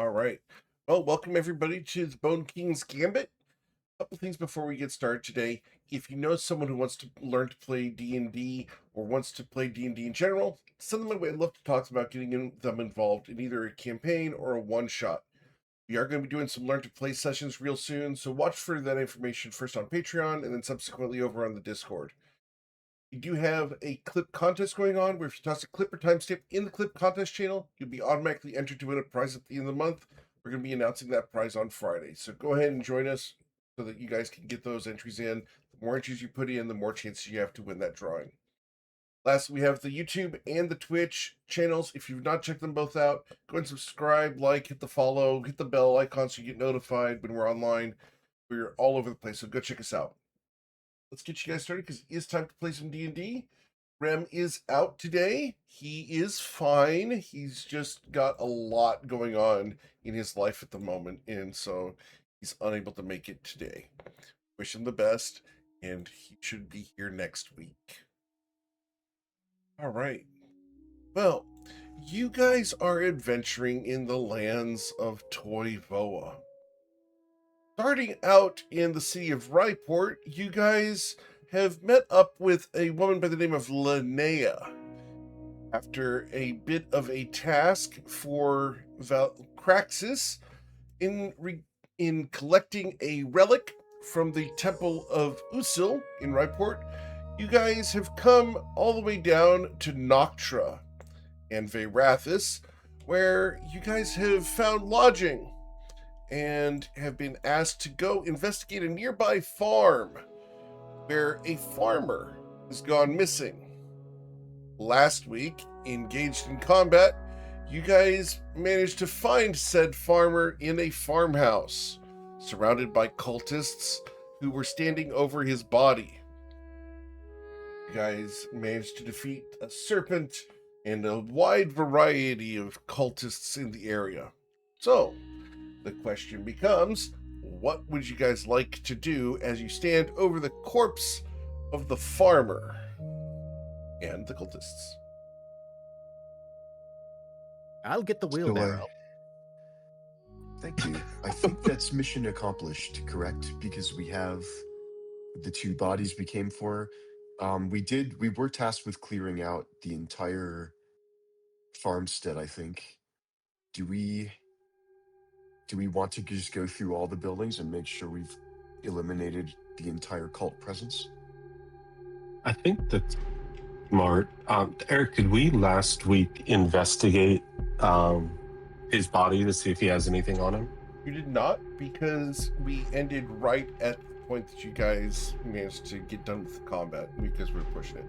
All right. Well, welcome everybody to the Bone King's Gambit. A couple things before we get started today. If you know someone who wants to learn to play D&D or wants to play D&D in general, send them my way. I'd love to talk about getting them involved in either a campaign or a one-shot. We are going to be doing some learn to play sessions real soon, so watch for that information first on Patreon and then subsequently over on the Discord. We do have a clip contest going on where if you toss a clip or timestamp in the clip contest channel, you'll be automatically entered to win a prize at the end of the month. We're going to be announcing that prize on Friday. So go ahead and join us so that you guys can get those entries in. The more entries you put in, the more chances you have to win that drawing. Last, we have the YouTube and the Twitch channels. If you've not checked them both out, go and subscribe, like, hit the follow, hit the bell icon so you get notified when we're online. We're all over the place, so go check us out. Let's get you guys started because it is time to play some D&D. Rem is out today. He is fine. He's just got a lot going on in his life at the moment, and so he's unable to make it today. Wish him the best, and he should be here next week. All right. Well, you guys are adventuring in the lands of Toivoa. Starting out in the city of Ryport, you guys have met up with a woman by the name of Linnea. After a bit of a task for Valcraxis in collecting a relic from the Temple of Usil in Ryport, you guys have come all the way down to Noctra and Verathis, where you guys have found lodging and have been asked to go investigate a nearby farm where a farmer has gone missing. Last week, engaged in combat, you guys managed to find said farmer in a farmhouse, surrounded by cultists who were standing over his body. You guys managed to defeat a serpent and a wide variety of cultists in the area. So, the question becomes, what would you guys like to do as you stand over the corpse of the farmer and the cultists? I'll get the wheelbarrow. Thank you. I think that's mission accomplished, correct? Because we have the two bodies we came for. We were tasked with clearing out the entire farmstead, I think. Do we want to just go through all the buildings and make sure we've eliminated the entire cult presence? I think that's smart. Eric, did we last week investigate his body to see if he has anything on him? You did not, because we ended right at the point that you guys managed to get done with the combat, because we were pushing it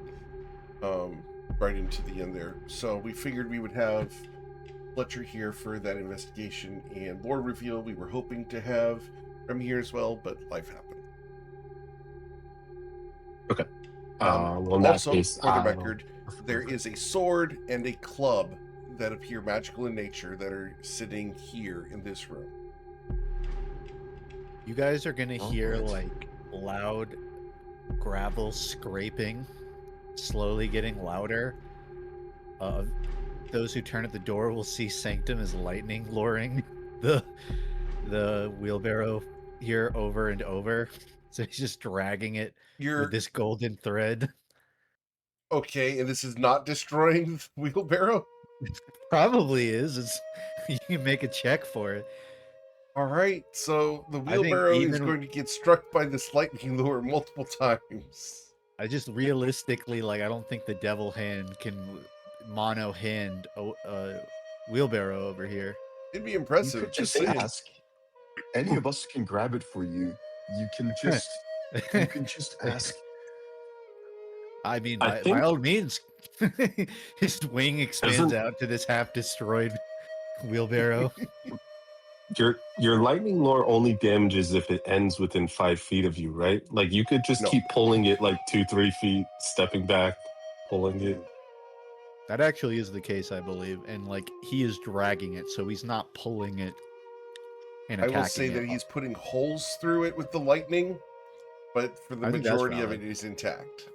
right into the end there. So we figured we would have Fletcher here for that investigation and lore reveal. We were hoping to have Rem here as well, but life happened. Okay. Well, in that also, case, for the record, there is a sword and a club that appear magical in nature that are sitting here in this room. You guys are gonna hear like loud gravel scraping, slowly getting louder. Those who turn at the door will see Sanctum as lightning luring the wheelbarrow here over and over. So he's just dragging it with this golden thread. Okay, and this is not destroying the wheelbarrow? Probably is. You can make a check for it. All right, so the wheelbarrow is going to get struck by this lightning lure multiple times. I just realistically, I don't think the devil hand can mono hand a wheelbarrow over here. It'd be impressive. You could just ask. Any of us can grab it for you. You can just ask. I mean, by all means, his wing expands out to this half-destroyed wheelbarrow. Your lightning lore only damages if it ends within 5 feet of you, right? Like you could just keep pulling it 2-3 feet, stepping back, pulling it. That actually is the case, I believe, and he is dragging it, so he's not pulling it and attacking it. I will say that he's putting holes through it with the lightning, but for the majority of it is intact.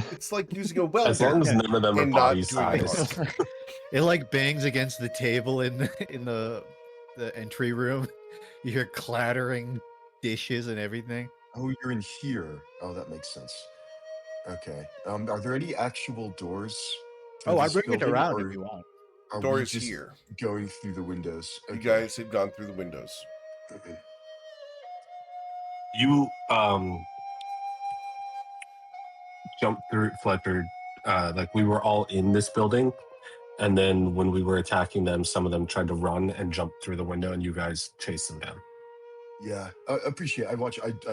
It's like using a welder. As long as none of them are body size. It bangs against the table in the the entry room. You hear clattering dishes and everything. Oh, you're in here. Oh, that makes sense. Okay. Are there any actual doors for Oh, I this bring it building, around if or you want. are Door we is just here. going through the windows? You Okay. guys had gone through the windows. You jumped through, Fletcher. Like we were all in this building, and then when we were attacking them, some of them tried to run and jump through the window, and you guys chased them down. Yeah, I appreciate. I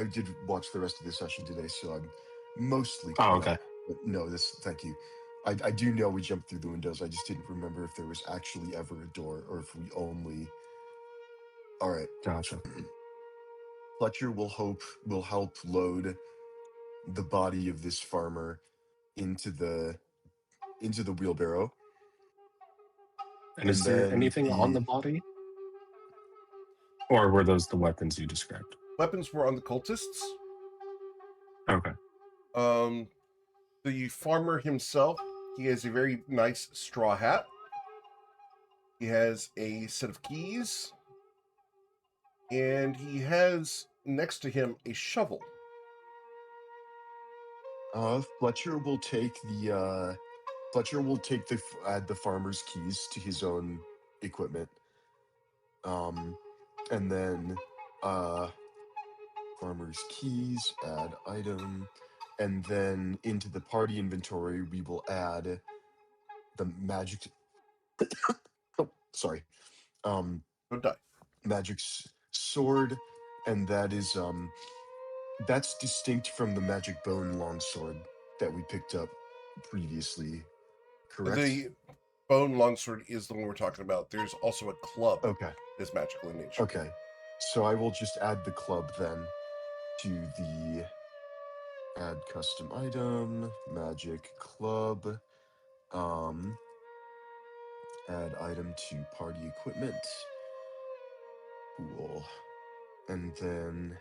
did watch the rest of the session today, so I'm mostly Oh, caught okay. up. But no, thank you. I do know we jumped through the windows. I just didn't remember if there was actually ever a door or if we only. All right. Gotcha. Fletcher will help load the body of this farmer into the wheelbarrow. And is there then anything on the body? Or were those the weapons you described? Weapons were on the cultists. Okay. The farmer himself, he has a very nice straw hat. He has a set of keys. And he has next to him a shovel. Fletcher will take add the farmer's keys to his own equipment. And then farmer's keys, add item, and then into the party inventory we will add the magic oh, sorry. Don't die. Magic's sword, and that is that's distinct from the magic bone longsword that we picked up previously, correct? The bone longsword is the one we're talking about. There's also a club Okay. that's magical in nature. Okay. So I will just add the club then to the add custom item, magic club, add item to party equipment. Cool. And then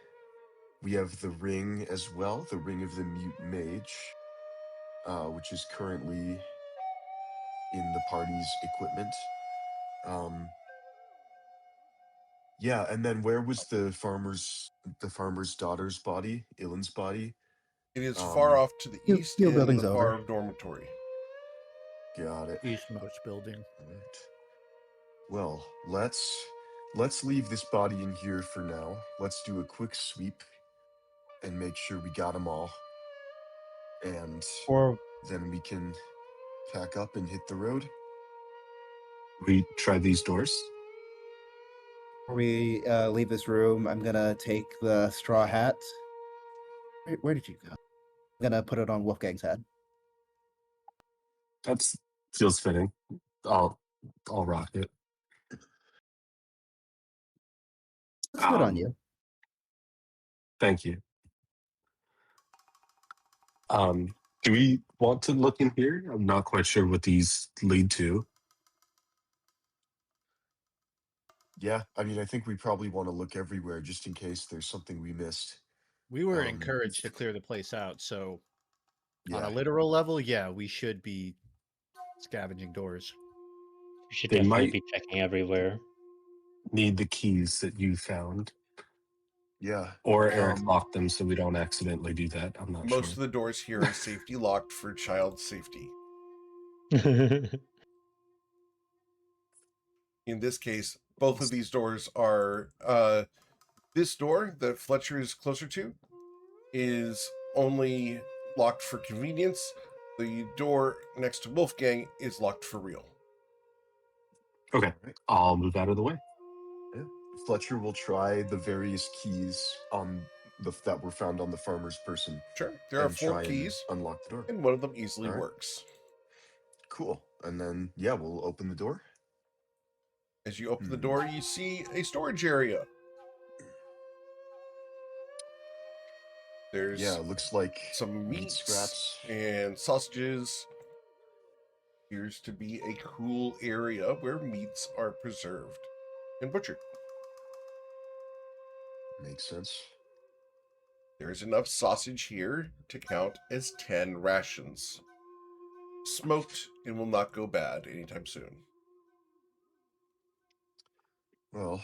we have the ring as well, the ring of the mute mage, which is currently in the party's equipment. Yeah, and then where was the farmer's daughter's body, Ilan's body? It is far off to the east Steel in building's the over. far dormitory. Got it. Eastmost building. All right. Well, let's leave this body in here for now. Let's do a quick sweep and make sure we got them all. And Or then we can pack up and hit the road. We try these doors. before we leave this room, I'm gonna take the straw hat. Where did you go? I'm gonna put it on Wolfgang's head. That's feels fitting. I'll rock it. It's good on you. Thank you. Do we want to look in here? I'm not quite sure what these lead to. Yeah, I mean, I think we probably want to look everywhere just in case there's something we missed. We were encouraged to clear the place out, so on a Yeah. literal level, yeah, we should be scavenging doors. You should They definitely might be checking everywhere. need the keys that you found. Yeah. Or Eric locked them so we don't accidentally do that. I'm not Most sure. of the doors here are safety locked for child safety. In this case, both of these doors are this door that Fletcher is closer to is only locked for convenience. The door next to Wolfgang is locked for real. Okay, I'll move out of the way. Yeah. Fletcher will try the various keys on that were found on the farmer's person. Sure. There are 4 keys. Unlock the door. And one of them easily works. Cool. And then, yeah, we'll open the door. As you open the door, you see a storage area. There's it looks like some meat scraps and sausages. Appears to be a cool area where meats are preserved and butchered. Makes sense. There's enough sausage here to count as 10 rations. Smoked and will not go bad anytime soon. Well,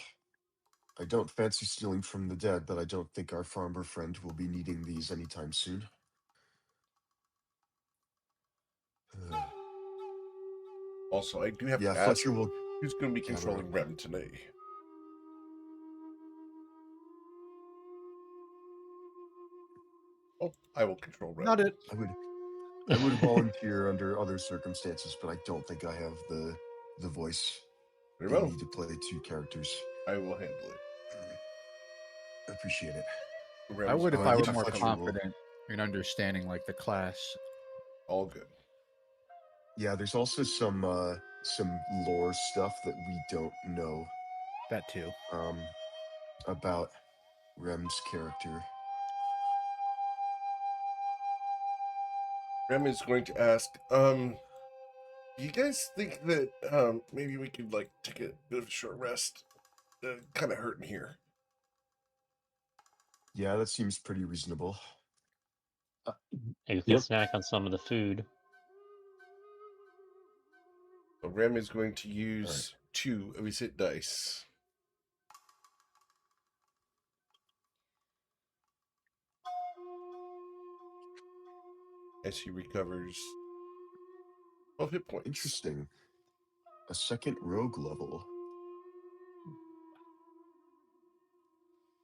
I don't fancy stealing from the dead, but I don't think our farmer friend will be needing these anytime soon. Also, I do have Yeah, to ask, Fletcher will who's going to be gather controlling up. Rem today? Oh, I will control Rem. Not it. I would volunteer under other circumstances, but I don't think I have the voice Very in well. me to play two characters. I will handle it. Appreciate it. I would if I were more Fletcher confident in understanding like the class. All good. Yeah, there's also some lore stuff that we don't know. That too. About Rem's character. Rem is going to ask, do you guys think that maybe we could like take a bit of a short rest? Kind of hurting here. Yeah, that seems pretty reasonable. You can snack on some of the food. So Rem is going to use 2 of his hit dice. As he recovers 12 hit points. Interesting. A second rogue level.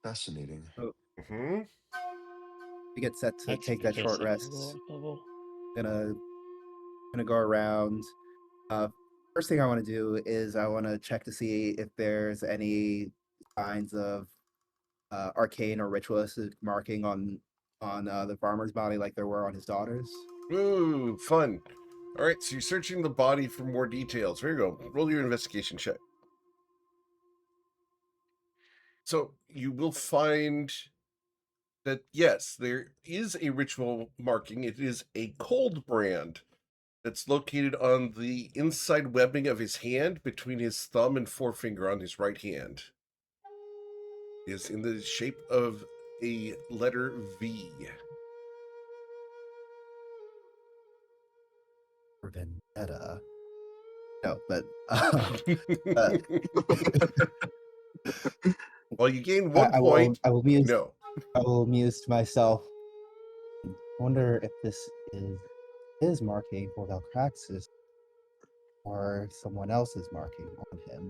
Fascinating. Mm-hmm. We get set to take that short rest. Level. Gonna go around. First thing I want to do is I want to check to see if there's any signs of arcane or ritualistic marking on the farmer's body like there were on his daughter's. Ooh, fun. All right, so you're searching the body for more details. There you go. Roll your investigation check. So you will find that, yes, there is a ritual marking. It is a cold brand that's located on the inside webbing of his hand between his thumb and forefinger on his right hand. It is in the shape of a letter V. Vendetta. No, but well, you gain 1 point. I will muse. No. I will muse to myself. I wonder if this is his marking for Valcraxis or someone else's marking on him.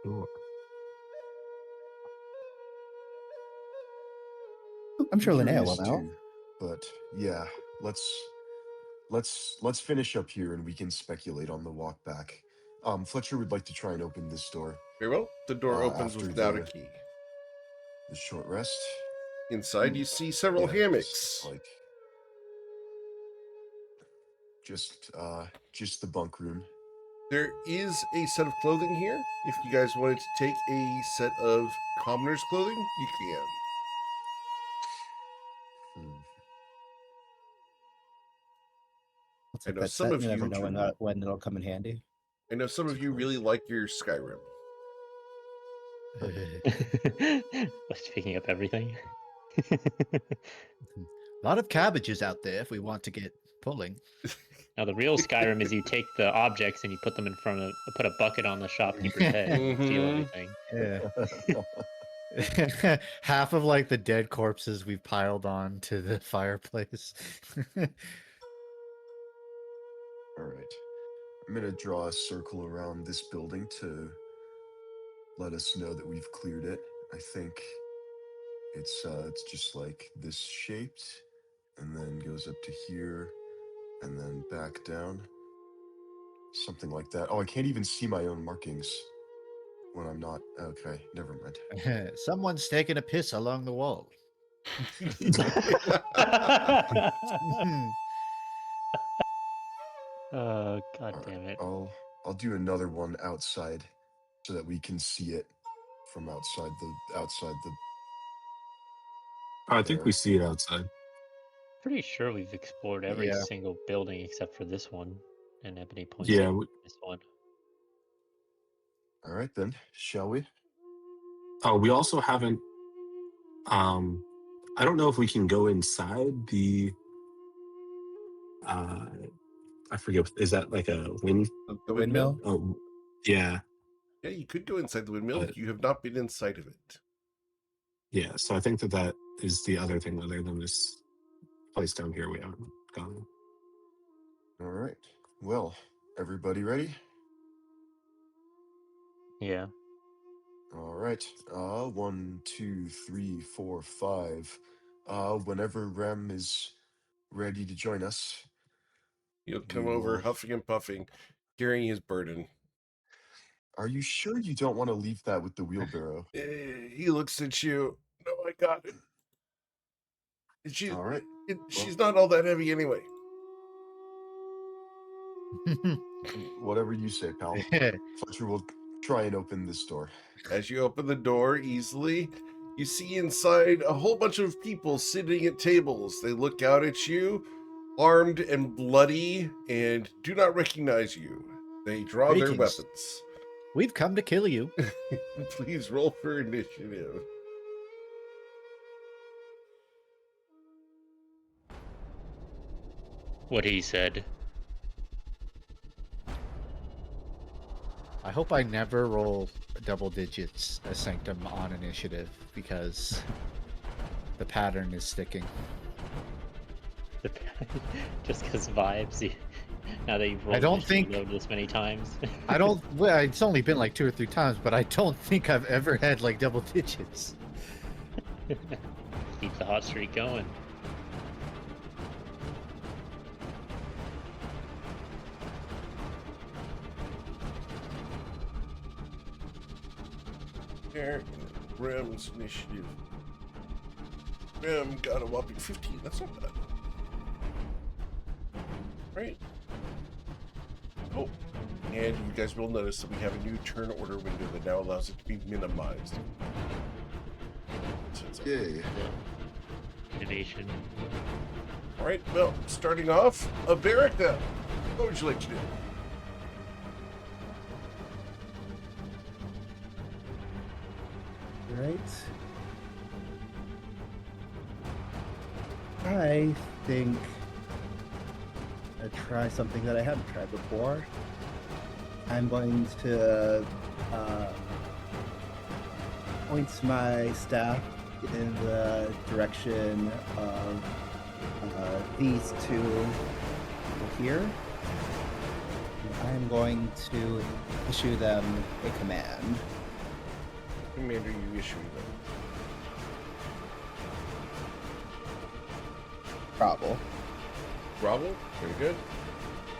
Sure. I'm sure Linnea curious will know. too, but yeah, let's finish up here and we can speculate on the walk back. Fletcher would like to try and open this door. Very well. The door opens after without a key. The short rest. Inside, you see several hammocks. Just the bunk room. There is a set of clothing here. If you guys wanted to take a set of commoner's clothing, you can. It's I like know that some set, of you never you know when it'll come in handy. I know some of you really like your Skyrim. Just picking up everything. A lot of cabbages out there if we want to get pulling. Now the real Skyrim is you take the objects and you put them in front of, put a bucket on the shopkeeper's head and steal everything. Yeah. Half of like the dead corpses we've piled on to the fireplace. All right. I'm going to draw a circle around this building to let us know that we've cleared it. I think it's just like this shaped and then goes up to here and then back down. Something like that. Oh, I can't even see my own markings when I'm not. Okay, never mind. Someone's taking a piss along the wall. Oh, god damn it. I'll do another one outside so that we can see it from outside the I think we see it outside. Pretty sure we've explored every single building except for this one, and Ebony points out this one. All right then, shall we? Oh, we also haven't. I don't know if we can go inside the I forget. Is that like a wind? The windmill? Oh, yeah. Yeah, you could go inside the windmill. But- You have not been inside of it. Yeah, so I think that is the other thing other than this place down here we haven't gone. All right. Well, everybody ready? Yeah. All right. 1, 2, 3, 4, 5. Whenever Rem is ready to join us, He'll come We over will- huffing and puffing, carrying his burden. are you sure you don't want to leave that with the wheelbarrow? He looks at you. No, I got it. All right. She's not all that heavy anyway. Whatever you say, pal. Fletcher will try and open this door. As you open the door easily, you see inside a whole bunch of people sitting at tables. They look out at you, armed and bloody, and do not recognize you. They draw their Greetings. weapons. We've come to kill you. Please roll for initiative. What he said. I hope I never roll double digits as Sanctum on initiative because the pattern is sticking. Just because vibes. Now that you've rolled don't think- this many times. I don't. Well, it's only been like 2 or 3 times, but I don't think I've ever had like double digits. Keep the hot streak going. There, Rem's initiative. Rem got a whopping 15. That's not bad. Right? Oh, and you guys will notice that we have a new turn order window that now allows it to be minimized. So it's like- Yay. Innovation. all right, well, starting off, America. What would you like to do? Right. I think I'd try something that I haven't tried before. I'm going to point my staff in the direction of these two here. I'm going to issue them a command. Commander, you issuing them? Grovel. Grovel? Very good.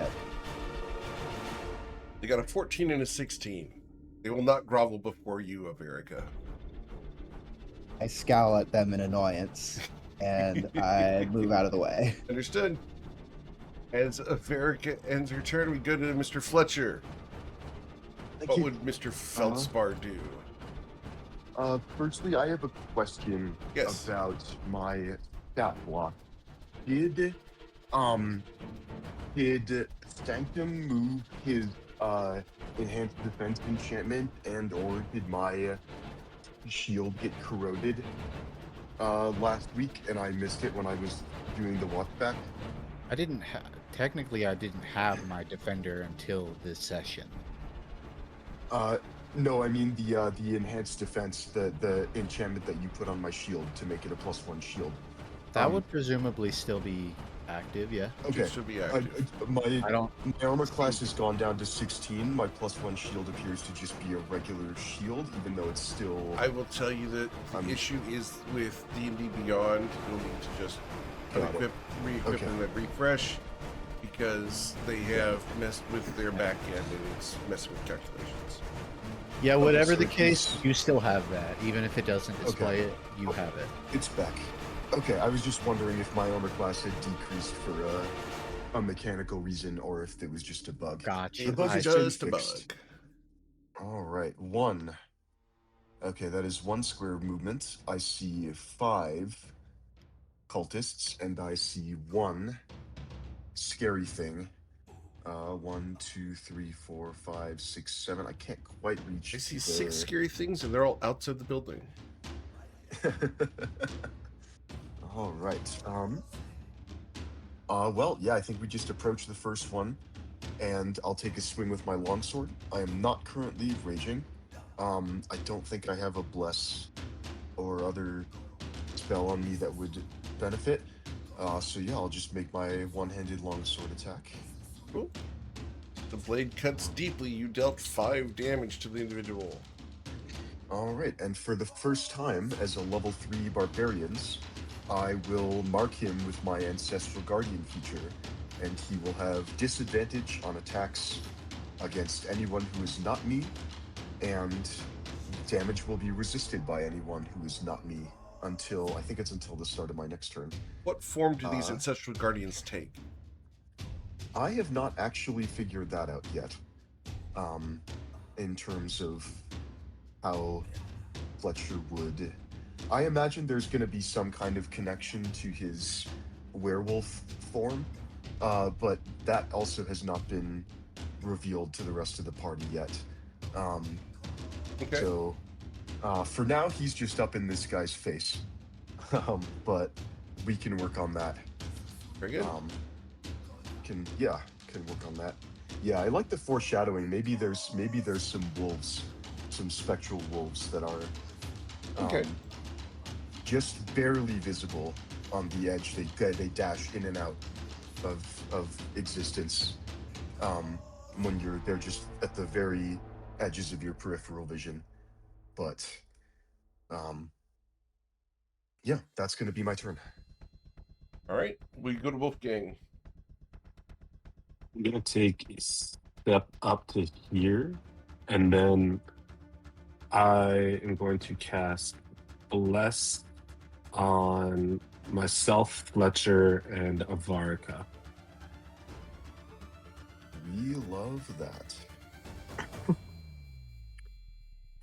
Yep. They got a 14 and a 16. They will not grovel before you, Averica. I scowl at them in annoyance and I move out of the way. Understood. As Averica ends her turn, we go to Mr. Fletcher. What would Mr. Feldspar do? Firstly, I have a question Yes. about my stat block. Did Sanctum move his enhanced defense enchantment, and or did my shield get corroded last week and I missed it when I was doing the walk back? I didn't technically I didn't have my defender until this session. No, I mean the enhanced defense, the enchantment that you put on my shield to make it a +1 shield. That would presumably still be active, yeah. Okay. Should be active. My I don't. armor class has gone down to 16. My +1 shield appears to just be a regular shield, even though it's still. I will tell you that the issue is with D&D Beyond, you'll need to just Got it. re-equip Okay. and then refresh because they have messed with their back end and it's messing with calculations. Yeah, whatever so the case, he's- you still have that. Even if it doesn't display it, you have it. It's back. Okay, I was just wondering if my armor class had decreased for a mechanical reason or if it was just a bug. Gotcha. It was I- just a fixed. bug. All right, 1. Okay, that is 1 square of movement. I see 5 cultists, and I see 1 scary thing. 1, 2, 3, 4, 5, 6, 7. I can't quite reach. I see 6 scary things and they're all outside the building. All right. Well, yeah, I think we just approach the first one, and I'll take a swing with my longsword. I am not currently raging. I don't think I have a bless or other spell on me that would benefit. So yeah, I'll just make my one-handed longsword attack. Cool. The blade cuts deeply. You dealt 5 damage to the individual. All right, and for the first time as a level 3 barbarians, I will mark him with my Ancestral Guardian feature, and he will have disadvantage on attacks against anyone who is not me, and damage will be resisted by anyone who is not me until, I think it's until the start of my next turn. What form do these Ancestral Guardians take? I have not actually figured that out yet, in terms of how Fletcher would... I imagine there's going to be some kind of connection to his werewolf form, but that also has not been revealed to the rest of the party yet. Okay. So, for now, he's just up in this guy's face, but we can work on that. Very good. Can work on that. Yeah, I like the foreshadowing. Maybe there's some wolves, some spectral wolves that are just barely visible on the edge. They dash in and out of existence when they're just at the very edges of your peripheral vision. But yeah, that's going to be my turn. All right, we go to Wolfgang. I'm gonna take a step up to here, and then I am going to cast Bless on myself, Fletcher, and Avarika. We love that.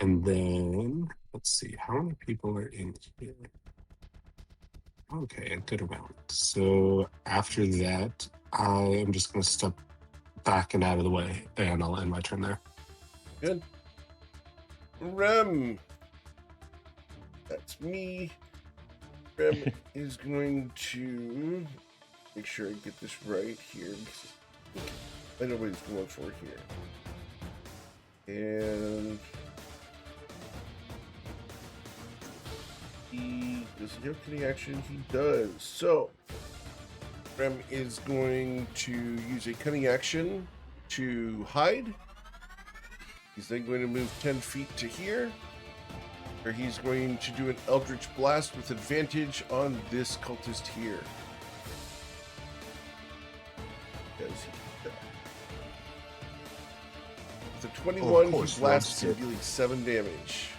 And then let's see, how many people are in here? Okay, a good amount. So after that, I am just going to step back and out of the way, and I'll end my turn there. Good. Rem. That's me. Rem is going to make sure I get this right here, because I know what he's going for here. And does he have any action? He does. So Rem is going to use a cunning action to hide. He's then going to move 10 feet to here, where he's going to do an Eldritch Blast with advantage on this cultist here. Does he do that? With a 21, he blasts him, dealing 7 damage.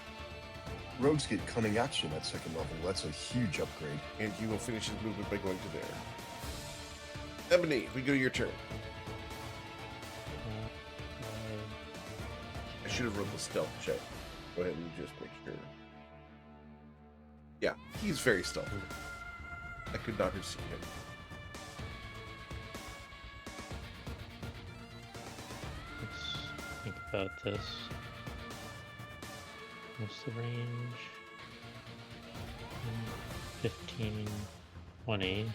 Rogues get cunning action at 2nd level. That's a huge upgrade. And he will finish his movement by going to there. Ebony, we go to your turn. I should have rolled the stealth check. Go ahead and just make sure. Yeah, he's very stealthy. I could not have seen him. Let's think about this. What's the range? 15, 20.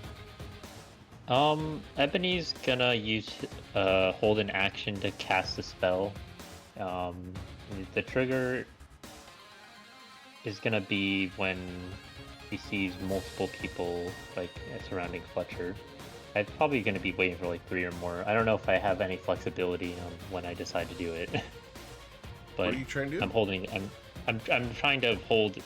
Ebony's gonna use hold an action to cast a spell. The trigger is gonna be when he sees multiple people like surrounding Fletcher. I'm probably gonna be waiting for like 3 or more. I don't know if I have any flexibility on when I decide to do it. But what are you trying to do? I'm holding. I'm trying to hold.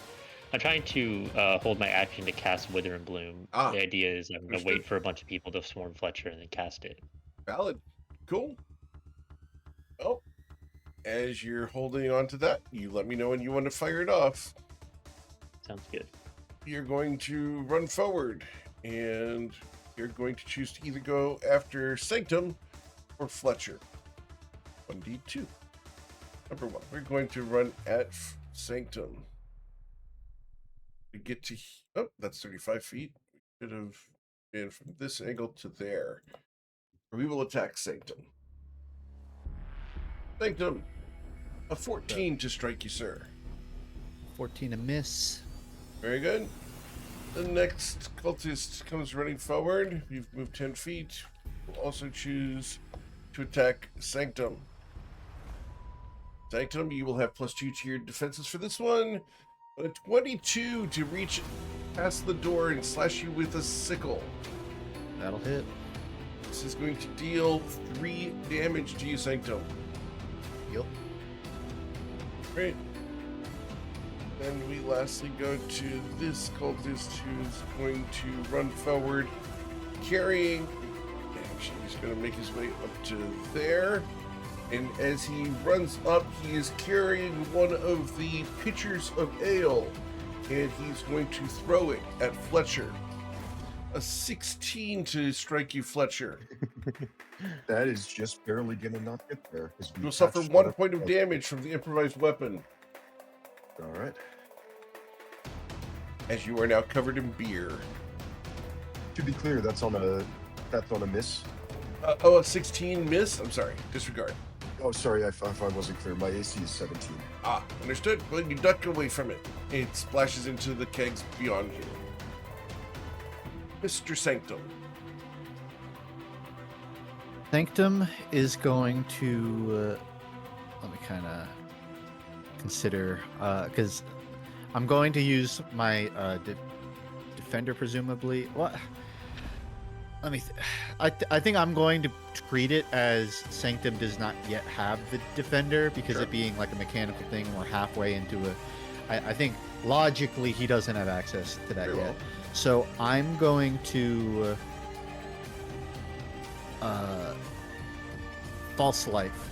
I'm trying to hold my action to cast Wither and Bloom. The idea is I'm going to wait for a bunch of people to swarm Fletcher and then cast it. Valid. Cool. Well, as you're holding on to that, you let me know when you want to fire it off. Sounds good. You're going to run forward, and you're going to choose to either go after Sanctum or Fletcher. 1d2. Number 1, we're going to run at Sanctum. To get to... Oh, that's 35 feet. We should have been from this angle to there. We will attack Sanctum. Sanctum, a 14 to strike you, sir. 14 a miss. Very good. The next cultist comes running forward. You've moved 10 feet. We'll also choose to attack Sanctum. Sanctum, you will have +2 to your defenses for this one. A 22 to reach past the door and slash you with a sickle. That'll hit. This is going to deal 3 damage to you, Sanctum. Yup. Great. Then we lastly go to this cultist who's going to run forward, carrying. Actually, he's going to make his way up to there. And as he runs up, he is carrying one of the pitchers of ale, and he's going to throw it at Fletcher. A 16 to strike you, Fletcher. That is just barely gonna not get there. You'll suffer 1 point of damage from the improvised weapon. All right. As you are now covered in beer. To be clear, that's on a miss. A 16 miss? I'm sorry, disregard. Oh, sorry, if I wasn't clear, my AC is 17. Ah, understood. Well, you duck away from it. It splashes into the kegs beyond you. Mr. Sanctum. Sanctum is going to let me kind of consider because I'm going to use my defender presumably. What? Let me. I think I'm going to treat it as Sanctum does not yet have the defender because Sure. it being like a mechanical thing. We're halfway into it. I think logically he doesn't have access to that Very yet. well. So I'm going to False Life.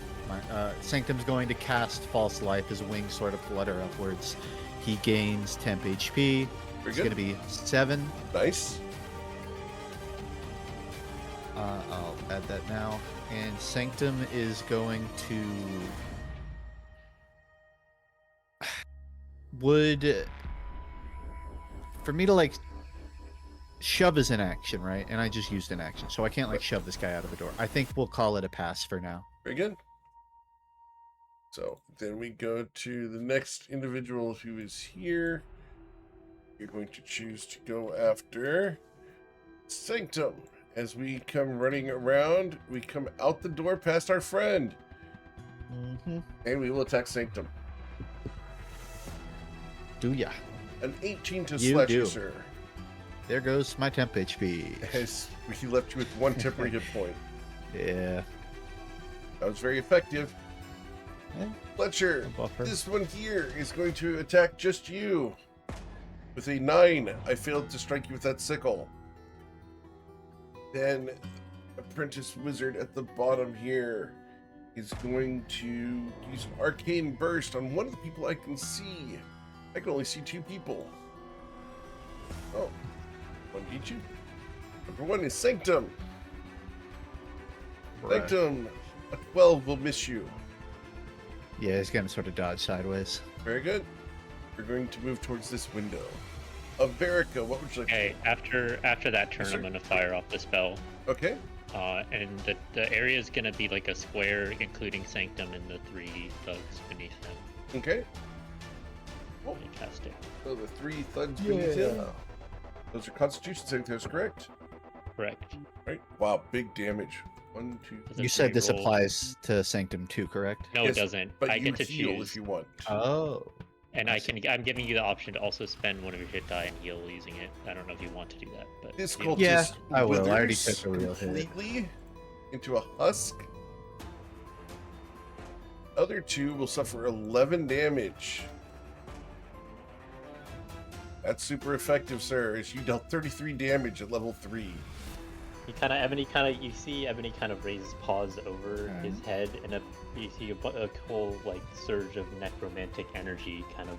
Sanctum's going to cast False Life. His wings sort of flutter upwards. He gains temp HP. Very It's good. going to be 7. Nice. I'll add that now. And Sanctum is going to... For me to, like, shove is an action, right? And I just used an action, so I can't, like, shove this guy out of the door. I think we'll call it a pass for now. Very good. So then we go to the next individual who is here. You're going to choose to go after Sanctum. As we come running around, we come out the door past our friend. Mm-hmm. And we will attack Sanctum. Do ya? An 18 to You slash you, do. sir. There goes my temp HP. As he left you with 1 temporary hit point. Yeah. That was very effective. Yeah. Fletcher, Buffer. this one here is going to attack just you. With a 9, I failed to strike you with that sickle. Then Apprentice Wizard at the bottom here is going to use an arcane burst on one of the people I can see. I can only see 2 people. Oh, one beat you. Number 1 is Sanctum. Right. Sanctum, a 12 will miss you. Yeah, he's gonna sort of dodge sideways. Very good. We're going to move towards this window. Averica, what would you like Okay, after that turn, Yes, sir. I'm gonna fire off the spell. to do? Okay. And the area is gonna be like a square, including Sanctum and the 3 thugs beneath him. Okay. Let me cast it. So the 3 thugs beneath him. Those are Constitution saving throws, correct? Correct. Right. Wow, big damage. 1, 2. Does a You said 3 this roll? applies to Sanctum too, correct? No, Yes, it doesn't. But I you get to heal choose, if you want. Oh. and I'm giving you the option to also spend one of your hit die and heal using it. I don't know if you want to do that, but This you- cultist Yeah, I will. I already withers took a real hit. completely into a husk. Other 2 will suffer 11 damage. That's super effective, sir, as you dealt 33 damage at level 3. you see Ebony kind of raises paws over his head, and you see a whole like surge of necromantic energy kind of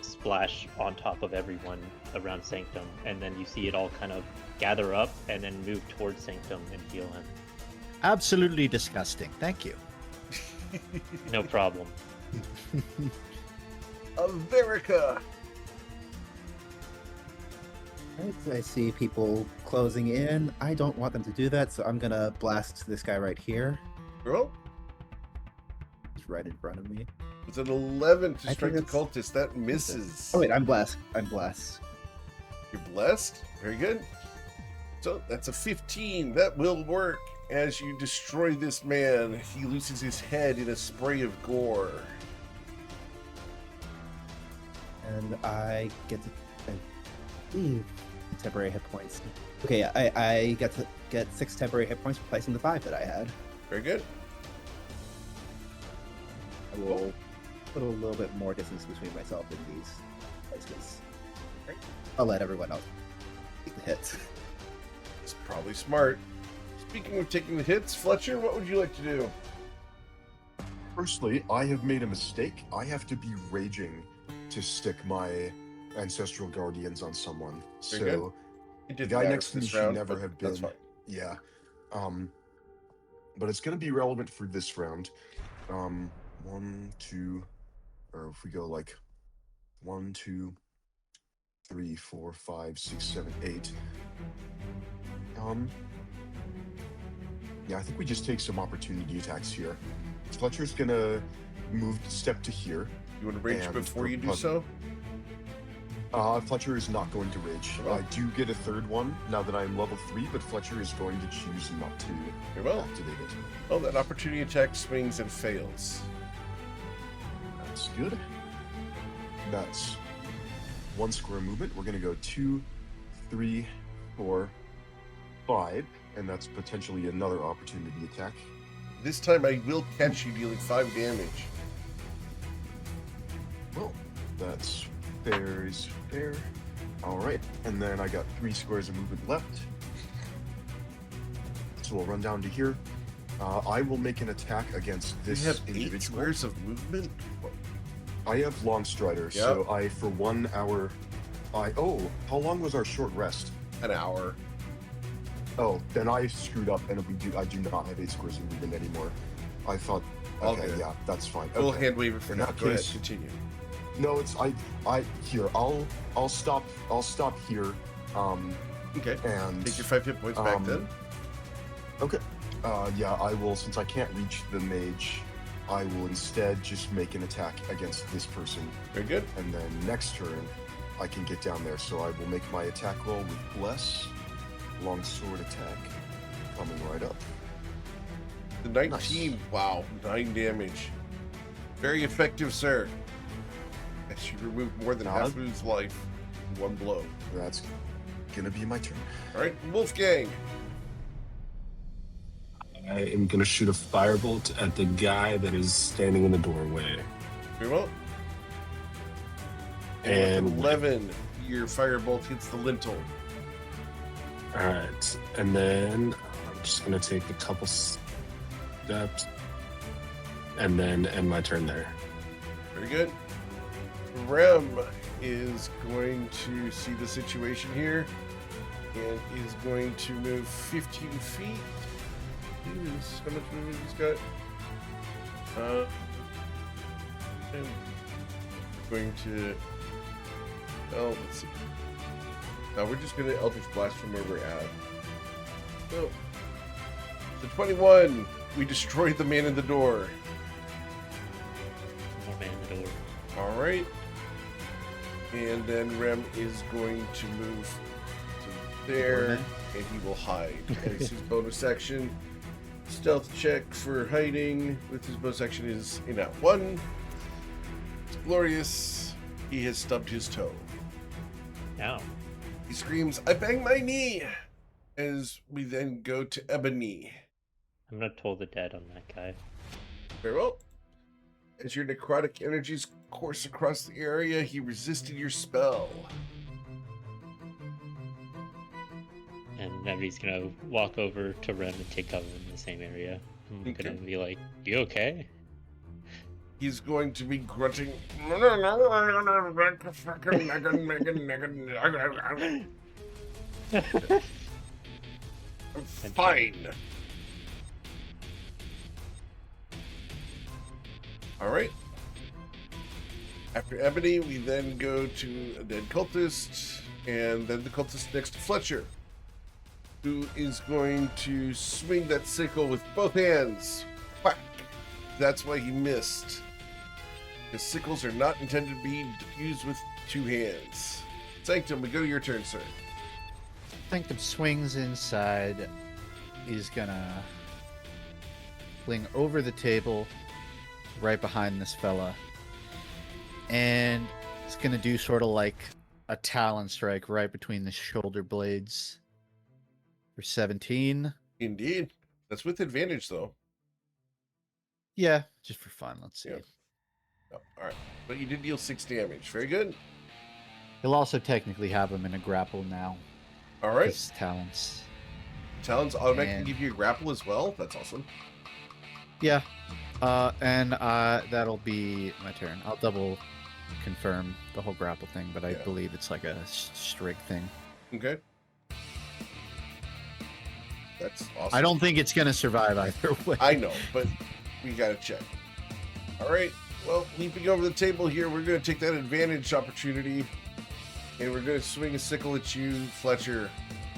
splash on top of everyone around Sanctum, and then you see it all kind of gather up and then move towards Sanctum and heal him. Absolutely disgusting. Thank you. No problem. Averica! I see people closing in. I don't want them to do that, so I'm gonna blast this guy right here. Girl, He's right in front of me. with an 11 to I strike the think cultist, that misses. Oh wait, I'm blessed. I'm blessed. You're blessed. Very good. So that's a 15. That will work. As you destroy this man, he loses his head in a spray of gore. And I get to temporary hit points. Okay, I get to get 6 temporary hit points replacing the 5 that I had. Very good. I will put a little bit more distance between myself and these places. I'll let everyone else take the hits. It's probably smart. Speaking of taking the hits, Fletcher, what would you like to do? Firstly, I have made a mistake. I have to be raging to stick my ancestral guardians on someone. Very good. So It the didn't guy matter next for to me this should round, never but have that's been. fine. Yeah. But it's going to be relevant for this round. 1, 2, or if we go like 1, 2, 3, 4, 5, 6, 7, 8. Yeah, I think we just take some opportunity attacks here. Fletcher's gonna step to here. You want to rage And before for you do pub- so? Fletcher is not going to rage. Oh. I do get a third one now that I'm level 3, but Fletcher is going to choose not to Very well. activate it. Oh, that opportunity attack swings and fails. That's good. That's 1 square movement. We're gonna go 2, 3, 4, 5, and that's potentially another opportunity attack. This time I will catch you dealing 5 damage. Well, that's fair is fair. All right, and then I got 3 squares of movement left. So we'll run down to here. I will make an attack against You this have 8 individual. squares of movement? I have long strider, so I for 1 hour. How long was our short rest? An hour. Oh, then I screwed up, and I do not have 8 squares of movement anymore. I thought, All okay, good. yeah, that's fine. We'll Okay. hand wave it for In now. that Go ahead, case- continue. No, it's here. I'll stop here. Okay. And Take your 5 hit points back then. Okay. Yeah, I will. Since I can't reach the mage, I will instead just make an attack against this person, Very good. and then next turn I can get down there. So I will make my attack roll with bless, longsword attack, coming right up. The 19. Wow. 9 damage. Very effective, sir. As you removed more than half of his life in 1 blow. That's gonna be my turn. All right, Wolfgang. I am going to shoot a firebolt at the guy that is standing in the doorway. Very well. And with 11, your firebolt hits the lintel. all right, and then I'm just going to take a couple steps and then end my turn there. Very good. Rem is going to see the situation here and is going to move 15 feet. Jeez, how much movement he's got? And going to. Oh, let's see. Now we're just going to Eldritch Blast from where we're at. So, the 21. We destroyed the man in the door. More man in the door. All right. And then Rem is going to move to there, and he will hide. As his bonus action, stealth check for hiding with his bonus action is a nat 1. It's glorious. He has stubbed his toe. Ow. He screams, "I banged my knee!" As we then go to Ebony. I'm gonna toll the dead on that guy. Very well. As your necrotic energies course across the area, he resisted your spell. And Nevy's gonna walk over to Rem and take cover in the same area. I'm Okay. gonna be like, "You okay?" He's going to be grunting. I'm fine. All right. After Ebony, we then go to a dead cultist, and then the cultist next to Fletcher, who is going to swing that sickle with both hands. Whack! That's why he missed. Because sickles are not intended to be used with 2 hands. Sanctum, we go to your turn, sir. Sanctum swings inside. He's gonna fling over the table right behind this fella. And it's gonna do sort of like a talon strike right between the shoulder blades for 17. Indeed. That's with advantage, though. Yeah, just for fun. Let's see. Yeah. Oh, all right. But you did deal 6 damage. Very good. He'll also technically have him in a grapple now. All right. His talents. Talons automatically And- give you a grapple as well. That's awesome. Yeah. And that'll be my turn. I'll double confirm the whole grapple thing, but I Yeah. believe it's like a strict thing. Okay. That's awesome. I don't think it's gonna survive either way. I know, but we gotta check. All right. Well, leaping over the table here, we're gonna take that advantage opportunity, and we're gonna swing a sickle at you, Fletcher,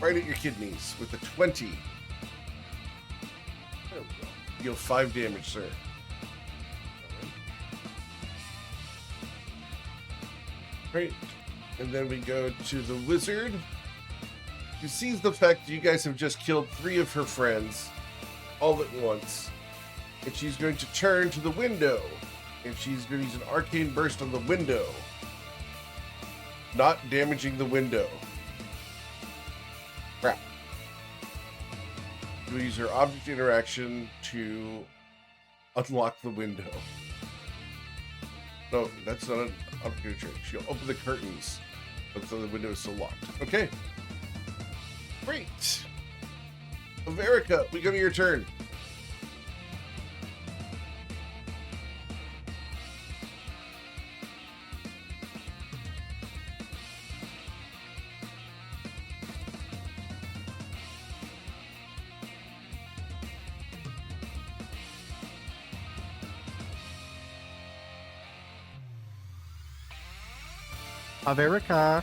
right at your kidneys with a 20. There we go. You deal 5 damage, sir. Right. And then we go to the wizard, who sees the fact that you guys have just killed 3 of her friends all at once. And she's going to turn to the window. And she's going to use an arcane burst on the window. Not damaging the window. Crap. She'll use her object interaction to unlock the window. No, that's not an object interaction. She'll open the curtains. But the window is still locked. Okay. Great. Averica, we go to your turn. Averica.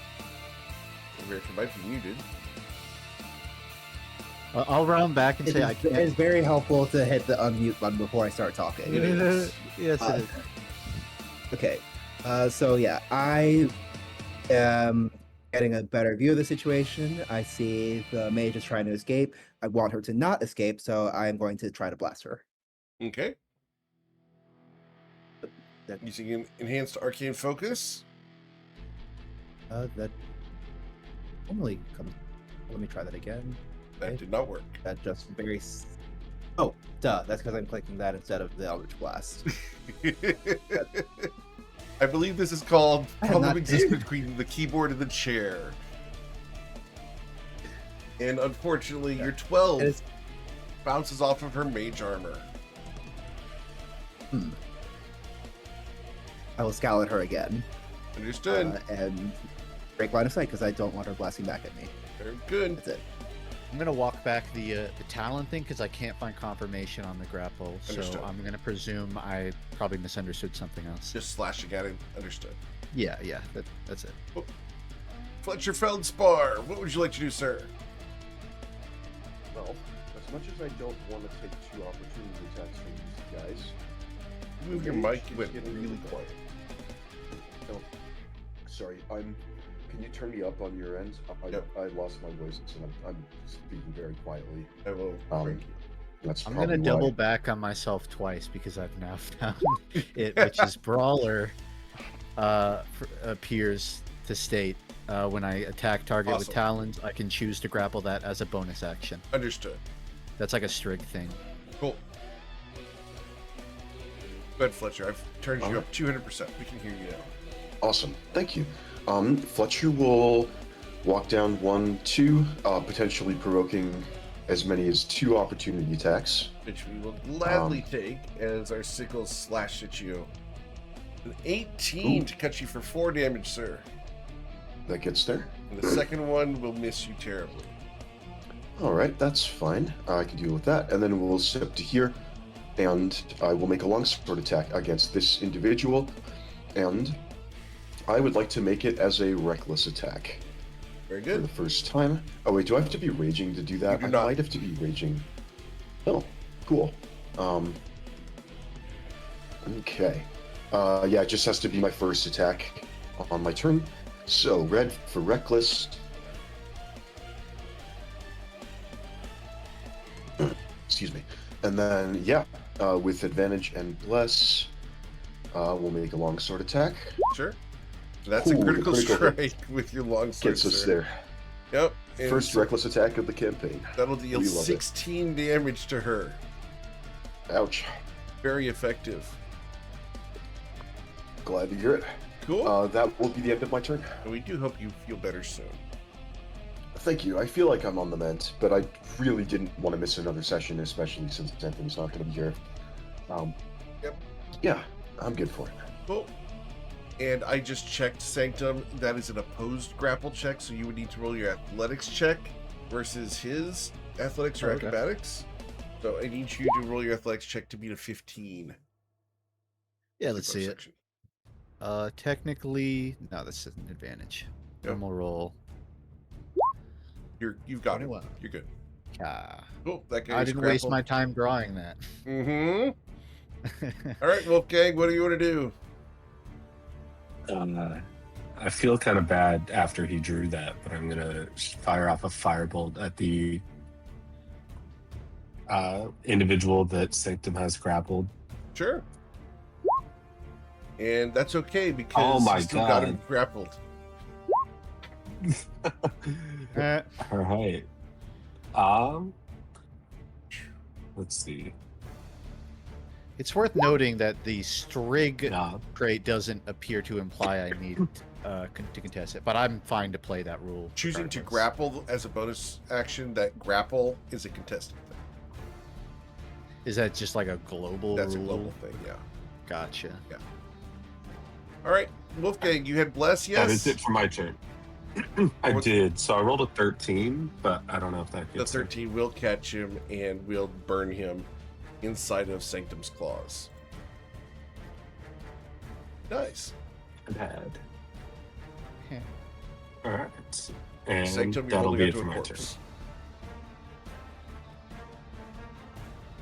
Averica might be muted. I'll round back and say I It can't. is very helpful to hit the unmute button before I start talking. It is. Yes, it is. Okay. So yeah, I am getting a better view of the situation. I see the mage is trying to escape. I want her to not escape, so I am going to try to blast her. Okay. That- Using an enhanced arcane focus. That normally comes. Let me try that again. That Okay. did not work. That just very. Oh, duh. That's because I'm clicking that instead of the Eldritch Blast. I believe this is called I have problem not- exists between the keyboard and the chair. And unfortunately, your 12 It is- bounces off of her mage armor. I will scowl at her again Understood. and break line of sight because I don't want her blasting back at me. Very good. That's it. I'm gonna walk back the talent thing because I can't find confirmation on the grapple, so Understood. I'm gonna presume I probably misunderstood something else. Just slashing at him. Understood. Yeah, that's it. Fletcher Feldspar, what would you like to do, sir? Well, as much as I don't want to take 2 opportunity attacks from these guys, Move your Mage mic. is Wait, getting really really quiet. Oh, sorry. Can you turn me up on your end? Yep. I lost my voice, and I'm speaking very quietly. I will Um, drink you. That's I'm probably gonna why. double back on myself twice because I've now found it, which is Brawler appears to state when I attack target with Awesome. talons, I can choose to grapple that as a bonus action. Understood. That's like a strict thing. Cool. Go ahead, Fletcher. I've turned you Alright. up 200%. We can hear you now. Awesome. Thank you. Fletcher will walk down 1, 2, potentially provoking as many as 2 opportunity attacks. Which we will gladly take as our sickles slash at you. An 18 Ooh. to cut you for 4 damage, sir. That gets there. And the second one will miss you terribly. All right, that's fine. I can deal with that. And then we'll step to here, and I will make a longsword attack against this individual. And I would like to make it as a reckless attack Very for the good. first time. Oh wait, do I have to be raging to do that? You do I not. might have to be raging. Oh, cool. Okay. Yeah, it just has to be my first attack on my turn. So red for reckless. Excuse me. And then, yeah, with advantage and bless, we'll make a longsword attack. Sure. That's Ooh, a the critical critical hit strike with your longsword, Gets us sir. there. Yep. and First so reckless attack of the campaign. That'll deal We love it. 16 damage to her. Ouch. Very effective. Glad to hear it. Cool. That will be the end of my turn. And we do hope you feel better soon. Thank you. I feel like I'm on the mend, but I really didn't want to miss another session, especially since Anthony's not going to be here. Yep. Yeah, I'm good for it. Cool. And I just checked Sanctum. That is an opposed grapple check, so you would need to roll your athletics check versus his athletics or Okay. acrobatics. So I need you to roll your athletics check to beat a 15. Yeah, let's Bonus see it. action. Technically, no, this is an advantage. Yep. Normal roll. You've got it. 21. You're good. Ah, Cool. That guy I is didn't waste grappled. my time drawing that. Mm-hmm. All right, Wolfgang, what do you want to do? I feel kind of bad after he drew that, but I'm gonna fire off a firebolt at the individual that Sanctum has grappled. Sure. And that's okay because Oh my you still got him God. grappled. Eh, All right. Let's see. It's worth noting that the Strig Yeah. trait doesn't appear to imply I need to contest it, but I'm fine to play that rule. Choosing to regardless. grapple as a bonus action, that grapple is a contested thing. Is that just like a global That's a rule? global thing, yeah. Gotcha. All right, Wolfgang, you had bless, yes? That is it for my turn. I What- did. So I rolled a 13, but I don't know if that The gets him. 13 will catch him and will burn him inside of Sanctum's claws. Nice. Bad. Yeah. All right. And Sanctum, you're that'll holding be on it to for a my corpse.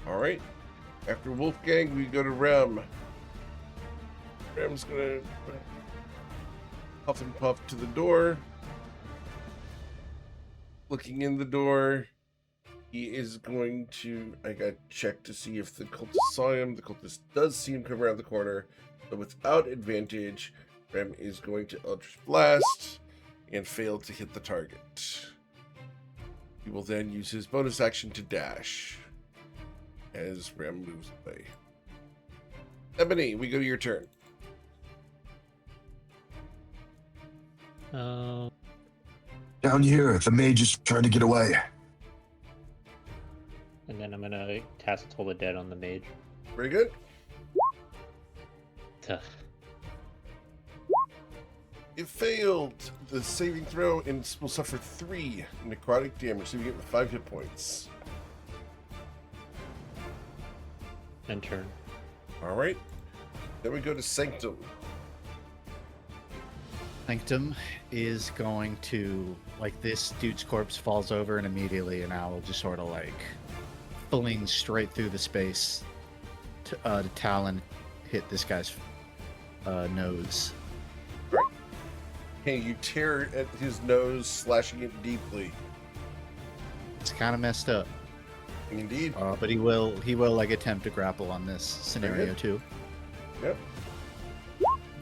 All right. After Wolfgang, we go to Rem. Rem's gonna huff and puff to the door. Looking in the door, he is going to. I got check to see if the cultist saw him. The cultist does see him come around the corner, but without advantage, Rem is going to Eldritch Blast and fail to hit the target. He will then use his bonus action to dash as Rem moves away. Ebony, we go to your turn. Down here, the mage is trying to get away. And then I'm gonna cast Toll the Dead on the mage. Very good. Tuh. It failed the saving throw and will suffer 3 necrotic damage, so you get 5 hit points. End turn. All right. Then we go to Sanctum. Sanctum is going to, like, this dude's corpse falls over, and immediately an owl just sort of like fling straight through the space to Talon hit this guy's nose. Hey, you tear at his nose, slashing it deeply. It's kind of messed up, Indeed. but he will like attempt to grapple on this scenario too. Yep.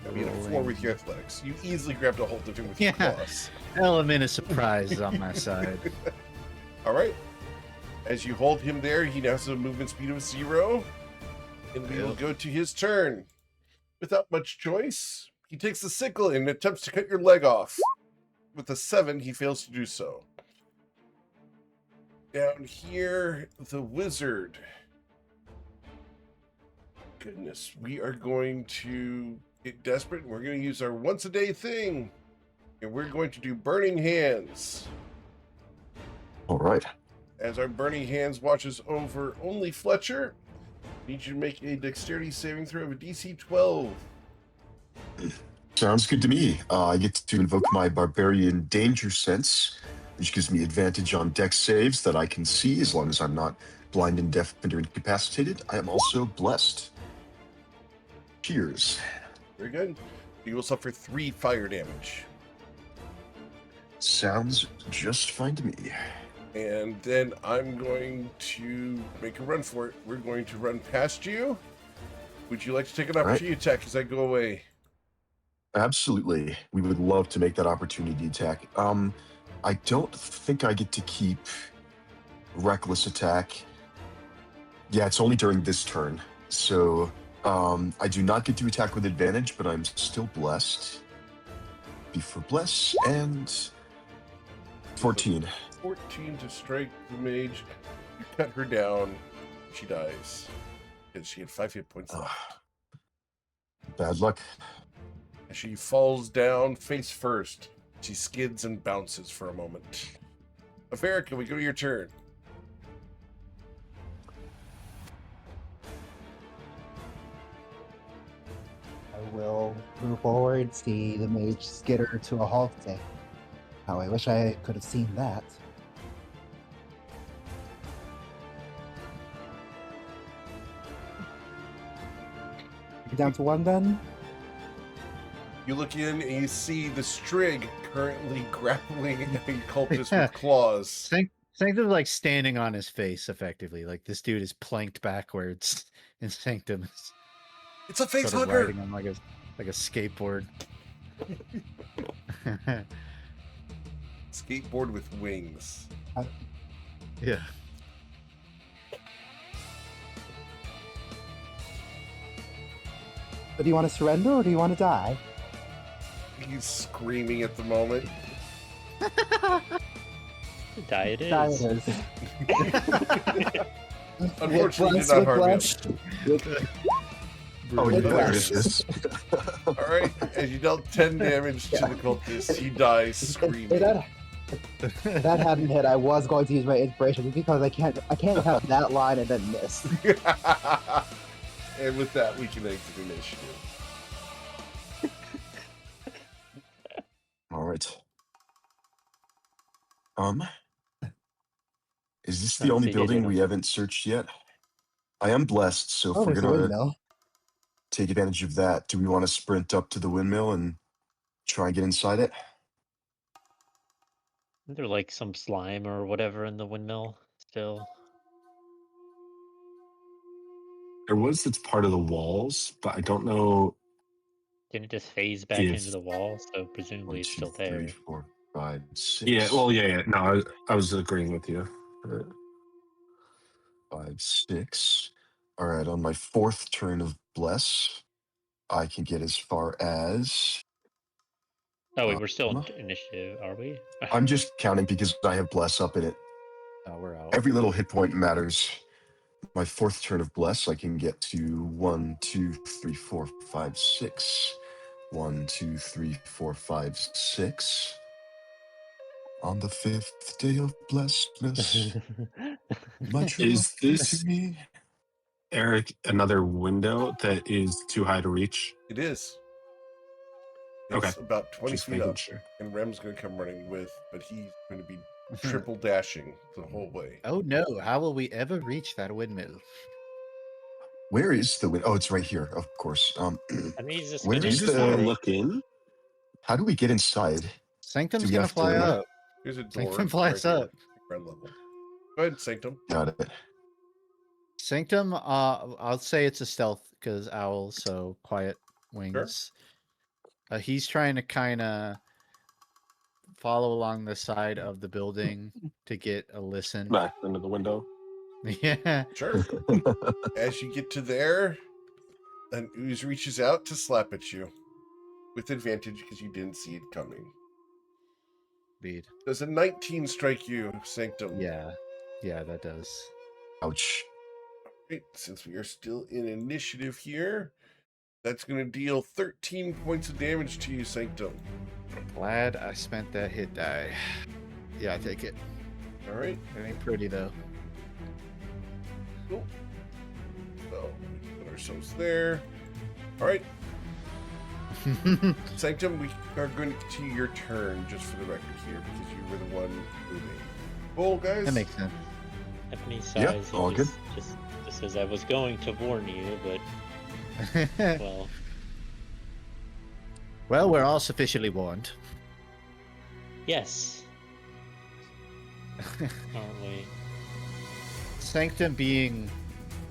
I mean, a 4 Rolling. with your athletics. You easily grabbed a hold of him with your Yeah. claws. Element of surprise is on my side. All right. As you hold him there, he now has a movement speed of 0. And we will Yep. go to his turn. Without much choice, he takes the sickle and attempts to cut your leg off. With a 7, he fails to do so. Down here, the wizard. Goodness, we are going to get desperate and we're going to use our once a day thing. And we're going to do Burning Hands. All right. As our Burning Hands watches over only Fletcher, I need you to make a dexterity saving throw of a DC 12. Sounds good to me. I get to invoke my Barbarian Danger Sense, which gives me advantage on dex saves that I can see as long as I'm not blind and deaf and or incapacitated. I am also blessed. Cheers. Very good. You will suffer 3 fire damage. Sounds just fine to me. And then I'm going to make a run for it. We're going to run past you. Would you like to take an right. opportunity attack as I go away? Absolutely. We would love to make that opportunity attack. I don't think I get to keep reckless attack. Yeah, it's only during this turn. So I do not get to attack with advantage, but I'm still blessed. Be for bless and 14. 14 to strike the mage. You cut her down. She dies. Because she had 5 hit points left. Bad luck. She falls down face first. She skids and bounces for a moment. Averica, we go to your turn. I will move forward, see the mage skitter to a halt, say, "Oh, I wish I could have seen that." Down to 1 then? You look in and you see the Strig currently grappling a cultist with claws. Sanctum's like standing on his face, effectively. Like this dude is planked backwards, and Sanctum is It's a face sort of hugger! riding on like a skateboard. Skateboard with wings. Yeah. But do you want to surrender or do you want to die? He's screaming at the moment. Die it is. Die it is. Unfortunately, With did not harm him. bless, with- Oh, With there bless. it is. All right, as you dealt 10 damage to the cultist, he dies screaming. If that hadn't hit, I was going to use my inspiration just because I can't have that line and then miss. And with that, we can exit initiative. All right. Is this the Let's only see, building digital. we haven't searched yet? I am blessed, so if Oh, we're there's a gonna windmill. take advantage of that, do we want to sprint up to the windmill and try and get inside it? Isn't there like some slime or whatever in the windmill still? There was that's part of the walls, but I don't know Didn't it just phase back if. into the wall? So 1, presumably it's 2, still 3, there. 4, 5, 6. Yeah, well, yeah. No, I was agreeing with you. 5, 6. All right, on my 4th turn of bless, I can get as far as. Oh wait, we're still in Um, initiative, are we? I'm just counting because I have bless up in it. Oh, we're out. Every little hit point matters. My 4th turn of bless, I can get to 1, 2, 3, 4, 5, 6. 1, 2, 3, 4, 5, 6. On the 5th day of blessedness, my true Is love came this- to me. Eric, another window that is too high to reach? It is. It's Okay. about 20 Just feet making up. sure. And Rem's going to come running with, but he's going to be triple dashing the whole way. Oh no! How will we ever reach that windmill? Where is the wind? Oh, it's right here, of course. I mean, he's just Where gonna is You just want to the- look in? How do we get inside? Sanctum's Do we gonna have fly to- up. There's a door. Sanctum flies here, up. ground level. Go ahead, Sanctum. Got it. Sanctum, I'll say it's a stealth because owl, so quiet wings. He's trying to kind of follow along the side of the building to get a listen. Back into the window. Yeah. Sure. As you get to there, an ooze reaches out to slap at you with advantage because you didn't see it coming. Indeed. Does a 19 strike you, Sanctum? Yeah. Yeah, that does. Ouch. Right, since we are still in initiative here, that's going to deal 13 points of damage to you, Sanctum. Glad I spent that hit die. Yeah, I take it. All right. It ain't pretty though. Cool. So we put ourselves there. All right, Sanctum, we are going to continue your turn just for the record here because you were the one moving. Cool, guys. That makes sense. Ebony Yeah, sighs. all good. Just says I was going to warn you, but well, Well, we're all sufficiently warned. Yes. Oh wait. Sanctum being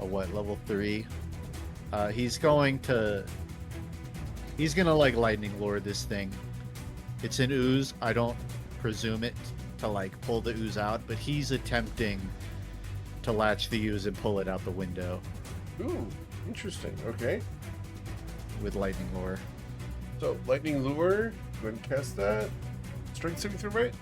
a level 3, he's gonna like lightning lure this thing. It's an ooze. I don't presume it to like pull the ooze out, but he's attempting to latch the ooze and pull it out the window Ooh, interesting. Okay. with lightning lure. So, lightning lure. Go ahead and cast that. Strength saving throw, right?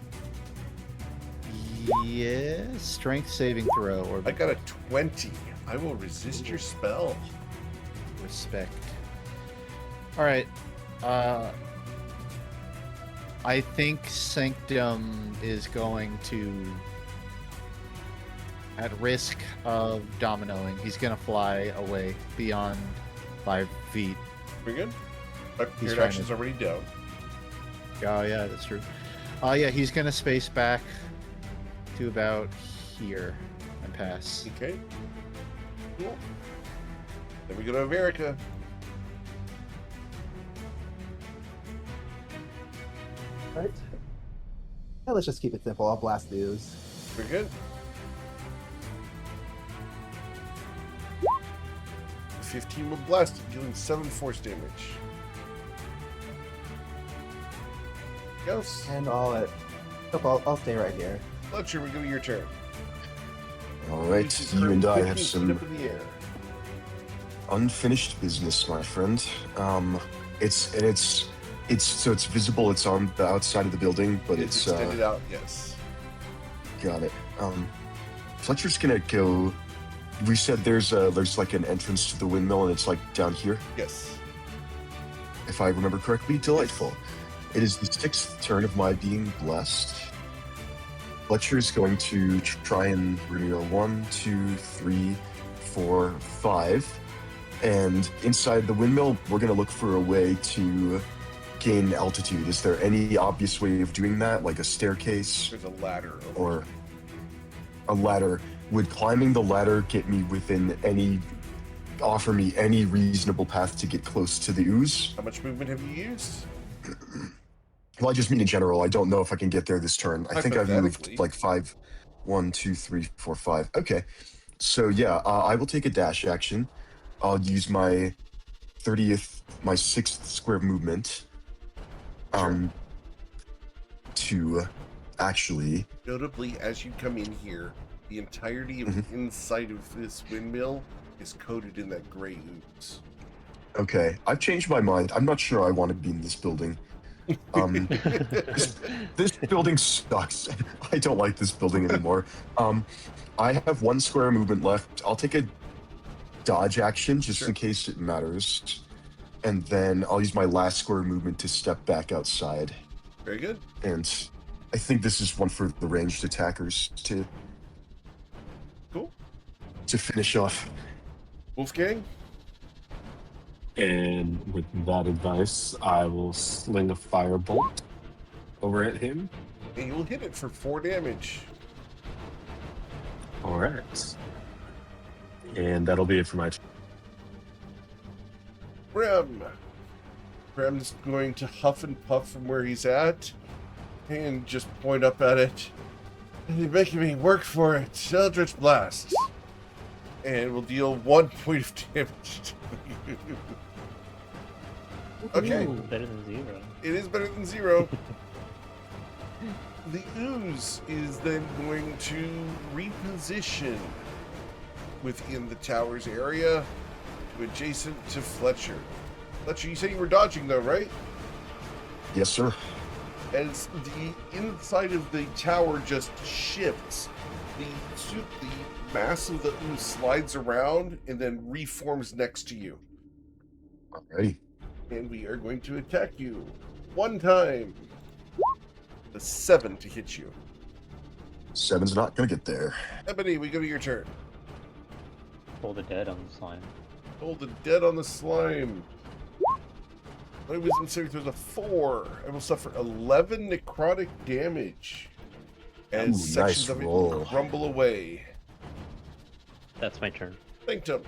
Yes, strength saving throw or I got a 20. I will resist your spell. respect. All right. I think Sanctum is going to, at risk of dominoing, he's going to fly away beyond 5 feet. Very good. My He's period trying action's to- already down. Oh, yeah, that's true. Yeah, he's going to space back to about here and pass. Okay. Cool. Then we go to America. Right. Yeah, let's just keep it simple. I'll blast the ooze. Very good. 15 will blast it, dealing 7 force damage. Ghost. And I'll stay right here. Fletcher, we go to your turn. All right, Use you your and I 15 have feet some up in the air. unfinished business, my friend. It's visible. It's on the outside of the building, but It's it's extended out, yes. got it. Fletcher's gonna go. We said there's like an entrance to the windmill, and it's like down here, Yes. if I remember correctly. Delightful. It is the 6th turn of my being blessed. Fletcher's going to try and reveal 1, 2, 3, 4, 5. And inside the windmill, we're going to look for a way to gain altitude. Is there any obvious way of doing that, like a staircase There's a ladder over or a ladder? Would climbing the ladder get me offer me any reasonable path to get close to the ooze? How much movement have you used? Well, I just mean in general. I don't know if I can get there this turn. I think I've Hypothetically. moved like 5. 1, 2, 3, 4, 5. Okay. So yeah, I will take a dash action. I'll use my 6th square movement to actually Notably, as you come in here, the entirety of Mhm. the inside of this windmill is coated in that gray ooze. Okay, I've changed my mind. I'm not sure I want to be in this building. This building sucks. I don't like this building anymore. I have 1 square movement left. I'll take a dodge action just in case it matters. And then I'll use my last square movement to step back outside. Very good. And I think this is one for the ranged attackers Cool. to finish off. Wolfgang? And with that advice, I will sling a firebolt over at him. And you'll hit it for 4 damage. All right. And that'll be it for my turn. Rem. Rem's going to huff and puff from where he's at and just point up at it. You're making me work for it. Eldritch Blast. And we'll deal 1 point of damage to you. Okay. Ooh, better than 0. It is better than 0. The ooze is then going to reposition within the tower's area to adjacent to Fletcher. Fletcher, you said you were dodging though, right? Yes, sir. As the inside of the tower just shifts, the mass of the ooze slides around and then reforms next to you. Alrighty. And we are going to attack you 1 time. The 7 to hit you. 7's not gonna get there. Ebony, we go to your turn. Hold the dead on the slime. Hold the dead on the slime. My wisdom saving throws a 4. I will suffer 11 necrotic damage as Ooh, sections nice of roll. it crumble away. That's my turn. Sanctum.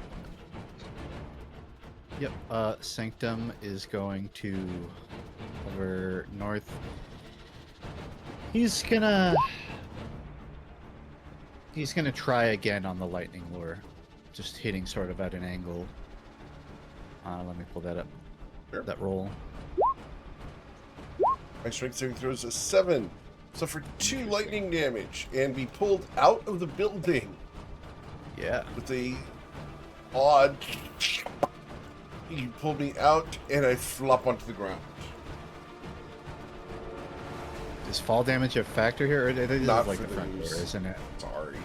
Yep. Sanctum is going to hover He's gonna try again on the lightning lure, just hitting sort of at an angle. Let me pull that up. Sure. That roll. My strength saving throw is a 7. Suffer 2 lightning damage and be pulled out of the building Yeah. with a odd. He pulled me out and I flop onto the ground. Is fall damage a factor here? Or it is Not like for the the front news. door, isn't it? Sorry.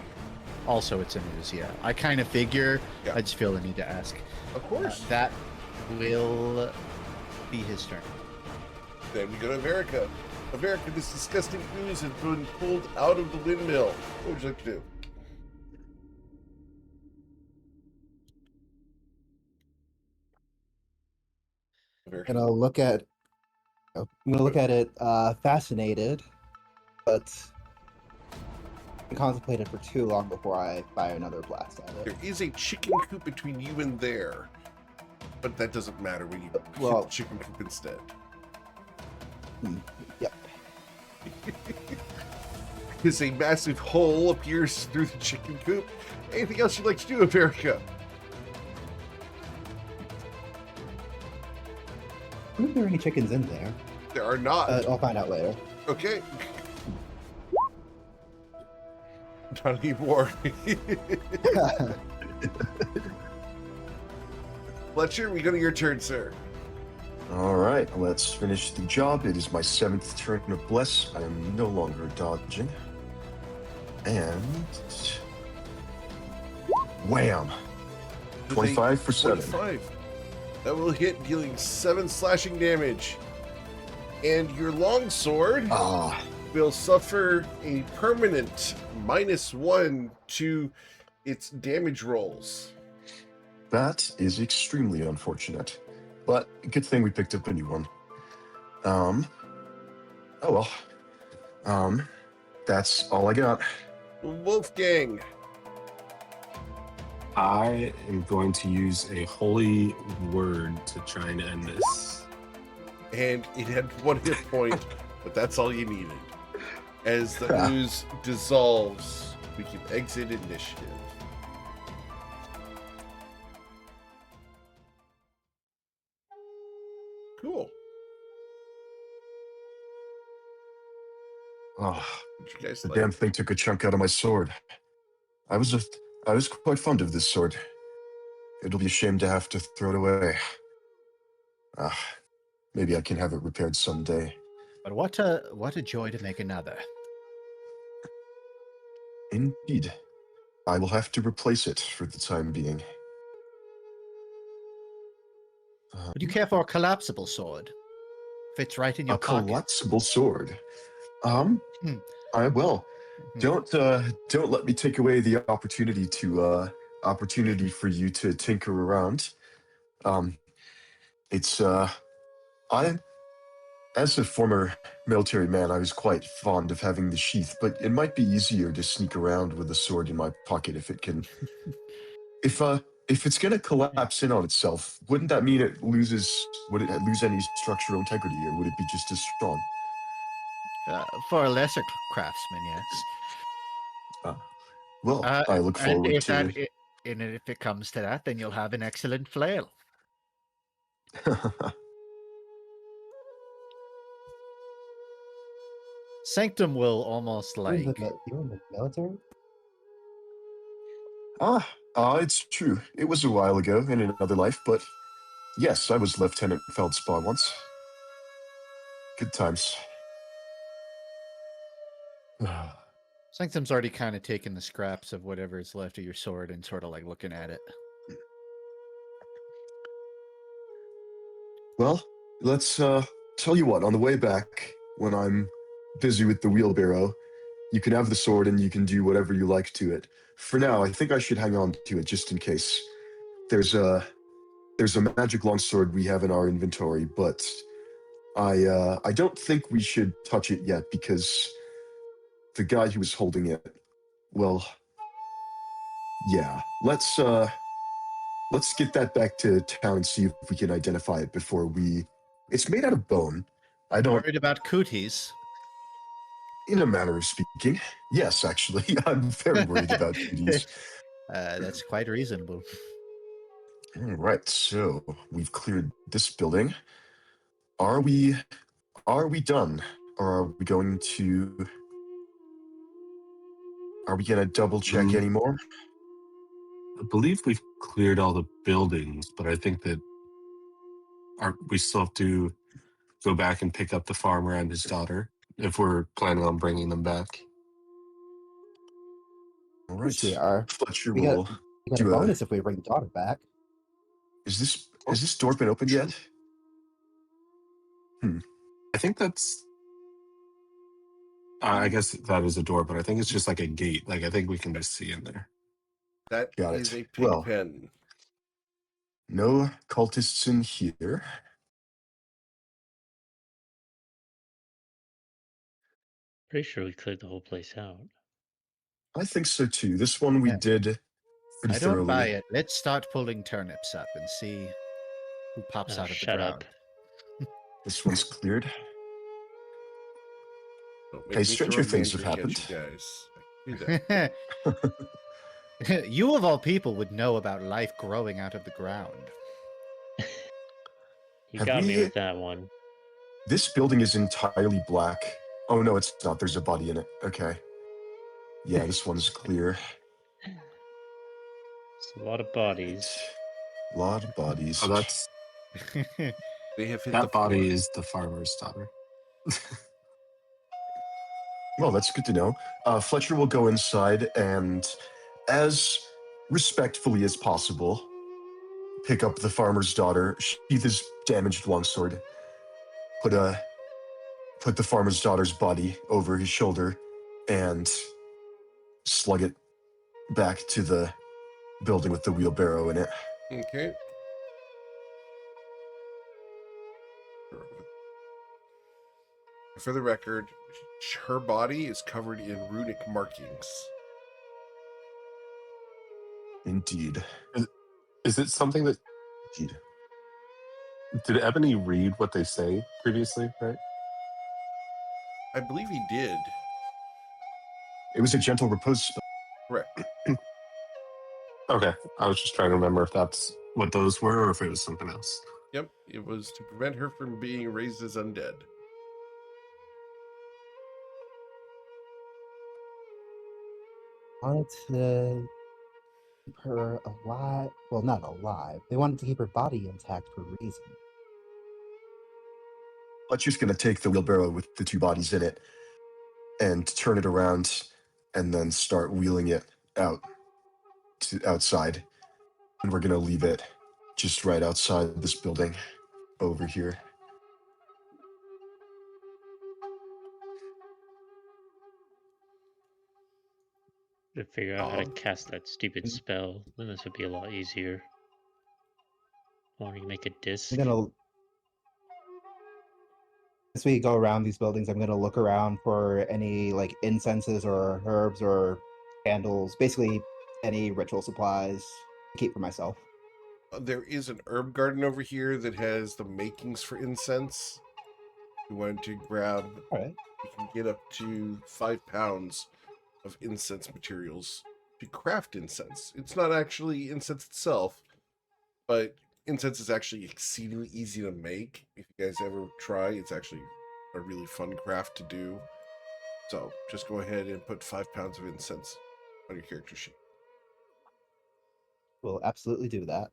Also, it's a news. Yeah. I kind of figure. Yeah. I just feel the need to ask. Of course. That will be his turn. Then we go to America. America, this disgusting ooze has been pulled out of the windmill. What would you like to do? America. I'm gonna look at it fascinated, but contemplate it for too long before I fire another blast at There it. is a chicken coop between you and there, but that doesn't matter when you hit Well- the chicken coop instead. Yep. Because a massive hole appears through the chicken coop. Anything else you'd like to do, America? I wonder if there are any chickens in there. There are not. I'll find out later. Okay. Not anymore. Fletcher, we go to your turn, sir. All right, let's finish the job. It is my 7th turn of Bless. I am no longer dodging. And... wham! With a 25 for 7. 25. That will hit, dealing 7 slashing damage. And your longsword Ah, will suffer a permanent -1 to its damage rolls. that is extremely unfortunate. But good thing we picked up a new one. Oh well. That's all I got. Wolfgang. I am going to use a holy word to try and end this. And it had 1 hit point, but that's all you needed. As the ooze dissolves, we can exit initiative. Cool. Oh, What you guys the like? damn thing took a chunk out of my sword. I was quite fond of this sword. It'll be a shame to have to throw it away. Maybe I can have it repaired someday. But what a joy to make another. Indeed. I will have to replace it for the time being. Would you care for a collapsible sword? Fits right in your A pocket. collapsible sword. Hmm. I will. Hmm. Don't let me take away the opportunity for you to tinker around. As a former military man, I was quite fond of having the sheath, but it might be easier to sneak around with a sword in my pocket if it can. If it's gonna collapse in on itself, wouldn't that mean would it lose any structural integrity, or would it be just as strong? For a lesser craftsman, yes. Well, I look And forward if to. and if it comes to that, then you'll have an excellent flail. Sanctum will almost like. You're in the military? It's true. It was a while ago in another life, but yes, I was Lieutenant Feldspar once. Good times. Sanctum's already kind of taken the scraps of whatever is left of your sword and sort of like looking at it. Well, let's tell you what, on the way back, when I'm busy with the wheelbarrow, you can have the sword and you can do whatever you like to it. For now, I think I should hang on to it just in case. There's a magic longsword we have in our inventory, but I don't think we should touch it yet because the guy who was holding it, well, yeah. Let's get that back to town and see if we can identify it before we. It's made out of bone. I don't. Worried about cooties. In a manner of speaking, yes, actually. I'm very worried about duties. That's quite reasonable. All right, so we've cleared this building. Are we done? Or are we gonna double check Mm. anymore? I believe we've cleared all the buildings, but I think that we still have to go back and pick up the farmer and his daughter if we're planning on bringing them back. All Yes, we right. are. Fletcher We will got a do bonus if we bring the daughter back. Has this door been opened yet? I think that's. I guess that is a door, but I think it's just like a gate. Like I think we can just see in there. That Got is it. a pig Well, pen. no cultists in here. Pretty sure we cleared the whole place out. I think so too. This one we Yeah. did pretty I don't thoroughly. buy it. Let's start pulling turnips up and see who pops Oh, out of the shut ground. up. This one's cleared. Don't Hey, make me stranger throw things have magic at happened. you guys. I can do that. You of all people would know about life growing out of the ground. You Have got me we- with that one. This building is entirely black. Oh no, it's not. There's a body in it. Okay. Yeah, this one's clear. It's a lot of bodies. A lot of bodies. Oh, that's They have hit the that body floor. is the farmer's daughter. Well, that's good to know. Fletcher will go inside and, as respectfully as possible, pick up the farmer's daughter, sheath his damaged longsword, put the farmer's daughter's body over his shoulder, and slug it back to the building with the wheelbarrow in it. Okay. For the record, her body is covered in runic markings. Indeed. Is it something that Indeed. did Ebony read what they say previously? Right. I believe he did. It was a gentle repose spell. Correct. Okay. I was just trying to remember if that's what those were or if it was something else. Yep. It was to prevent her from being raised as undead. Wanted to keep her alive. Well, not alive. They wanted to keep her body intact for a reason. Fletcher's going to take the wheelbarrow with the two bodies in it and turn it around and then start wheeling it out to outside. And we're going to leave it just right outside this building over here. To figure out how to cast that stupid spell, then this would be a lot easier. Wanting to make a disc. I'm gonna. As we go around these buildings, I'm gonna look around for any like incenses or herbs or candles, basically any ritual supplies to keep for myself. There is an herb garden over here that has the makings for incense. If you wanted to grab, All right. you can get up to 5 pounds of incense materials to craft incense. It's not actually incense itself, but incense is actually exceedingly easy to make. If you guys ever try, it's actually a really fun craft to do. So just go ahead and put 5 pounds of incense on your character sheet. We'll absolutely do that.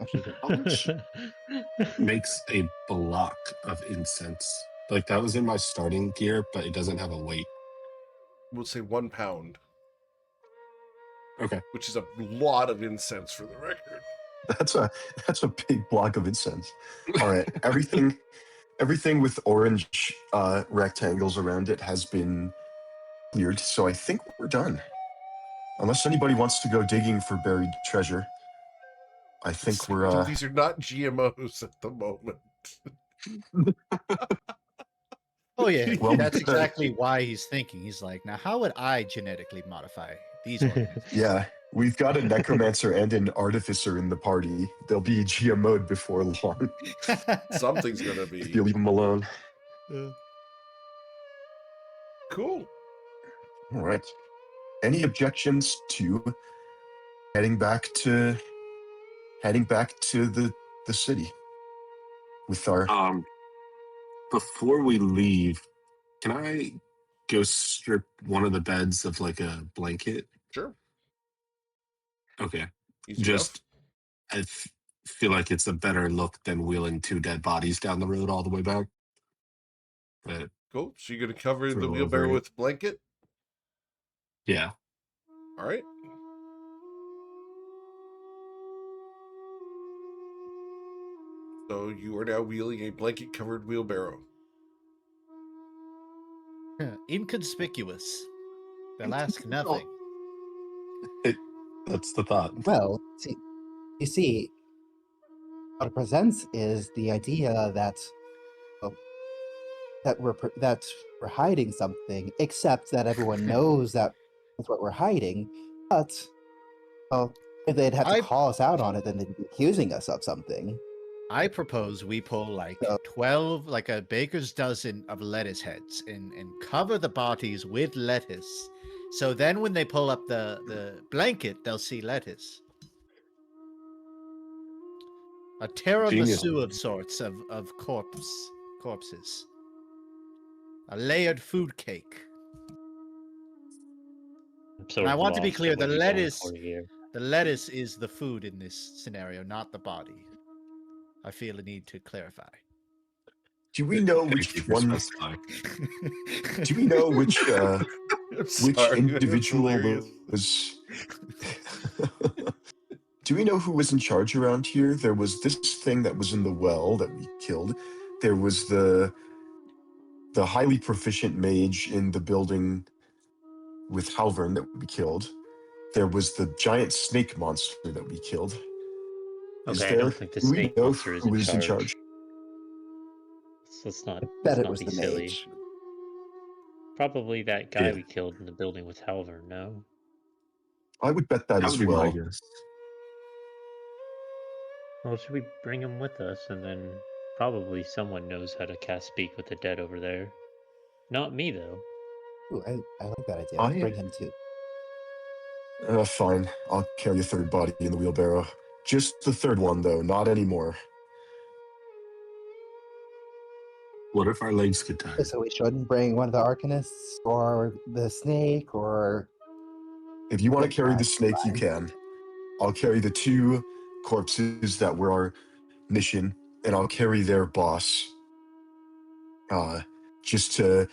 Actually, How much makes a block of incense? Like that was in my starting gear, but it doesn't have a weight. We'll say 1 pound, Okay. which is a lot of incense for the record. That's a big block of incense. All right, everything with orange rectangles around it has been cleared, so I think we're done. Unless anybody wants to go digging for buried treasure, I think we're. These are not GMOs at the moment. Oh yeah, Well, that's exactly why he's thinking. He's like, now how would I genetically modify these organisms? Yeah, we've got a necromancer and an artificer in the party. They'll be GMO'd before long Something's gonna if be. you leave them alone. Cool. All right. Any objections to heading back to the city with our? Before we leave, can I go strip one of the beds of like a blanket? Sure. Okay. Easy Just I feel like it's a better look than wheeling 2 dead bodies down the road all the way back. But Cool. So you're going to cover for the a little wheelbarrow very- with blanket? yeah. All right. So you are now wheeling a blanket-covered wheelbarrow. Inconspicuous. They'll ask nothing. That's the thought. Well, you see, what it presents is the idea that well, that we're hiding something, except that everyone knows that that's what we're hiding. But well, if they'd have to I- call us out on it, then they'd be accusing us of something. I propose we pull like So- 12, like a baker's dozen of lettuce heads and cover the bodies with lettuce. So then when they pull up the blanket, they'll see lettuce. A Genius. tiramisu of sorts of corpses. A layered food cake. I'm sort And I of want to be lost clear, on the what you're going lettuce for here. the lettuce is the food in this scenario, not the body. I feel a need to clarify. Do we know Thank you which for one? specifying. Do we know which I'm which sorry, that's individual hilarious. was? Do we know who was in charge around here? There was this thing that was in the well that we killed. There was the highly proficient mage in the building with Halvern that we killed. There was the giant snake monster that we killed. Is Okay, I there? don't think the Do we snake know monster is who in was in charge. charge? Let's not, Bet let's it not was be the silly. mage. Probably that guy Yeah. we killed in the building with Halvern, no? I would bet that That as would be my well. guess. Well, should we bring him with us? And then probably someone knows how to cast Speak with the Dead over there. Not me, though. Ooh, I like that idea. Let's bring him too. Fine. I'll carry a third body in the wheelbarrow. Just the third one, though, not anymore. What if our legs get tired? So we shouldn't bring one of the Arcanists or the snake or. If you want to Yeah, carry the that's snake, you fine. can. I'll carry the 2 corpses that were our mission, and I'll carry their boss. Just to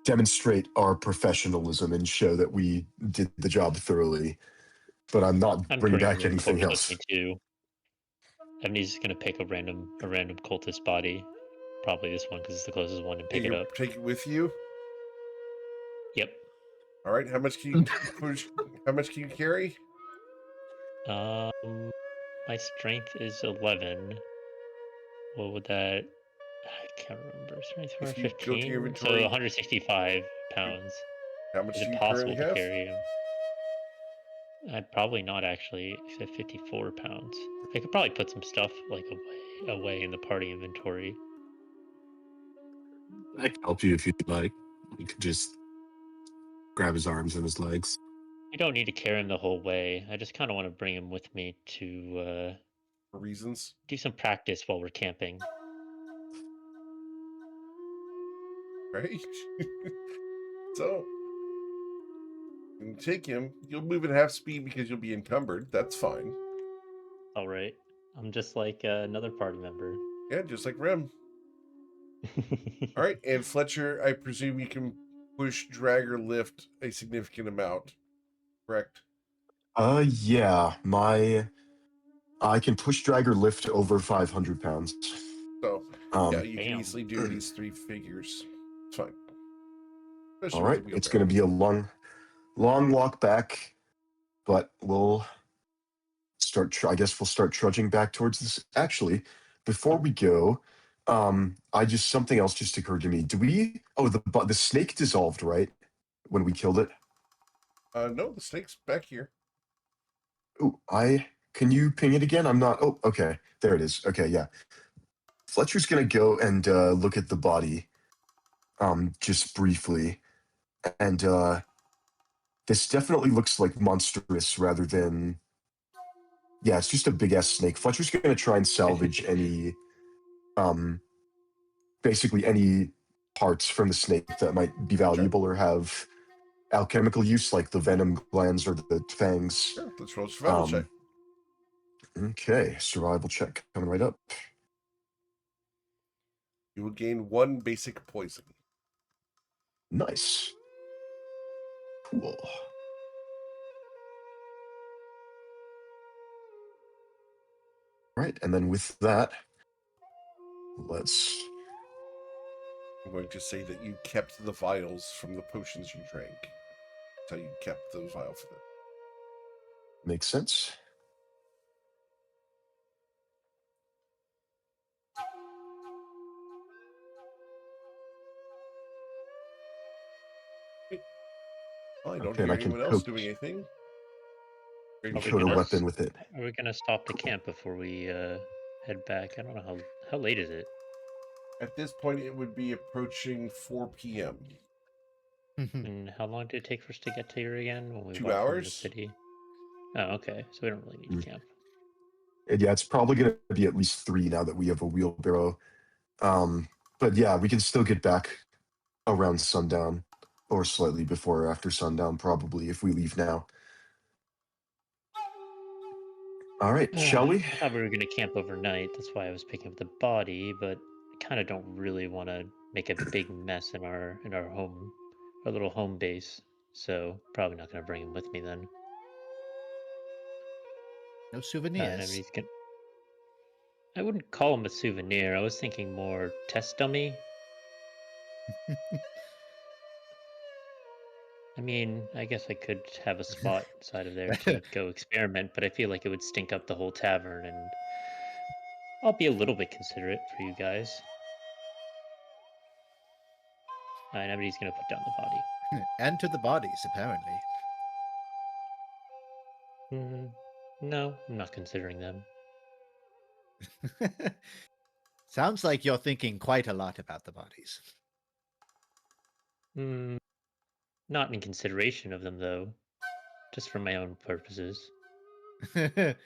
demonstrate our professionalism and show that we did the job thoroughly. But I'm not I'm bringing bringing back the anything corpse else. with me too. Ebony's just gonna pick a random cultist body, probably this one because it's the closest one, and pick it You up. take it with you. Yep. All right. How much can you push? How much can you carry? My strength is 11. What would that? I can't remember. Strength for If you go to your 15, so inventory, 165 pounds. how much Is do it you possible currently to have? carry him? I'd probably not actually, except 54 pounds. I could probably put some stuff like away in the party inventory. I can help you if you'd like. You could just grab his arms and his legs. I don't need to carry him the whole way. I just kind of want to bring him with me to For reasons. do some practice while we're camping. Right? So, when you take him, you'll move at half speed because you'll be encumbered. That's fine. All right. I'm just like another party member. Yeah, just like Rem. All right, and Fletcher, I presume you can push, drag, or lift a significant amount, correct? Yeah, I can push, drag, or lift over 500 pounds. So, yeah, you can Damn. easily do these 3 figures. It's fine. Especially All with right, the it's going to wheelbarrow. be a long walk back, but we'll start. I guess we'll start trudging back towards this. Actually, before we go, something else just occurred to me. Do we? Oh, the snake dissolved, right? When we killed it. No, the snake's back here. Oh, can you ping it again? I'm not. Oh, okay, there it is. Okay, yeah. Fletcher's gonna go and look at the body, just briefly, And this definitely looks like monstrous rather than. Yeah, it's just a big ass snake. Fletcher's going to try and salvage any, basically any parts from the snake that might be valuable or have alchemical use, like the venom glands or the fangs. Sure, let's roll a survival check. Okay, survival check coming right up. You will gain 1 basic poison. Nice. Cool. Right, and then with that, let's. I'm going to say that you kept the vials from the potions you drank. That's how you kept the vial for them. Makes sense. Well, I don't Okay, and hear I can anyone else poke- doing anything. Are we Put a gonna weapon with it. Are we gonna stop the camp before we head back? I don't know how late is it. At this point, it would be approaching 4 p.m. And how long did it take for us to get to here again when we 2 walked from the hours? city? Oh, okay. So we don't really need to camp. And yeah, it's probably going to be at least 3 now that we have a wheelbarrow. But yeah, we can still get back around sundown or slightly before or after sundown, probably, if we leave now. All right, shall we? I thought we were gonna camp overnight. That's why I was picking up the body, but I kind of don't really want to make a big mess in our home, our little home base. So probably not gonna bring him with me then. No And souvenirs. he's gonna. I wouldn't call him a souvenir. I was thinking more test dummy. I mean, I guess I could have a spot inside of there to go experiment, but I feel like it would stink up the whole tavern, and I'll be a little bit considerate for you guys. And everybody's gonna put down the body. And to the bodies, apparently. No, I'm not considering them. Sounds like you're thinking quite a lot about the bodies. Not in consideration of them, though. Just for my own purposes. This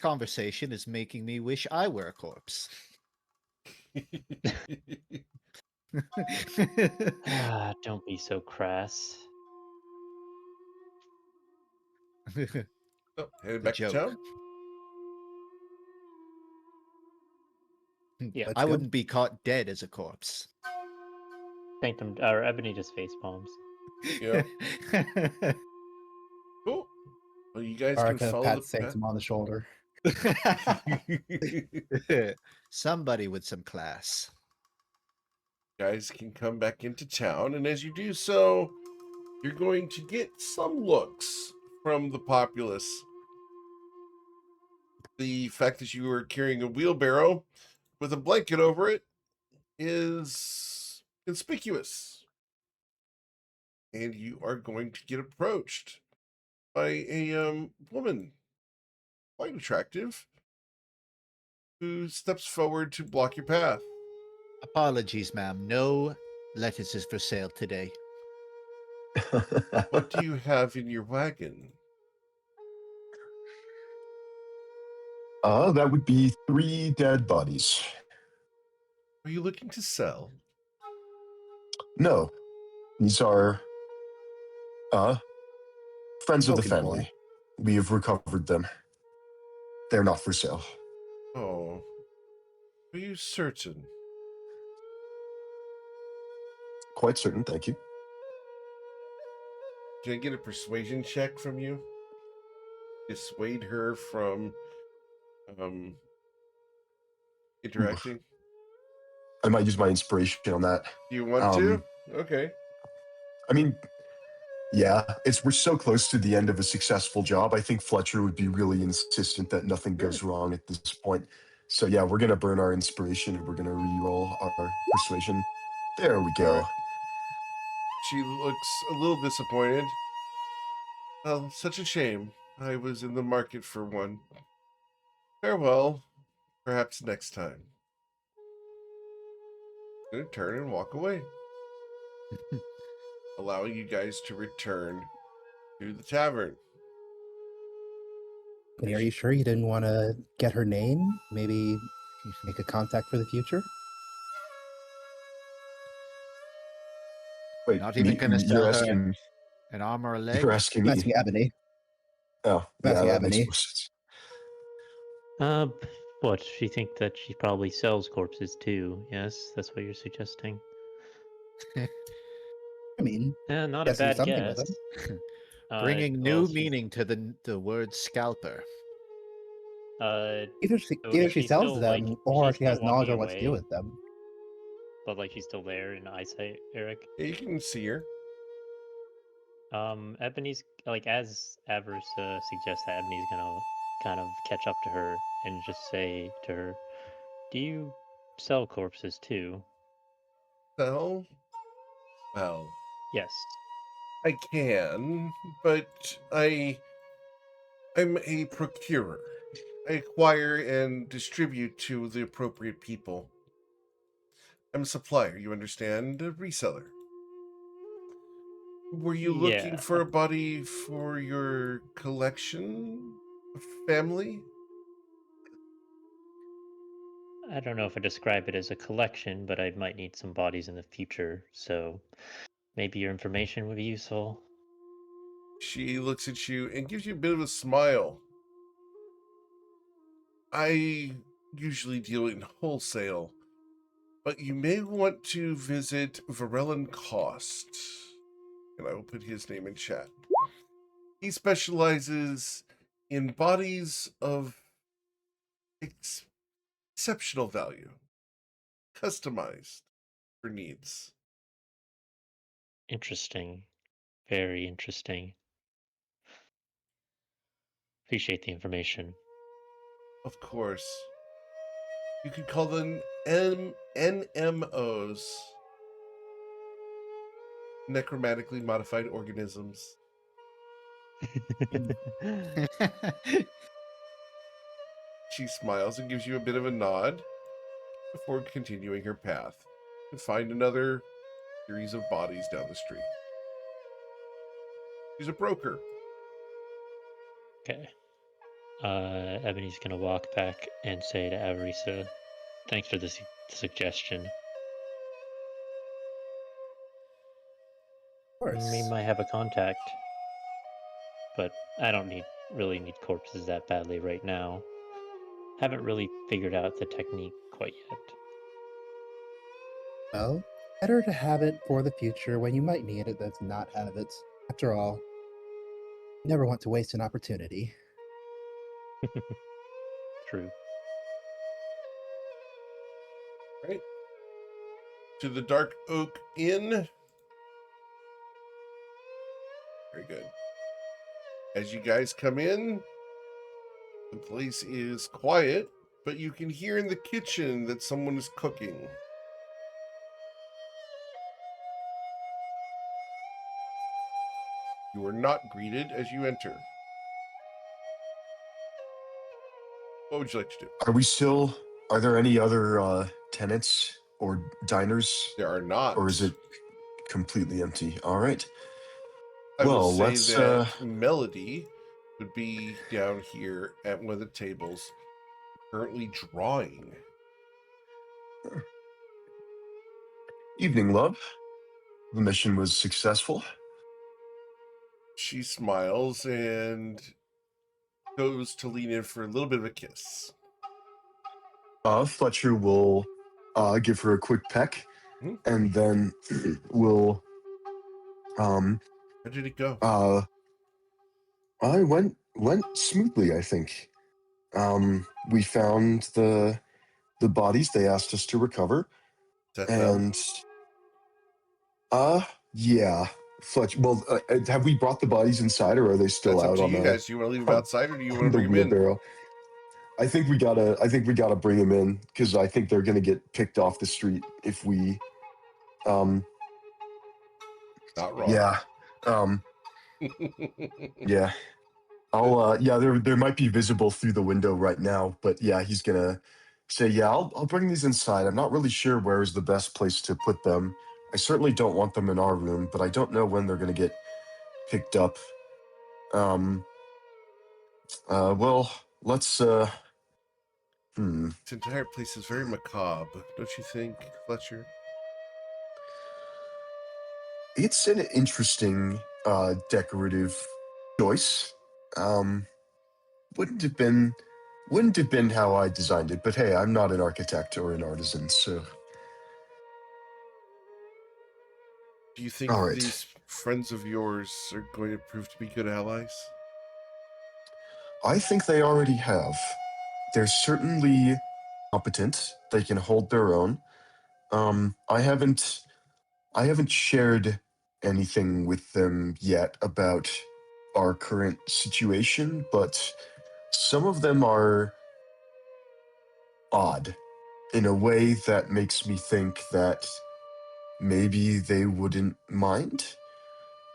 conversation is making me wish I were a corpse. Don't be so crass. Oh, headed The back to joke. town? Yeah. I wouldn't be caught dead as a corpse. Sanctum or Ebony just face palms. Yeah. Cool. Well, you guys can Arca follow pat the Sanctum on the shoulder. Somebody with some class. Guys can come back into town, and as you do so, you're going to get some looks from the populace. The fact that you are carrying a wheelbarrow with a blanket over it is conspicuous. And you are going to get approached by a woman, quite attractive, who steps forward to block your path. Apologies, ma'am. No lettuces for sale today. What do you have in your wagon? That would be 3 dead bodies. Are you looking to sell? No, these are friends of the Spoken for. family. We have recovered them. They're not for sale. Oh, are you certain? Quite certain, thank you. Can I get a persuasion check from you? Dissuade her from interacting. I might use my inspiration on that. Do you want to? Okay. I mean, yeah, we're so close to the end of a successful job. I think Fletcher would be really insistent that nothing goes wrong at this point. So yeah, we're gonna burn our inspiration and we're gonna re-roll our persuasion. There we go. All right. She looks a little disappointed. Oh, such a shame. I was in the market for one. Farewell. Perhaps next time. I'm gonna turn and walk away. allowing you guys to return to the tavern. Are you sure you didn't want to get her name? Maybe make a contact for the future? Wait, Not even gonna you're sell her asking. an arm or a You're leg. asking I'm me. asking Ebony. Oh, I'm yeah, asking that makes Ebony. more sense. What? She think that she probably sells corpses too? Yes, that's what you're suggesting. I mean, Not a guess do bad something with guess. them. Bringing Well, new she's- meaning to the word scalper. Either So she she's sells still, them, like, or she's she still has knowledge walking on what to do away, with them. but like she's still there in eyesight, Eric. Yeah, you can see her. Ebony's like, as Avarice suggests that Ebony's gonna kind of catch up to her and just say to her, "Do you sell corpses too?" So, well, Yes. I can, but I'm a procurer. I acquire and distribute to the appropriate people. I'm a supplier, you understand? A reseller. Were you looking Yeah. for a body for your collection? Family? I don't know if I describe it as a collection, but I might need some bodies in the future, so maybe your information would be useful. She looks at you and gives you a bit of a smile. I usually deal in wholesale, but you may want to visit Varellan Cost. And I will put his name in chat. He specializes in bodies of exceptional value, customized for needs. Interesting. Very interesting. Appreciate the information. Of course. You could call them NMOs, necromatically modified organisms. She smiles and gives you a bit of a nod before continuing her path to find another series of bodies down the street. She's a broker. Okay. Ebony's gonna walk back and say to Avarisa, "Thanks for the suggestion. Of course. We might have a contact, but I don't really need corpses that badly right now. Haven't really figured out the technique quite yet." Well, better to have it for the future when you might need it than to not have it. After all, you never want to waste an opportunity. True. Right? To the Dark Oak Inn. Very good. As you guys come in, the place is quiet, but you can hear in the kitchen that someone is cooking. You are not greeted as you enter. What would you like to do? Are we still? Are there any other tenants or diners, There are not. or is it completely empty? All right. I will Well, say let's. that Melody would be down here at one of the tables, currently drawing. Evening, love. The mission was successful. She smiles and goes to lean in for a little bit of a kiss. Fletcher will give her a quick peck, Hmm? and then will. How did it go? I went smoothly, I think. We found the bodies they asked us to recover, Is that them? and yeah, Fletcher. Well, have we brought the bodies inside, or are they still That's up out to on you the guys. Do you want to leave them outside or do you want to the bring them in? wheelbarrow? I think we gotta bring them in because I think they're gonna get picked off the street if we. Not wrong. Yeah. Yeah. Yeah, there might be visible through the window right now, but yeah, he's gonna say, yeah, I'll bring these inside. I'm not really sure where is the best place to put them I certainly don't want them in our room, but I don't know when they're going to get picked up. Well, let's, This entire place is very macabre, don't you think, Fletcher? It's an interesting, decorative choice. Wouldn't have been how I designed it, but hey, I'm not an architect or an artisan, so. Do you think All right. these friends of yours are going to prove to be good allies? I think they already have. They're certainly competent. They can hold their own. I haven't shared anything with them yet about our current situation, but some of them are odd in a way that makes me think that maybe they wouldn't mind.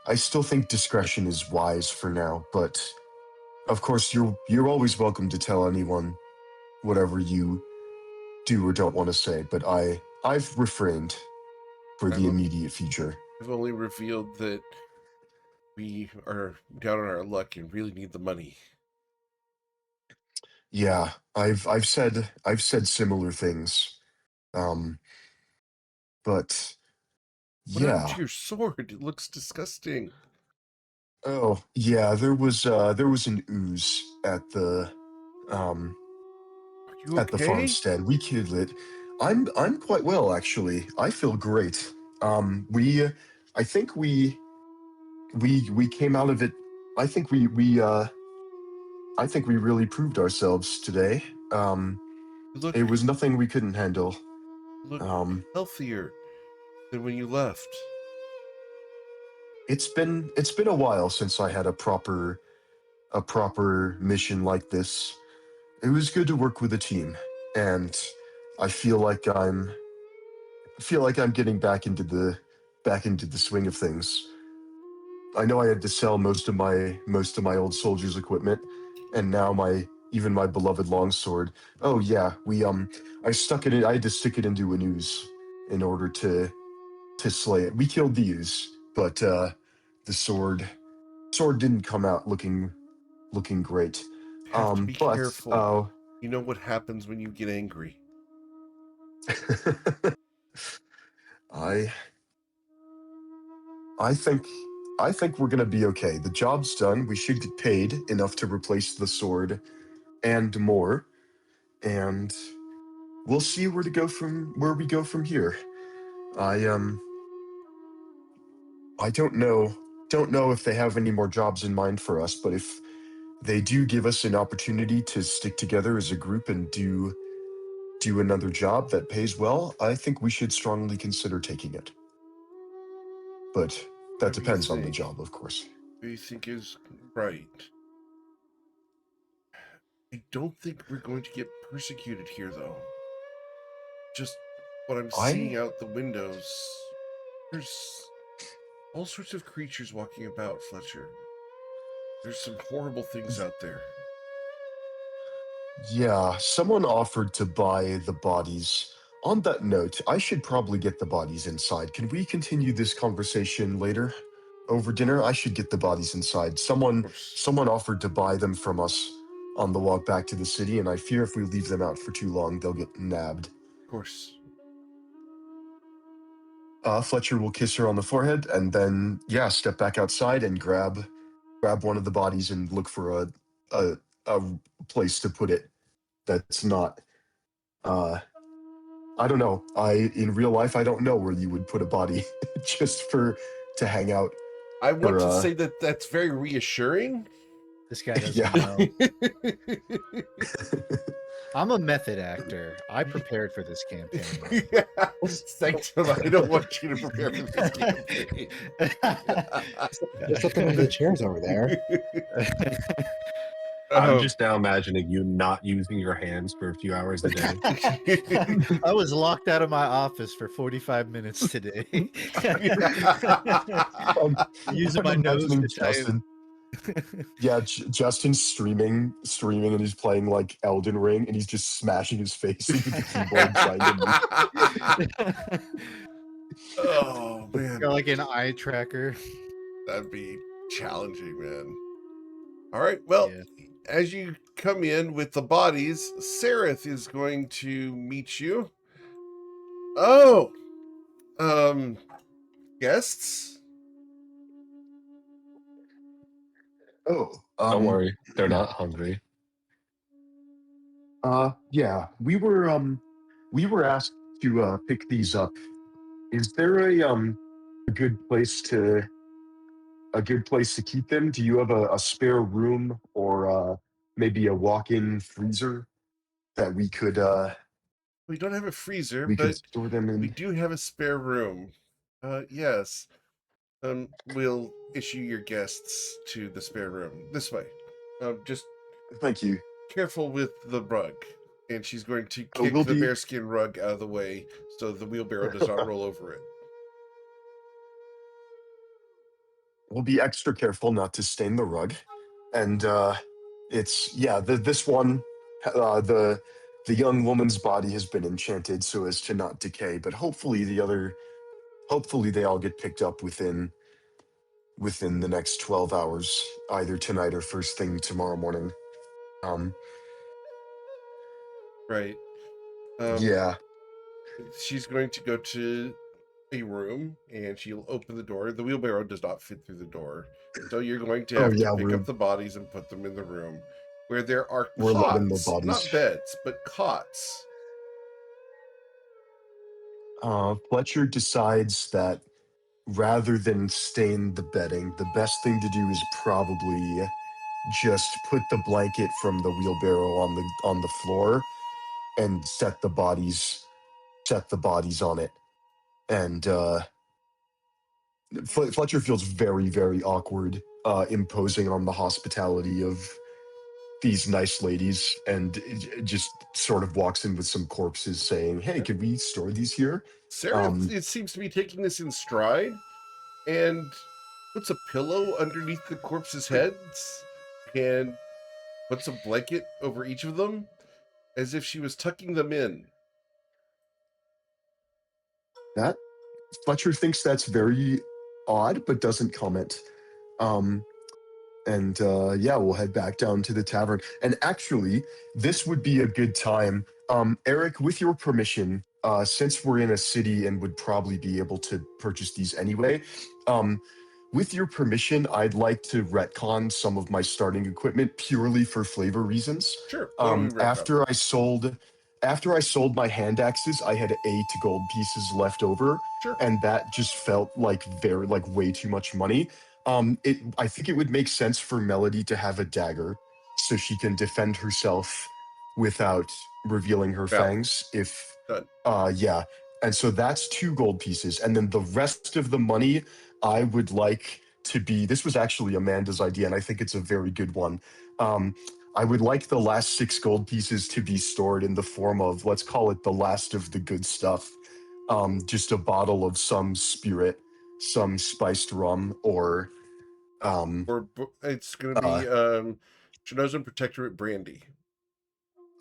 I still think discretion is wise for now, but of course you're always welcome to tell anyone whatever you do or don't want to say, but I've refrained for the immediate future. I've only revealed that we are down on our luck and really need the money. Yeah, I've said similar things. But What happened yeah. to your sword? It looks disgusting. Oh, yeah, there was an ooze at the Are you okay? farmstead. We killed it. I'm quite well, actually. I feel great. I think we came out of it. I think we really proved ourselves today. Look, It was nothing we couldn't handle. look healthier than when you left. It's been a while since I had a proper mission like this. It was good to work with a team, and I feel like I'm getting back into the swing of things. I know I had to sell most of my old soldiers' equipment, and now my beloved longsword. Oh yeah, I stuck it in. I had to stick it into an ooze in order to slay it. We killed the ooze, but the sword didn't come out looking great. You have to be But careful. You know what happens when you get angry. I think we're gonna be okay. The job's done. We should get paid enough to replace the sword and more, and we'll see where we go from here. I don't know if they have any more jobs in mind for us, but if they do give us an opportunity to stick together as a group and do another job that pays well, I think we should strongly consider taking it. But that Whatever you depends on the think. job, of course. What you think is right. I don't think we're going to get persecuted here, though. Just what I'm seeing out the windows. There's all sorts of creatures walking about, Fletcher. There's some horrible things out there. Yeah, someone offered to buy the bodies. On that note, I should probably get the bodies inside. Can we continue this conversation later? Over dinner? I should get the bodies inside. Someone offered to buy them from us on the walk back to the city, and I fear if we leave them out for too long, they'll get nabbed. Of course. Fletcher will kiss her on the forehead, and then, yeah, step back outside and grab one of the bodies and look for a place to put it that's not I don't know. In real life I don't know where you would put a body just to hang out. I want to say that that's very reassuring. This guy doesn't know. I'm a method actor. I prepared for this campaign. Sanctum, I don't want you to prepare for this campaign. Just look at the chairs over there. I'm just now imagining you not using your hands for a few hours a day. I was locked out of my office for 45 minutes today. Using my nose to Justin. Yeah, Justin's streaming, and he's playing like Elden Ring, and he's just smashing his face into the keyboard trying to Oh man, Got like an eye tracker. that'd be challenging, man. All right, well, Yeah. as you come in with the bodies, Sereth is going to meet you. Oh, um, guests. Oh, Don't worry, they're not hungry. yeah, we were asked to pick these up. Is there a good place to keep them? Do you have a spare room or maybe a walk-in freezer that We don't have a freezer, we could but store them we in? do have a spare room. Yes. We'll issue your guests to the spare room this way. Just Thank you. careful with the rug. And she's going to Oh, kick we'll the be bearskin rug out of the way so the wheelbarrow does not roll over it. we'll be extra careful not to stain the rug. And it's yeah, this one the young woman's body has been enchanted so as to not decay, but hopefully they all get picked up within the next 12 hours, either tonight or first thing tomorrow morning. Um Right. Um, yeah. she's going to go to a room and she'll open the door. The wheelbarrow does not fit through the door. So you're going to Oh have to yeah, pick up the bodies and put them in the room where there are we're loading the cots, bodies. not beds, but cots. Fletcher decides that rather than stain the bedding, the best thing to do is probably just put the blanket from the wheelbarrow on the floor and set the bodies on it. And Fletcher feels very, very awkward imposing on the hospitality of these nice ladies, and just sort of walks in with some corpses saying, hey, could we store these here? Sarah, it seems to be taking this in stride and puts a pillow underneath the corpses' heads and puts a blanket over each of them as if she was tucking them in. That Fletcher thinks that's very odd, but doesn't comment. Um, and yeah, we'll head back down to the tavern. And actually, this would be a good time. Eric, with your permission, since we're in a city and would probably be able to purchase these anyway, um, with your permission, I'd like to retcon some of my starting equipment purely for flavor reasons. Sure, what do we reckon? After I sold my hand axes, I had 8 gold pieces left over, Sure. and that just felt like way too much money. I think it would make sense for Melody to have a dagger so she can defend herself without revealing her Valid. fangs. If Done. yeah. And so that's 2 gold pieces. And then the rest of the money I would like to be, this was actually Amanda's idea, and I think it's a very good one. I would like the last 6 gold pieces to be stored in the form of, let's call it the last of the good stuff. Just a bottle of some spirit, some spiced rum, or Or it's going to be Chinozo Protectorate brandy.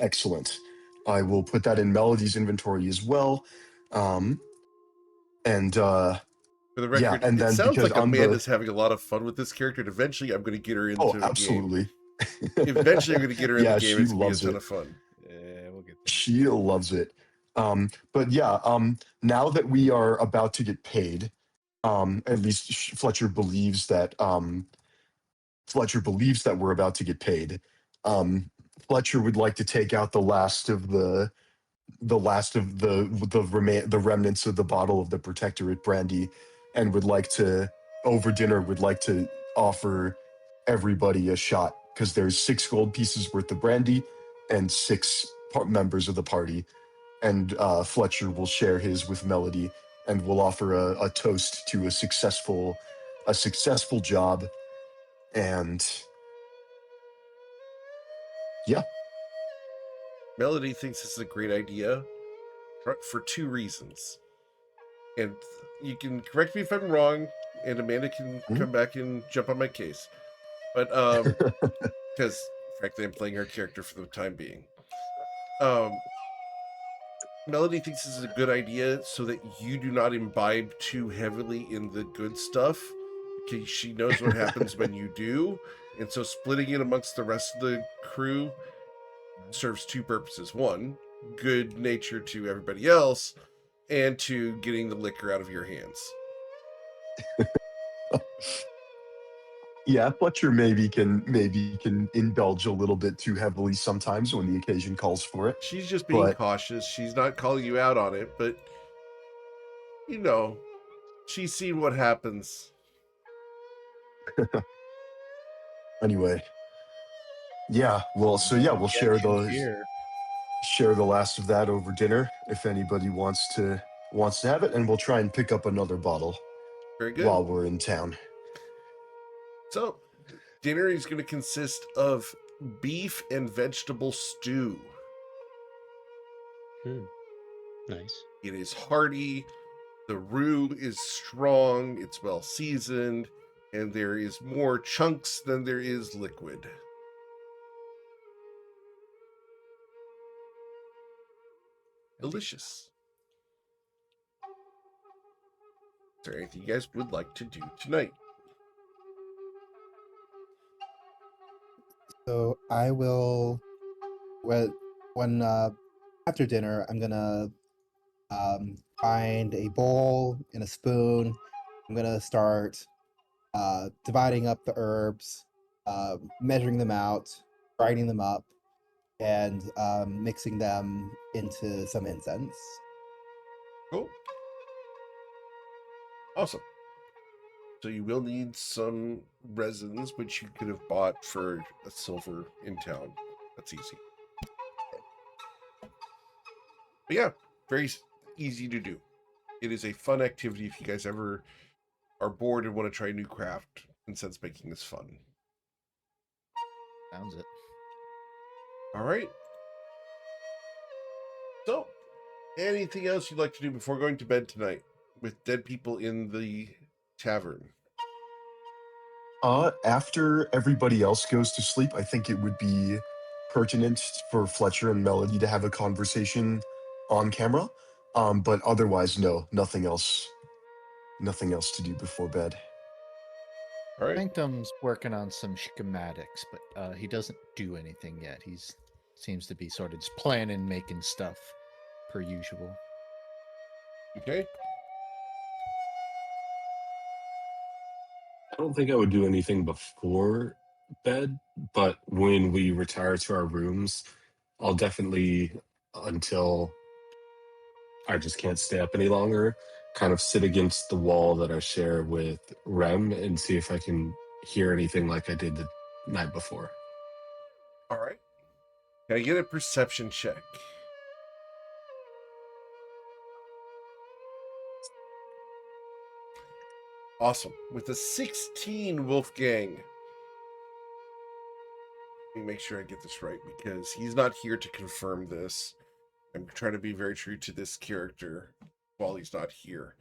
excellent. I will put that in Melody's inventory as well. And For the record, and it then sounds because like I'm Amanda's having a lot of fun with this character, and eventually I'm going to get her into the game. absolutely. Eventually I'm going to get her in Yeah, the game. she It's going to be a loves ton it. of fun. Yeah, we'll get there. She loves it. But yeah, now that we are about to get paid, at least Fletcher believes that we're about to get paid. Fletcher would like to take out the last of the remnants of the bottle of the Protectorate brandy, and would like to, over dinner, would like to offer everybody a shot, because there's 6 gold pieces worth of brandy and 6 members of the party, and Fletcher will share his with Melody, and will offer a toast to a successful job. And yeah. Melody thinks this is a great idea for 2 reasons. And you can correct me if I'm wrong, and Amanda can come back and jump on my case. But because frankly I'm playing her character for the time being. Melody thinks this is a good idea so that you do not imbibe too heavily in the good stuff, because she knows what happens when you do. And so splitting it amongst the rest of the crew serves two purposes. One, good nature to everybody else, and two, getting the liquor out of your hands. Yeah, Fletcher maybe can indulge a little bit too heavily sometimes when the occasion calls for it. She's just being But cautious. She's not calling you out on it, but you know, she's seen what happens. anyway, yeah. Well, so yeah, we'll share the last of that over dinner if anybody wants to have it, and we'll try and pick up another bottle Very good. while we're in town. So, dinner is going to consist of beef and vegetable stew. Nice. It is hearty. The roux is strong. It's well seasoned, and there is more chunks than there is liquid. Delicious. Is there anything you guys would like to do tonight? So I will, when after dinner, I'm gonna find a bowl and a spoon. I'm gonna start dividing up the herbs, measuring them out, grinding them up, and mixing them into some incense. Cool. Awesome. So you will need some resins, which you could have bought for a silver in town. That's easy. But yeah, very easy to do. It is a fun activity if you guys ever are bored and want to try a new craft. Incense making is fun. Sounds it. All right. So, anything else you'd like to do before going to bed tonight with dead people in the tavern? After everybody else goes to sleep, I think it would be pertinent for Fletcher and Melody to have a conversation on camera. But otherwise, no, nothing else to do before bed. All right. Sanctum's working on some schematics, but he doesn't do anything yet. He's seems to be sort of just planning, making stuff per usual. Okay. I don't think I would do anything before bed, but when we retire to our rooms, I'll definitely, until I just can't stay up any longer, kind of sit against the wall that I share with Rem and see if I can hear anything like I did the night before. All right. Can I get a perception check? Awesome. With a 16, Wolfgang. Let me make sure I get this right because he's not here to confirm this. I'm trying to be very true to this character while he's not here.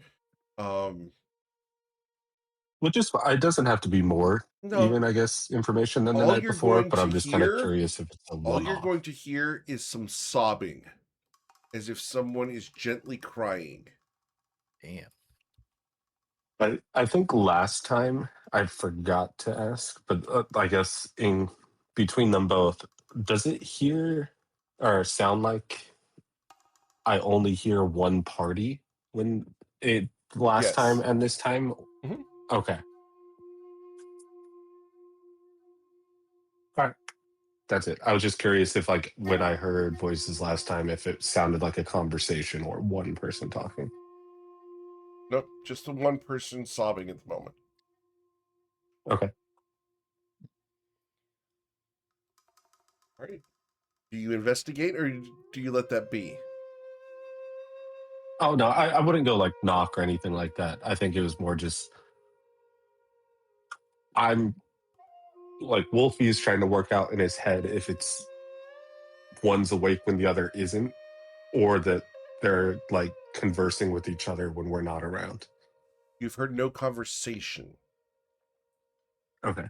Which is, it doesn't have to be more, No. even, I guess, information than the All night you're before, going but to I'm just kind of hear- curious if it's a All you're one-off. going to hear is some sobbing, as if someone is gently crying. Damn. I think last time I forgot to ask, but I guess in between them both, does it hear or sound like I only hear one party when it last Yes. time and this time? Mhm. Okay. All right. That's it. I was just curious if, like, when I heard voices last time, if it sounded like a conversation or one person talking. Nope, just the one person sobbing at the moment. Okay. All right. Do you investigate or do you let that be? Oh, no, I wouldn't go, like, knock or anything like that. I think it was more just, I'm, like, Wolfie is trying to work out in his head if it's one's awake when the other isn't, or that they're, like, conversing with each other when we're not around. You've heard no conversation. Okay.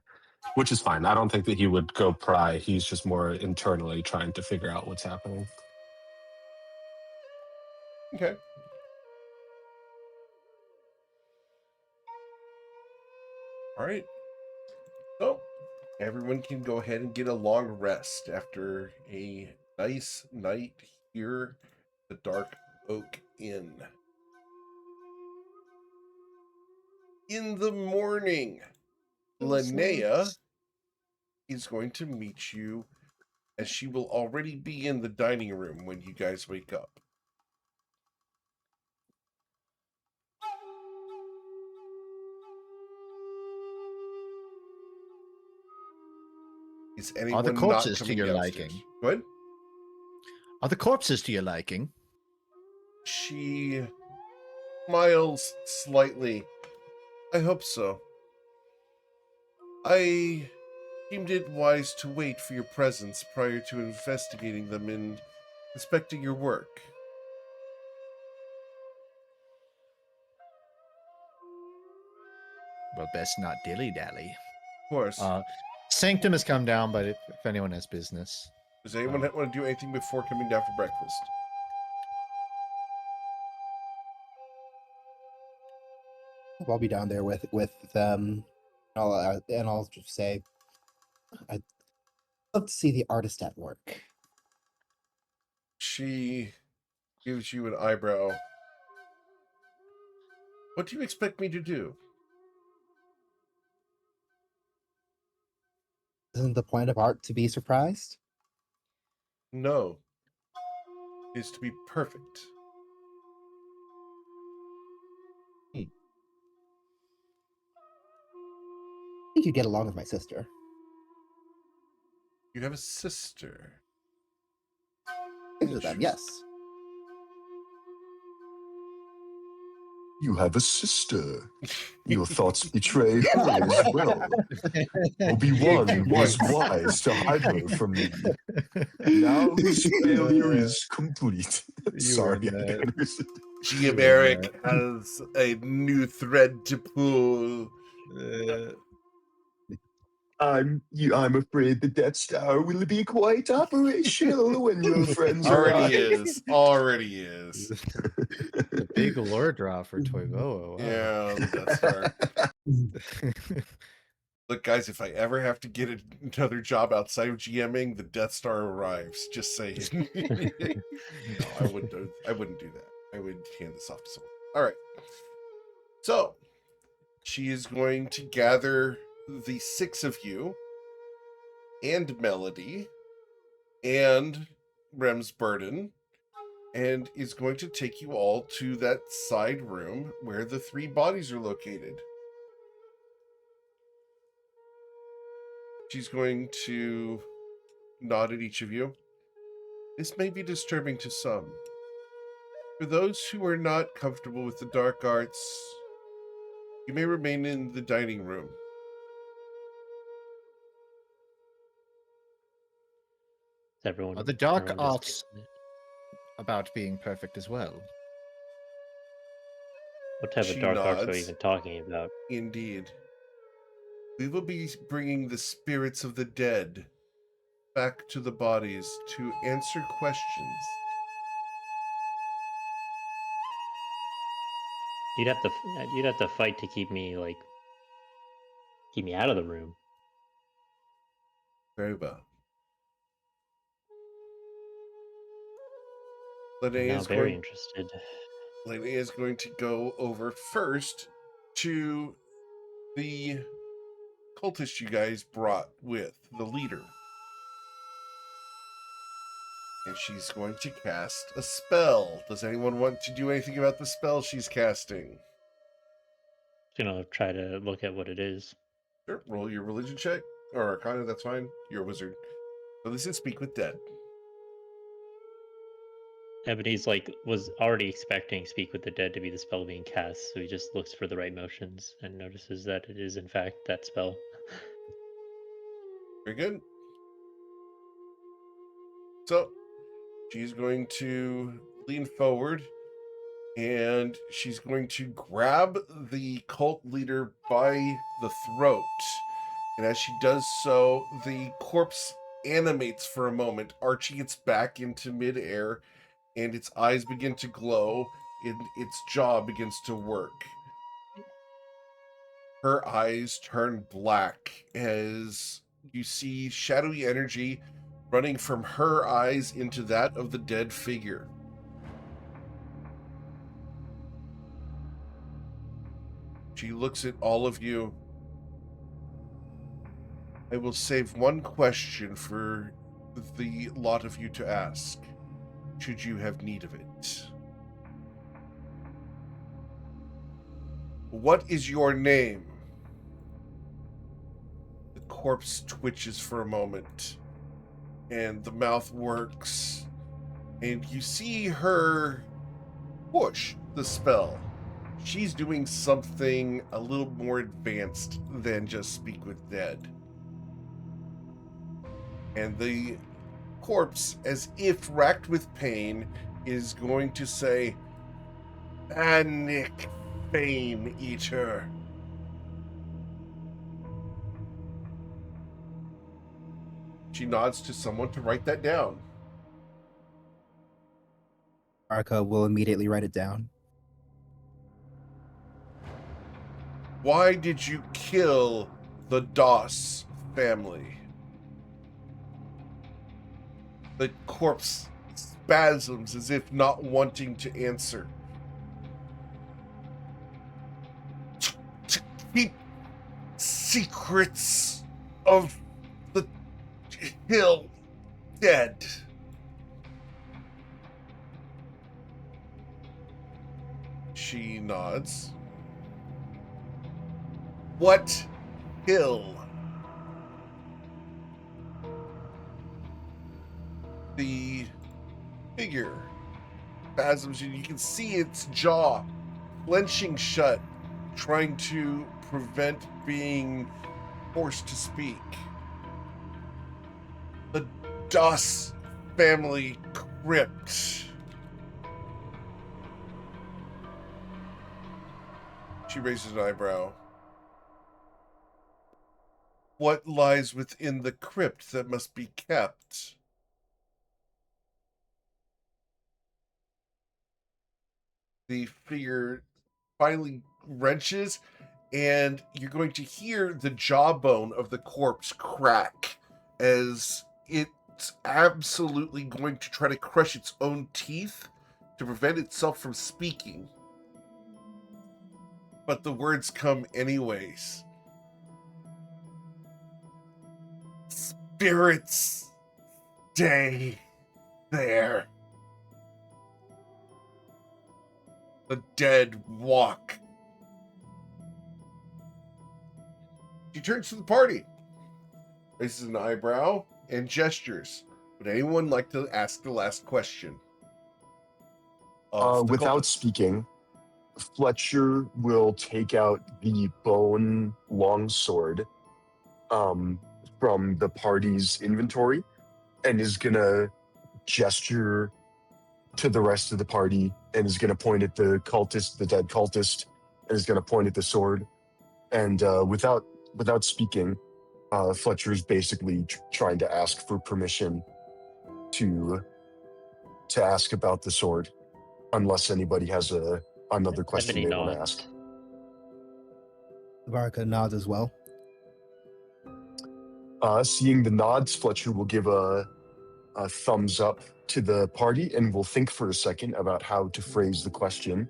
Which is fine. I don't think that he would go pry. He's just more internally trying to figure out what's happening. Okay. All right. So everyone can go ahead and get a long rest after a nice night here at the Dark Oak Inn. In the morning, Linnea is going to meet you, as she will already be in the dining room when you guys wake up. Is Are the anyone not corpses to coming your downstairs? liking? Go ahead. Are the corpses to your liking? She smiles slightly. I hope so. I deemed it wise to wait for your presence prior to investigating them and inspecting your work. Well, best not dilly-dally. Of course. Sanctum has come down, but if anyone has business. Does anyone want to do anything before coming down for breakfast? I'll be down there with them. I'll just say, I'd love to see the artist at work. She gives you an eyebrow. What do you expect me to do? Isn't the point of art to be surprised? No. It is to be perfect. I think you get along with my sister. You have a sister. Into them, yes. You have a sister. Your thoughts betray her as well. Obi-Wan was wise to hide her from me. Now his failure is complete. Sorry, Anderson. GM Eric has a new thread to pull. I'm afraid the Death Star will be quite operational when your friends Already arrive. is. Already is. The big lore draw for Toivoa. Wow. Yeah, the Death Star. Look, guys, if I ever have to get another job outside of GMing, the Death Star arrives. Just saying. No, I wouldn't do that. I would hand this off to someone. All right. So, she is going to gather the 6 of you and Melody and Rem's Burden and is going to take you all to that side room where the 3 bodies are located. She's going to nod at each of you. This may be disturbing to some. For those who are not comfortable with the dark arts, you may remain in the dining room. Everyone. Are the dark everyone just arts about being perfect as well? What type She of dark arts are we nods. even talking about? Indeed. We will be bringing the spirits of the dead back to the bodies to answer questions. You'd have to fight to keep me out of the room. Very well. I'm Linnea now is very going. interested. Linnea is going to go over first to the cultist you guys brought with, the leader. And she's going to cast a spell. Does anyone want to do anything about the spell she's casting? Gonna try to look at what it is. Sure, roll your religion check. Or Arcana, that's fine. You're a wizard. So this is Speak with Dead. Ebony's was already expecting Speak with the Dead to be the spell being cast, so he just looks for the right motions and notices that it is in fact that spell. Very good. So she's going to lean forward and she's going to grab the cult leader by the throat. And as she does so, the corpse animates for a moment, arching its back into midair, and its eyes begin to glow, and its jaw begins to work. Her eyes turn black as you see shadowy energy running from her eyes into that of the dead figure. She looks at all of you. I will save one question for the lot of you to ask, should you have need of it. What is your name? The corpse twitches for a moment, and the mouth works, and you see her push the spell. She's doing something a little more advanced than just speak with dead. And the corpse, as if racked with pain, is going to say, Panic Fame Eater. She nods to someone to write that down. Arca will immediately write it down. Why did you kill the Doss family? The corpse spasms as if not wanting to answer. To keep secrets of the hill dead. She nods. What hill? The figure spasms, and you can see its jaw clenching shut, trying to prevent being forced to speak. The Doss family crypt. She raises an eyebrow. What lies within the crypt that must be kept? The figure finally wrenches, and you're going to hear the jawbone of the corpse crack as it's absolutely going to try to crush its own teeth to prevent itself from speaking. But the words come anyways. Spirits stay there. The dead walk. She turns to the party, raises an eyebrow, and gestures. Would anyone like to ask the last question? Without speaking, Fletcher will take out the bone longsword from the party's inventory and is gonna gesture to the rest of the party and is gonna point at the cultist, the dead cultist, and is gonna point at the sword. And without speaking, Fletcher's basically trying to ask for permission to ask about the sword, unless anybody has another question Ebony they want to nods. ask. Arca nods as well. Seeing the nods, Fletcher will give a thumbs up to the party and will think for a second about how to phrase the question.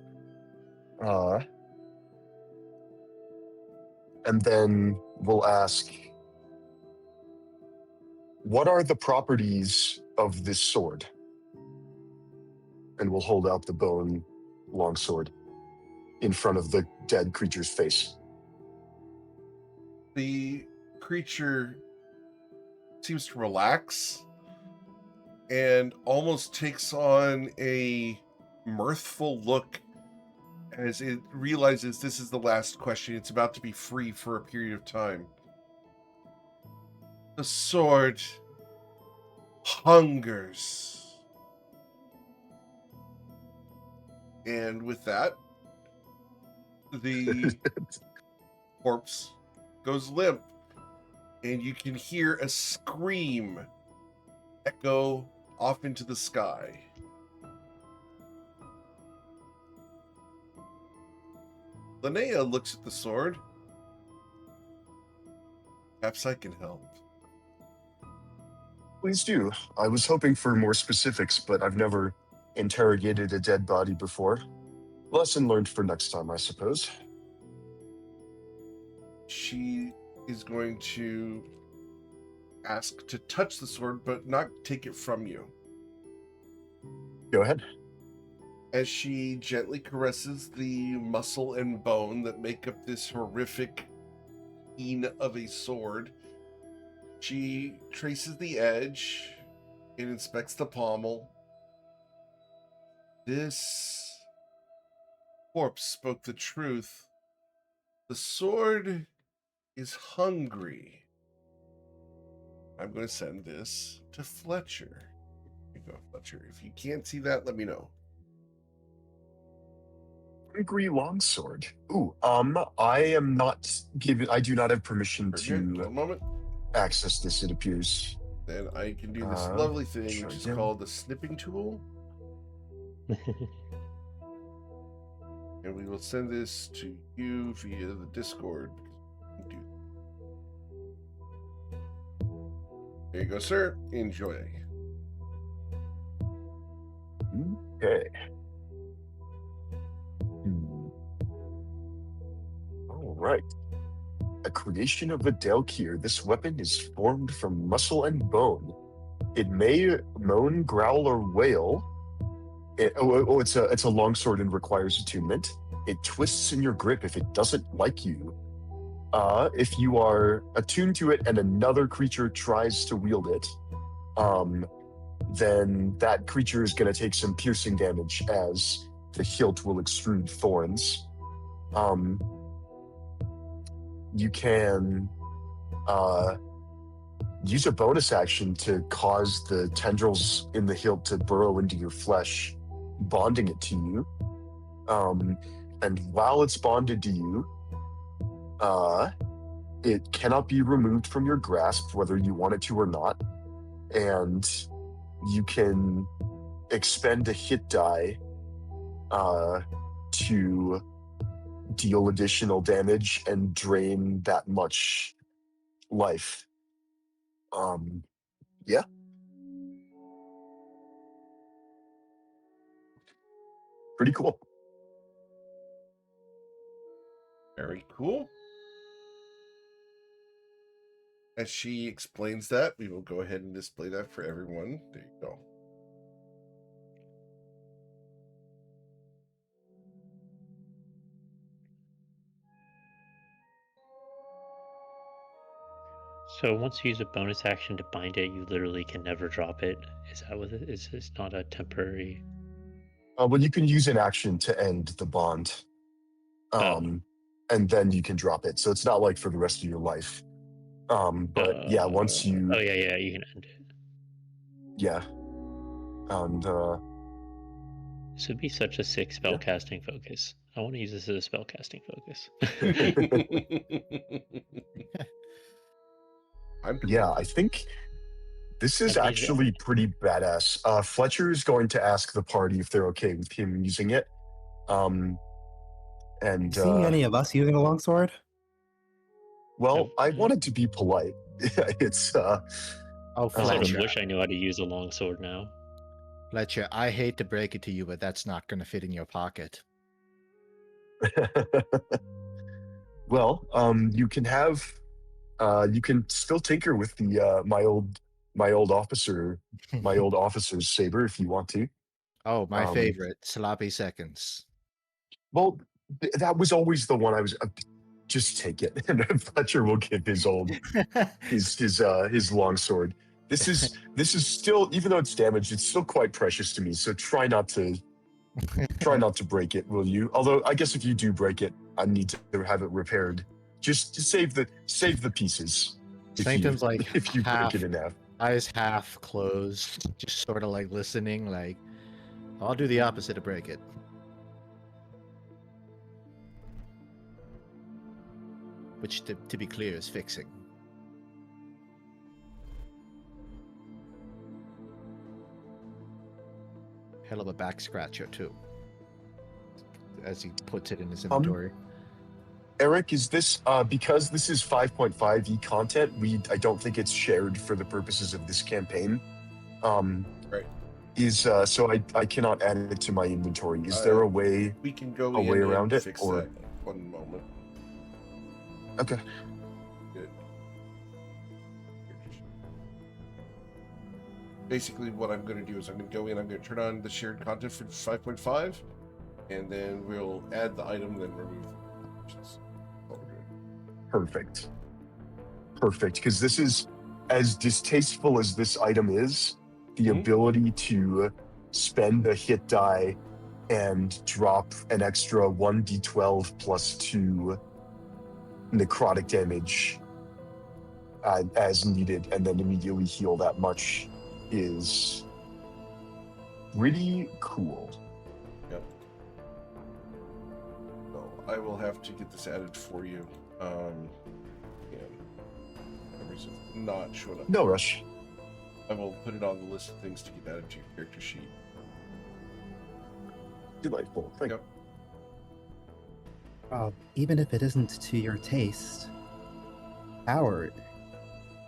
And then we'll ask, what are the properties of this sword? And we'll hold out the bone longsword in front of the dead creature's face. The creature seems to relax and almost takes on a mirthful look as it realizes this is the last question. It's about to be free for a period of time. The sword hungers. And with that, the corpse goes limp, and you can hear a scream echo off into the sky. Linnea looks at the sword. Perhaps I can help. Please do. I was hoping for more specifics, but I've never interrogated a dead body before. Lesson learned for next time, I suppose. She is going to ask to touch the sword, but not take it from you. Go ahead. As she gently caresses the muscle and bone that make up this horrific sheen of a sword, she traces the edge and inspects the pommel. This corpse spoke the truth. The sword is hungry. I'm going to send this to Fletcher. Here you go, Fletcher. If you can't see that, let me know. Hungry longsword. Ooh, I am not given. I do not have permission Very good. to One moment. access this. It appears. Then I can do this Uh, lovely thing, try which is again. called the snipping tool. And we will send this to you via the Discord. There you go, sir. Enjoy. Okay. All right. A creation of a Delkir, this weapon is formed from muscle and bone. It may moan, growl, or wail. It's a longsword and requires attunement. It twists in your grip if it doesn't like you. If you are attuned to it and another creature tries to wield it, then that creature is going to take some piercing damage as the hilt will extrude thorns. You can use a bonus action to cause the tendrils in the hilt to burrow into your flesh, bonding it to you. And while it's bonded to you, it cannot be removed from your grasp, whether you want it to or not. And you can expend a hit die to deal additional damage and drain that much life. Yeah. Pretty cool. Very cool. As she explains that, we will go ahead and display that for everyone. There you go. So once you use a bonus action to bind it, you literally can never drop it. Is that what it is? It's not a temporary. Well, you can use an action to end the bond. And then you can drop it. So it's not like for the rest of your life. But yeah, once you... Oh, yeah, you can end it. Yeah. And this would be such a sick spellcasting focus. I want to use this as a spellcasting focus. Yeah, I think this is actually pretty badass. Fletcher is going to ask the party if they're okay with him using it. And See any of us using a longsword? well, I wanted to be polite. It's Oh, I sort of Fletcher. wish I knew how to use a longsword now. Fletcher, I hate to break it to you, but that's not going to fit in your pocket. Well, you can have, you can still tinker with the my old officer's saber if you want to. Oh, my favorite, sloppy seconds. Well, that was always the one I was. Just take it, and Fletcher will give his his longsword. This is still, even though it's damaged, it's still quite precious to me. So try not to break it, will you? Although I guess if you do break it, I need to have it repaired. Just to save the pieces. Sanctum's like if you half, break it in half. eyes half closed, just sort of like listening. Like, I'll do the opposite to break it. Which, to be clear, is fixing. Hell of a back scratcher, too. As he puts it in his inventory. Eric, is this because this is 5.5e content? I don't think it's shared for the purposes of this campaign. Right. So I cannot add it to my inventory. Is there a way We can go a in way and around it, fix or- that. One moment. Okay. Good. Basically, what I'm going to do is I'm going to go in, I'm going to turn on the shared content for 5.5, and then we'll add the item, then remove the options. What we're doing. Perfect. Because this is, as distasteful as this item is, the Mhm. ability to spend a hit die and drop an extra 1d12 plus 2 necrotic damage as needed, and then immediately heal that much is pretty cool. Yep. So I will have to get this added for you. And for some reason it's not showing up. No rush. I will put it on the list of things to get added to your character sheet. Delightful. Thank you. Yep. Even if it isn't to your taste, power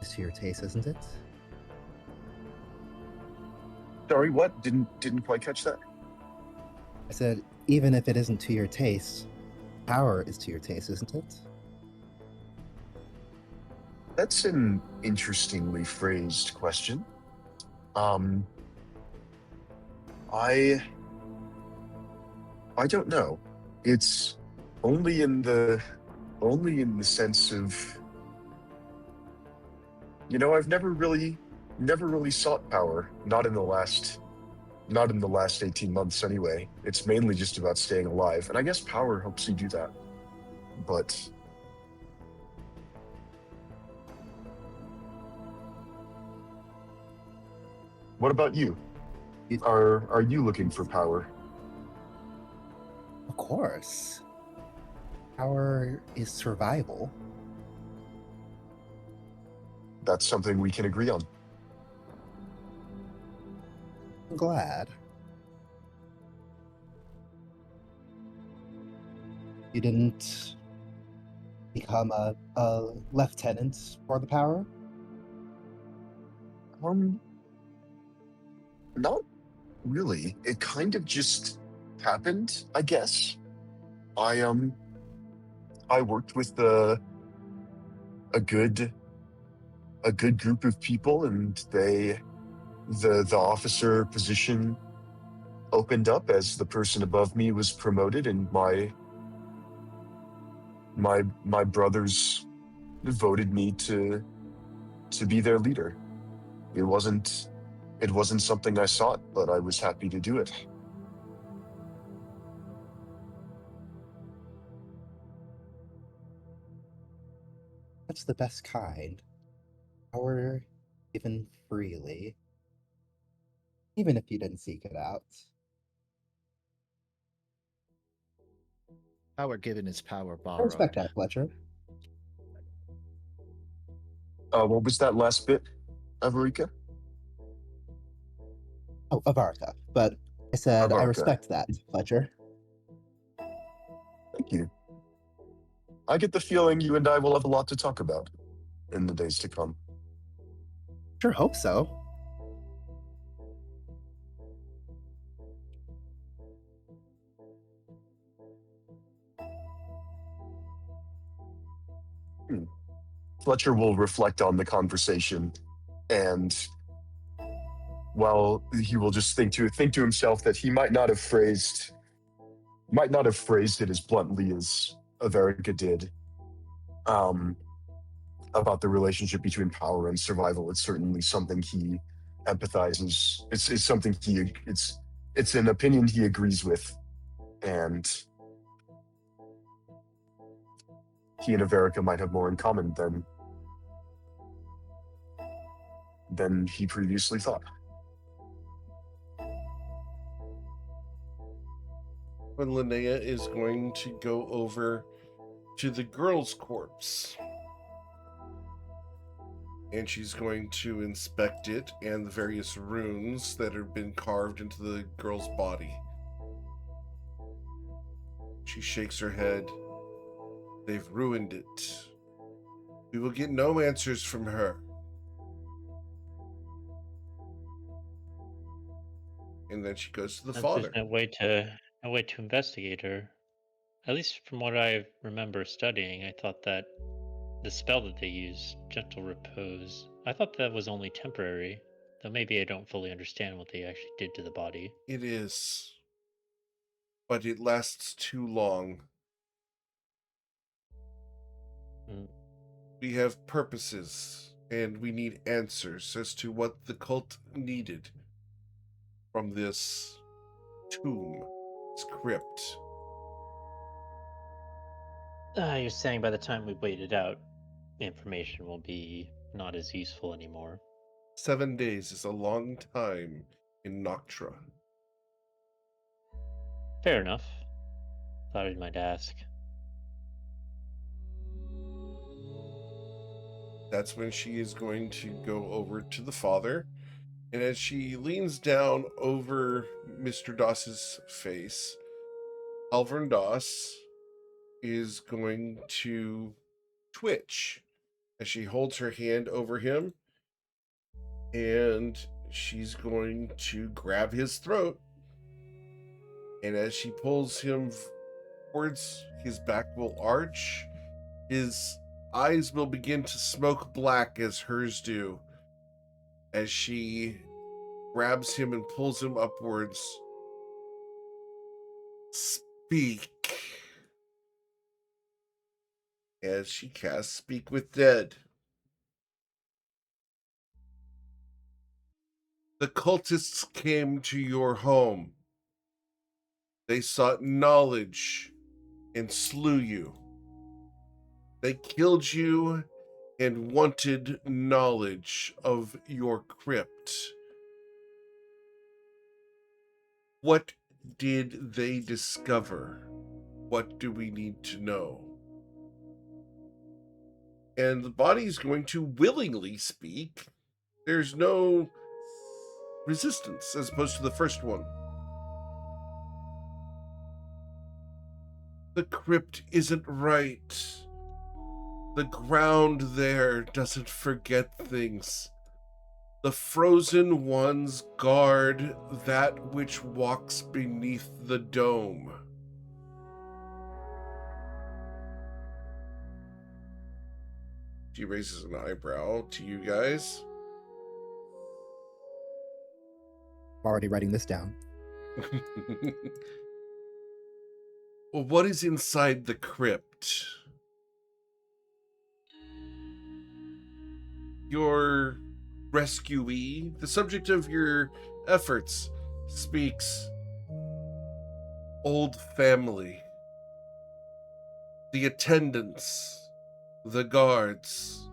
is to your taste, isn't it? Sorry, what? Didn't quite catch that. I said, even if it isn't to your taste, power is to your taste, isn't it? That's an interestingly phrased question. I don't know. It's only in the sense of, I've never really sought power. Not in the last 18 months anyway. It's mainly just about staying alive, and I guess power helps you do that. But what about you? Are you looking for power? Of course. Power is survival. That's something we can agree on. I'm glad. You didn't become a lieutenant for the power? Not really. It kind of just happened, I guess. I worked with a good group of people, and the officer position opened up as the person above me was promoted, and my brothers voted me to be their leader. It wasn't something I sought, but I was happy to do it. That's the best kind. Power given freely. Even if you didn't seek it out. Power given is power I borrowed. respect that, Fletcher. What was that last bit, Avarika? Oh, Avarka. But I said I Avarka. respect that, Fletcher. Thank you. I get the feeling you and I will have a lot to talk about in the days to come. Sure hope so. Fletcher will reflect on the conversation, and well, he will just think to himself that he might not have phrased it as bluntly as Avarika did. About the relationship between power and survival. It's certainly something he empathizes. It's something it's an opinion he agrees with, and he and Avarika might have more in common than he previously thought. When Linnea is going to go over to the girl's corpse. And she's going to inspect it and the various runes that have been carved into the girl's body. She shakes her head. They've ruined it. We will get no answers from her. And then she goes to the There's father. no way to investigate her. At least from what I remember studying, I thought that the spell that they use, Gentle Repose, I thought that was only temporary. Though maybe I don't fully understand what they actually did to the body. It is. But it lasts too long. Mm. We have purposes, and we need answers as to what the cult needed from this tomb, this crypt. You're saying by the time we wait it out, information will be not as useful anymore. 7 days is a long time in Noctra. Fair enough. Thought I might ask. That's when she is going to go over to the father. And as she leans down over Mr. Doss's face, Alvern Doss is going to twitch as she holds her hand over him, and she's going to grab his throat. And as she pulls him towards, his back will arch, his eyes will begin to smoke black as hers do, as she grabs him and pulls him upwards. Speak. As she casts Speak with Dead. The cultists came to your home. They sought knowledge and slew you. They killed you and wanted knowledge of your crypt. What did they discover? What do we need to know? And the body is going to willingly speak. There's no resistance as opposed to the first one. The crypt isn't right. The ground there doesn't forget things. The frozen ones guard that which walks beneath the dome. She raises an eyebrow to you guys. I'm already writing this down. Well, what is inside the crypt? Your rescuee, the subject of your efforts, speaks. Old family. The attendants. The guards.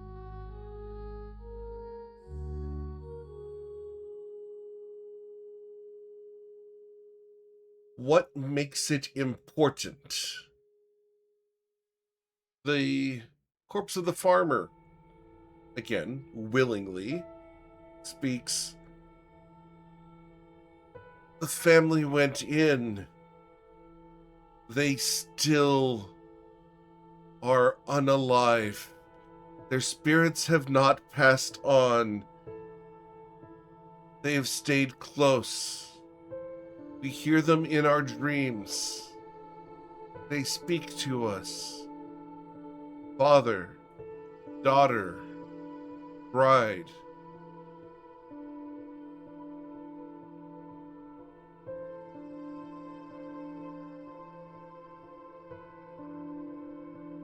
What makes it important? The corpse of the farmer, again, willingly, speaks. The family went in. They still are unalive. Their spirits have not passed on. They have stayed close. We hear them in our dreams. They speak to us. Father, daughter, bride.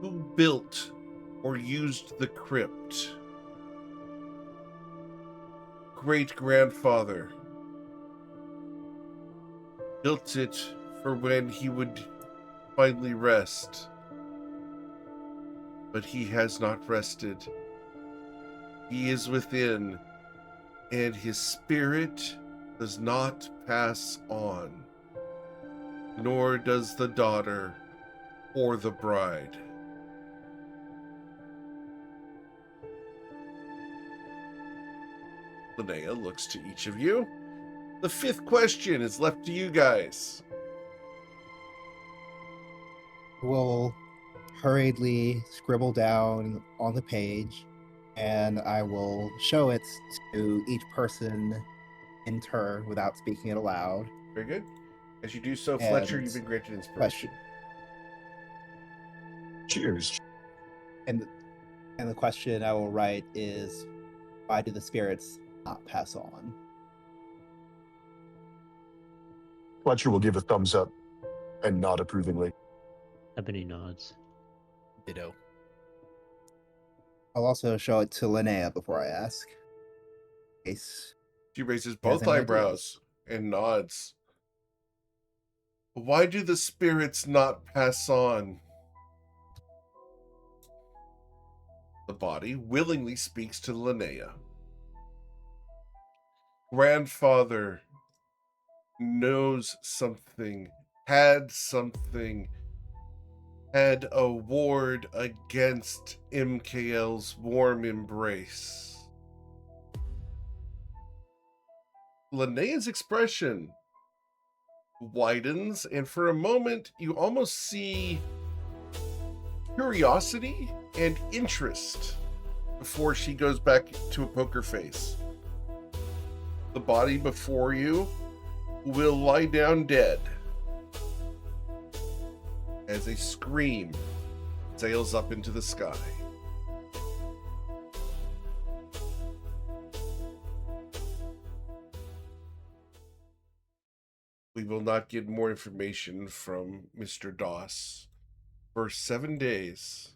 Who built or used the crypt? Great-grandfather. Built it for when he would finally rest. But he has not rested. He is within, and his spirit does not pass on, nor does the daughter or the bride. Linnea looks to each of you. The fifth question is left to you guys. Well, hurriedly scribble down on the page, and I will show it to each person in turn without speaking it aloud. Very good. As you do so, Fletcher, And you've been granted inspiration. question. Cheers. And the question I will write is, why do the spirits not pass on? Fletcher will give a thumbs up and nod approvingly. Ebony nods. Ditto. I'll also show it to Linnea before I ask. In case She raises He has both any eyebrows and nods. Why do the spirits not pass on? The body willingly speaks to Linnea. Grandfather knows something, had a ward against MKL's warm embrace. Linnea's expression widens, and for a moment, you almost see curiosity and interest before she goes back to a poker face. The body before you will lie down dead as a scream sails up into the sky. We will not get more information from Mr. Doss for 7 days.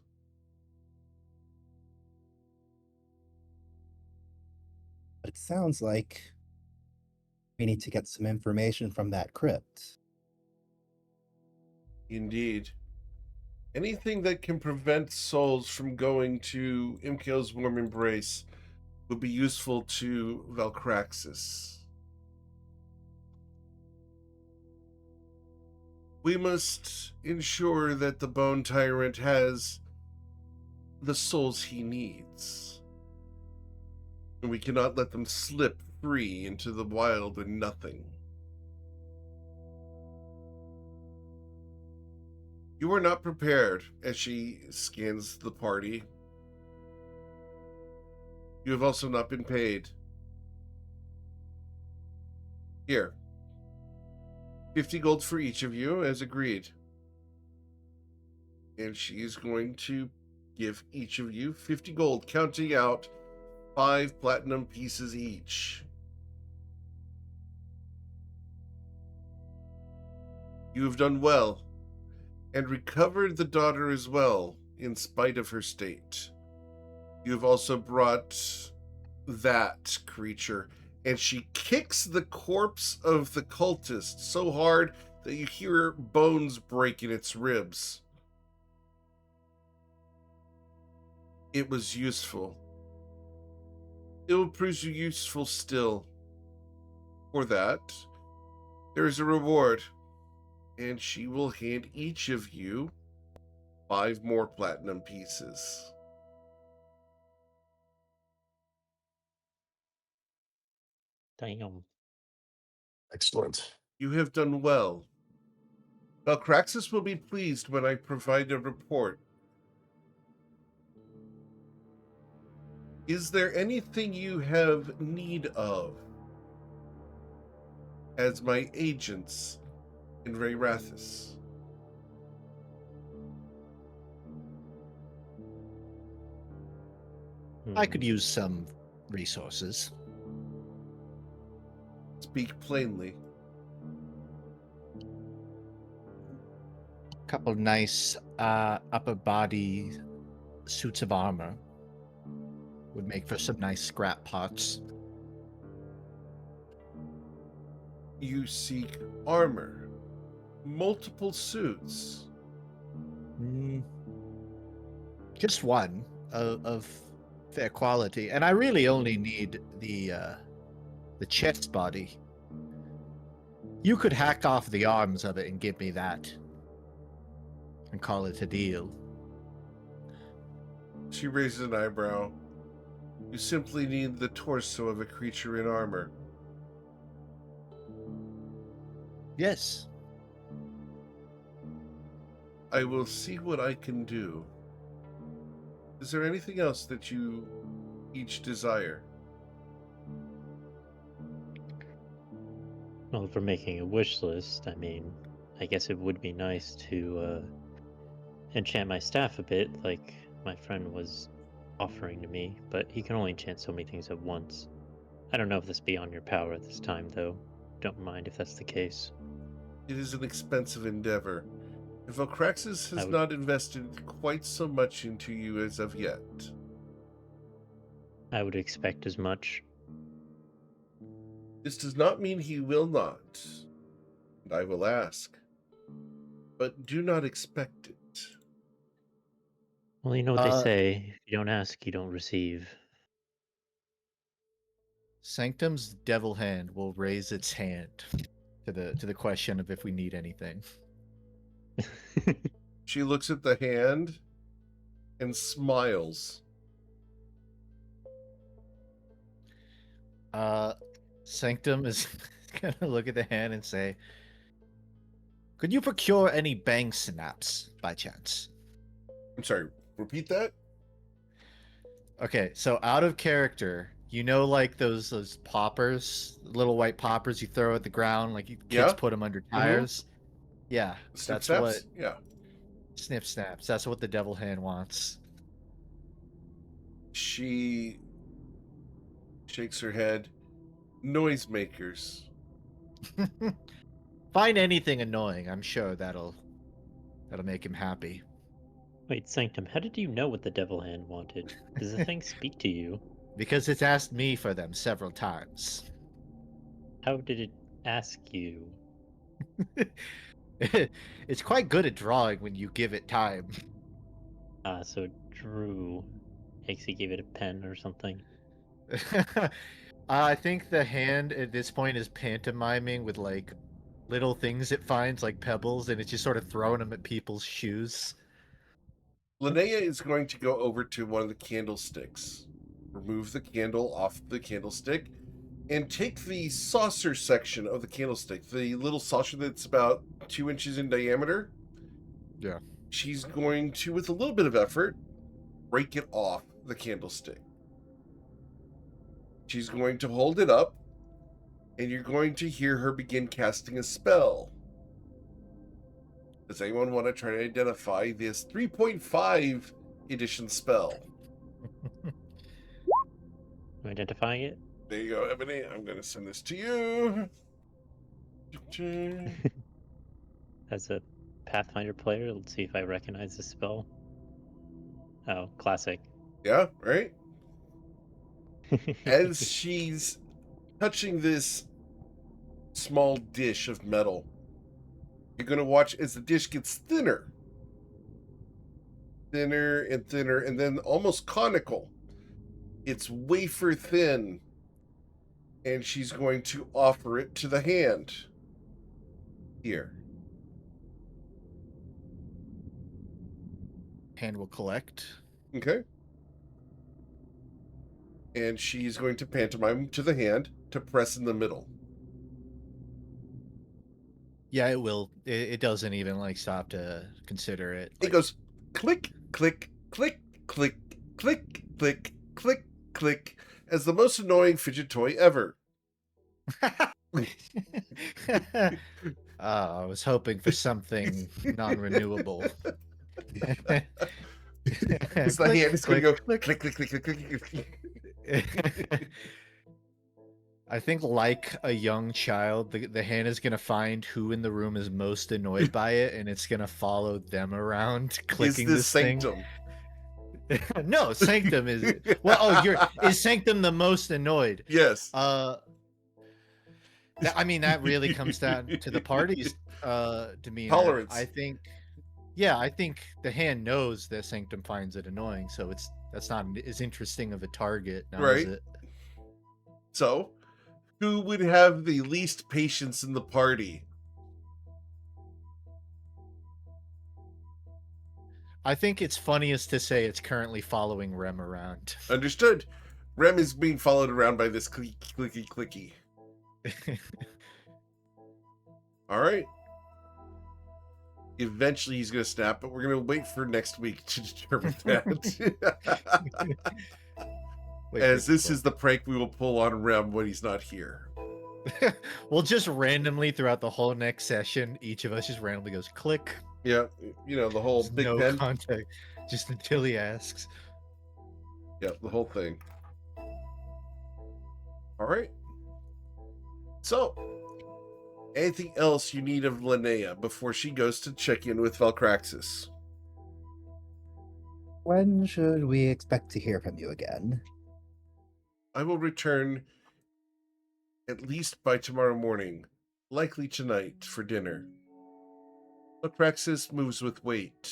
But it sounds like we need to get some information from that crypt. Indeed. Anything that can prevent souls from going to MKL's warm embrace would be useful to Valkraxis. We must ensure that the Bone Tyrant has the souls he needs. And we cannot let them slip free into the wild with nothing. You are not prepared as she scans the party. You have also not been paid. Here. 50 gold for each of you, as agreed. And she is going to give each of you 50 gold, counting out 5 platinum pieces each. You have done well, and recovered the daughter as well, in spite of her state. You have also brought that creature, and she kicks the corpse of the cultist so hard that you hear bones break in its ribs. It was useful. It will prove you useful still. For that, there is a reward, and she will hand each of you 5 more platinum pieces. Damn. Excellent. You have done well. Valkraxis will be pleased when I provide a report. Is there anything you have need of as my agents in Rayrathis? I could use some resources. Speak plainly. A couple nice upper body suits of armor would make for some nice scrap parts. You seek armor. Multiple suits. Just one of fair quality, and I really only need the chest body. You could hack off the arms of it and give me that, and call it a deal. She raises an eyebrow. You simply need the torso of a creature in armor. Yes. I will see what I can do. Is there anything else that you each desire? Well, if we're making a wish list, I mean, I guess it would be nice to enchant my staff a bit, like my friend was offering to me, but he can only enchant so many things at once. I don't know if this beyond your power at this time, though. Don't mind if that's the case. It is an expensive endeavor. Velcraxis has would- not invested quite so much into you as of yet. I would expect as much. This does not mean he will not, and I will ask. But do not expect it. Well, you know what they say: if you don't ask, you don't receive. Sanctum's devil hand will raise its hand to the question of if we need anything. She looks at the hand and smiles. Sanctum is gonna look at the hand and say, "Could you procure any bang snaps by chance?" I'm sorry, repeat that? Okay, so out of character, you know, like those poppers, little white poppers you throw at the ground, like kids Yeah. put them under tires. Yeah, Snip that's snaps? what Yeah. snip snaps. That's what the devil hand wants. She shakes her head. Noisemakers. Find anything annoying. I'm sure that'll make him happy. Wait, Sanctum, how did you know what the devil hand wanted? Does the thing speak to you? Because it's asked me for them several times. How did it ask you? It's quite good at drawing when you give it time. So it drew. Hixie gave it a pen or something. I think the hand at this point is pantomiming with like little things it finds, like pebbles, and it's just sort of throwing them at people's shoes. Linnea is going to go over to one of the candlesticks, remove the candle off the candlestick, and take the saucer section of the candlestick, the little saucer that's about 2 inches in diameter. Yeah. She's going to, with a little bit of effort, break it off the candlestick. She's going to hold it up, and you're going to hear her begin casting a spell. Does anyone want to try to identify this 3.5 edition spell? Identifying it? There you go, Ebony. I'm going to send this to you. As a Pathfinder player, let's see if I recognize the spell. Oh, classic. Yeah, right? As she's touching this small dish of metal, you're going to watch as the dish gets thinner. Thinner and thinner, and then almost conical. It's wafer thin. And she's going to offer it to the hand. Here. Hand will collect. Okay. And she's going to pantomime to the hand to press in the middle. Yeah, it will. It doesn't even like stop to consider it. It goes click, click, click, click, click, click, click, click, as the most annoying fidget toy ever. I was hoping for something non-renewable. It's the hand is going to go click, click, click, click, click, click, click. I think, like a young child, the hand is gonna find who in the room is most annoyed by it, and it's gonna follow them around, clicking Is this thing. Sanctum? No, Sanctum is well. Oh, is Sanctum the most annoyed? Yes. I mean, that really comes down to the party's demeanor. Tolerance. I think, yeah, I think the hand knows that Sanctum finds it annoying, so that's not as interesting of a target now, Right. is it? So, who would have the least patience in the party? I think it's funniest to say it's currently following Rem around. Understood. Rem is being followed around by this clicky, clicky, clicky. All right. Eventually he's going to snap, but we're going to wait for next week to determine that. Wait, As wait, this is the prank we will pull on Rem when he's not here. we'll just randomly throughout the whole next session, each of us just randomly goes click. Yeah, you know, the whole There's Big no Ben. contact, just until he asks. Yeah, the whole thing. All right. So, anything else you need of Linnea before she goes to check in with Valcraxis? When should we expect to hear from you again? I will return at least by tomorrow morning, likely tonight for dinner. Valcraxis moves with weight.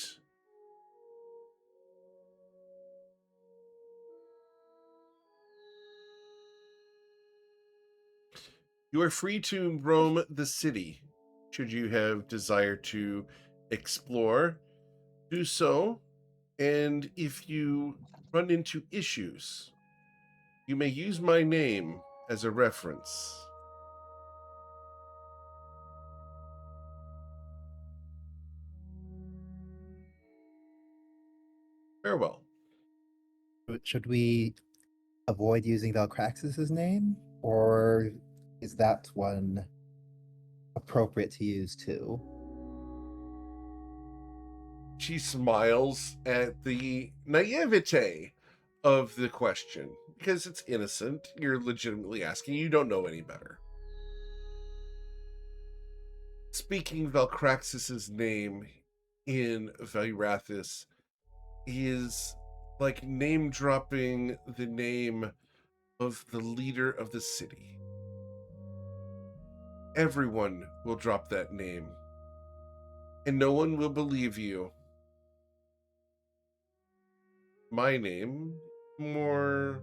You are free to roam the city. Should you have desire to explore, do so. And if you run into issues, you may use my name as a reference. Farewell. Should we avoid using Valcraxis's name, or is that one appropriate to use too? She smiles at the naivete of the question because it's innocent. You're legitimately asking. You don't know any better. Speaking Valcraxis's name in Valurathis is like name dropping the name of the leader of the city. Everyone will drop that name, and no one will believe you. My name, more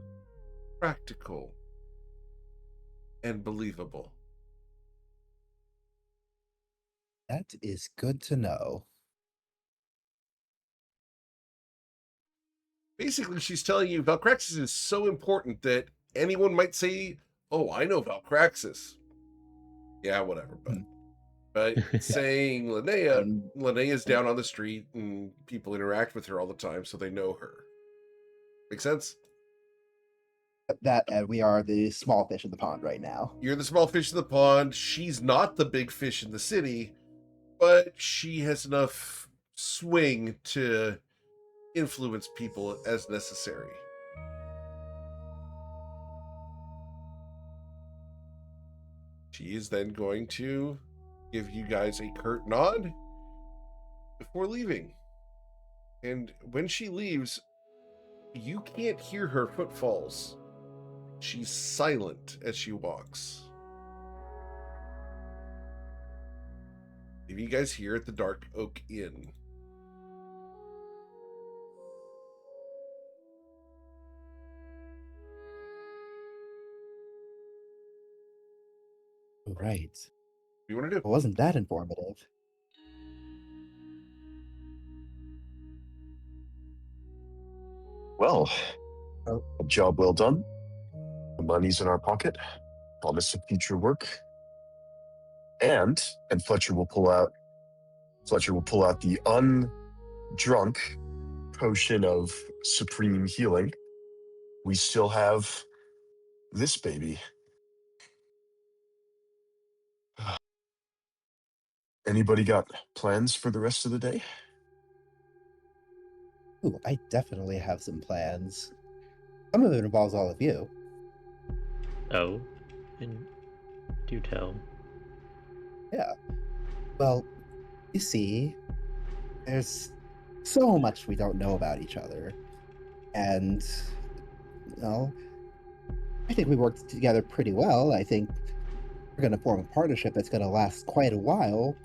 practical and believable. That is good to know. Basically, she's telling you Valcraxis is so important that anyone might say, "Oh, I know Valcraxis." Yeah, whatever, but saying Linnea's down on the street and people interact with her all the time, so they know her. Make sense? That we are the small fish in the pond right now. You're the small fish in the pond. She's not the big fish in the city, but she has enough swing to influence people as necessary. She is then going to give you guys a curt nod before leaving. And when she leaves, you can't hear her footfalls. She's silent as she walks. Leave you guys here at the Dark Oak Inn. Right. What do you want to do? Wasn't that informative? Well, Oh. a job well done. The money's in our pocket. Promise of future work. And Fletcher will pull out the undrunk potion of supreme healing. We still have this baby. Anybody got plans for the rest of the day? Ooh, I definitely have some plans. Some of it involves all of you. Oh, and do tell. Yeah. Well, you see, there's so much we don't know about each other. And, you know, I think we worked together pretty well. I think we're going to form a partnership that's going to last quite a while.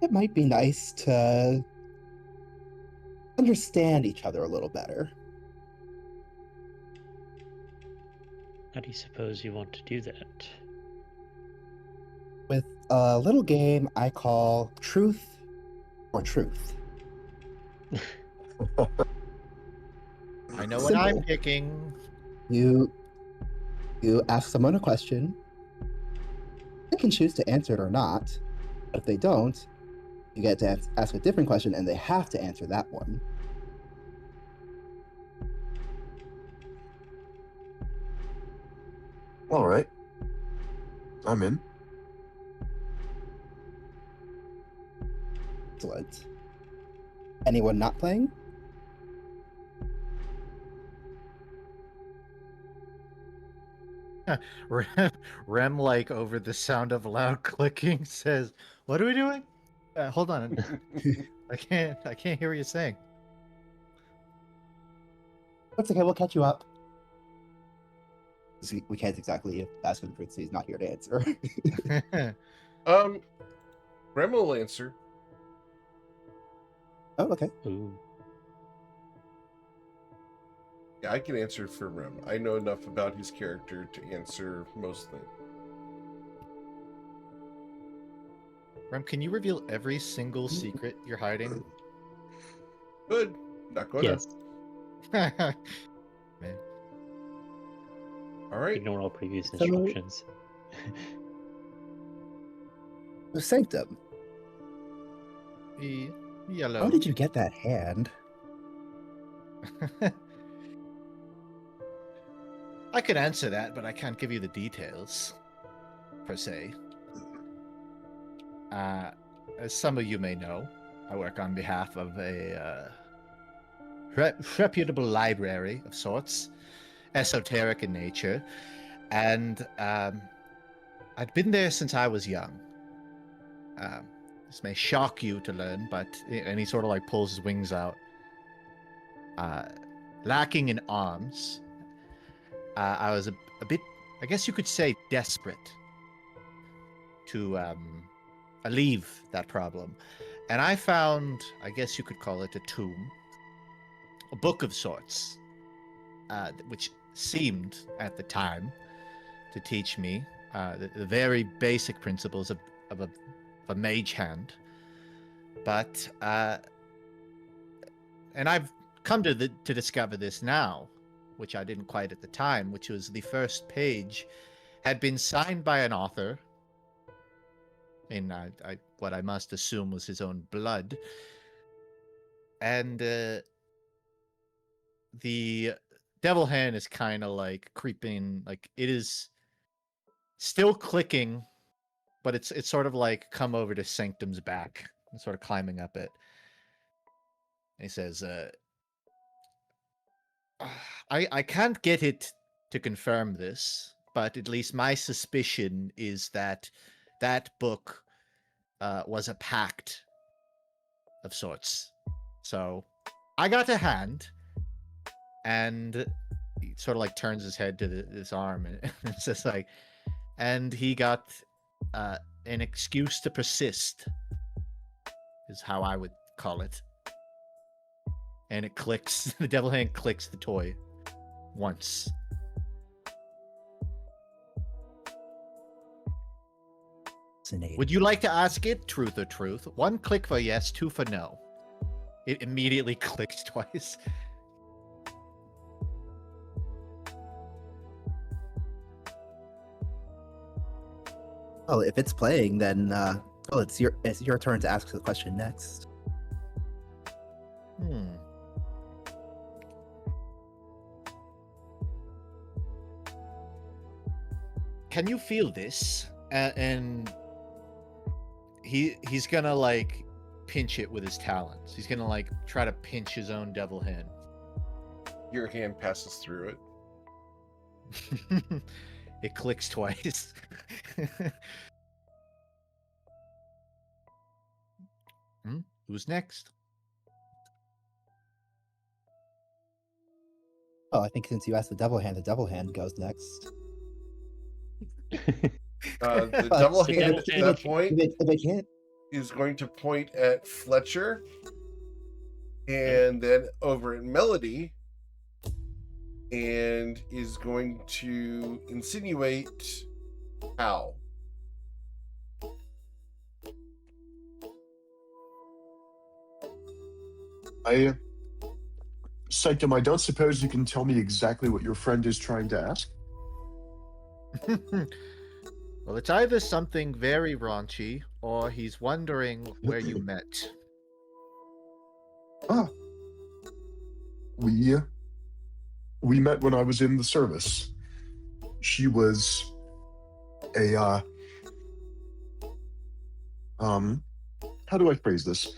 It might be nice to understand each other a little better. How do you suppose you want to do that? With a little game I call Truth or Truth. I know what I'm Simple. picking. You ask someone a question. They can choose to answer it or not. But if they don't, you get to ask a different question, and they have to answer that one. All right. I'm in. Excellent. Anyone not playing? Rem, like over the sound of loud clicking, says, "What are we doing? Hold on, I can't hear what you're saying." That's okay. We'll catch you up. We can't exactly ask him since he's not here to answer. Rem will answer. Oh, okay. Ooh. Yeah, I can answer for Rem. I know enough about his character to answer most things. Rem, can you reveal every single secret you're hiding? Good. Not gonna. Yes. Man. All right. Ignore all previous So- instructions. The Sanctum. Yellow. How did you get that hand? I could answer that, but I can't give you the details, per se. As some of you may know, I work on behalf of a reputable library of sorts, esoteric in nature, and I'd been there since I was young. This may shock you to learn, but and he sort of like pulls his wings out. Lacking in arms, I was a bit, I guess you could say, desperate to alleviate that problem. And I found, I guess you could call it a tomb, a book of sorts, which seemed at the time to teach me the very basic principles of a mage hand. But, and I've come to discover this now, which I didn't quite at the time, which was the first page had been signed by an author in what I must assume was his own blood. And the devil hand is kind of like creeping, like it is still clicking, but it's sort of like come over to Sanctum's back and sort of climbing up it. And he says, I can't get it to confirm this, but at least my suspicion is that that book was a pact of sorts. So I got a hand, and he sort of like turns his head to this arm, and it's just like, and he got an excuse to persist, is how I would call it. And it clicks, the devil hand clicks the toy once. Would you like to ask it truth or truth? 1 click for yes, 2 for no. It immediately clicks twice. Well, if it's playing, then it's your turn to ask the question next. Can you feel this? And he's gonna like pinch it with his talons. He's gonna like try to pinch his own devil hand. Your hand passes through it. It clicks twice. Who's next? Oh, I think since you asked the devil hand goes next. The double The hand devil at that point If they can't, is going to point at Fletcher, and then over at Melody, and is going to insinuate how. Sanctum, I don't suppose you can tell me exactly what your friend is trying to ask? Well, it's either something very raunchy, or he's wondering where you met. Ah, we met when I was in the service. She was a how do I phrase this?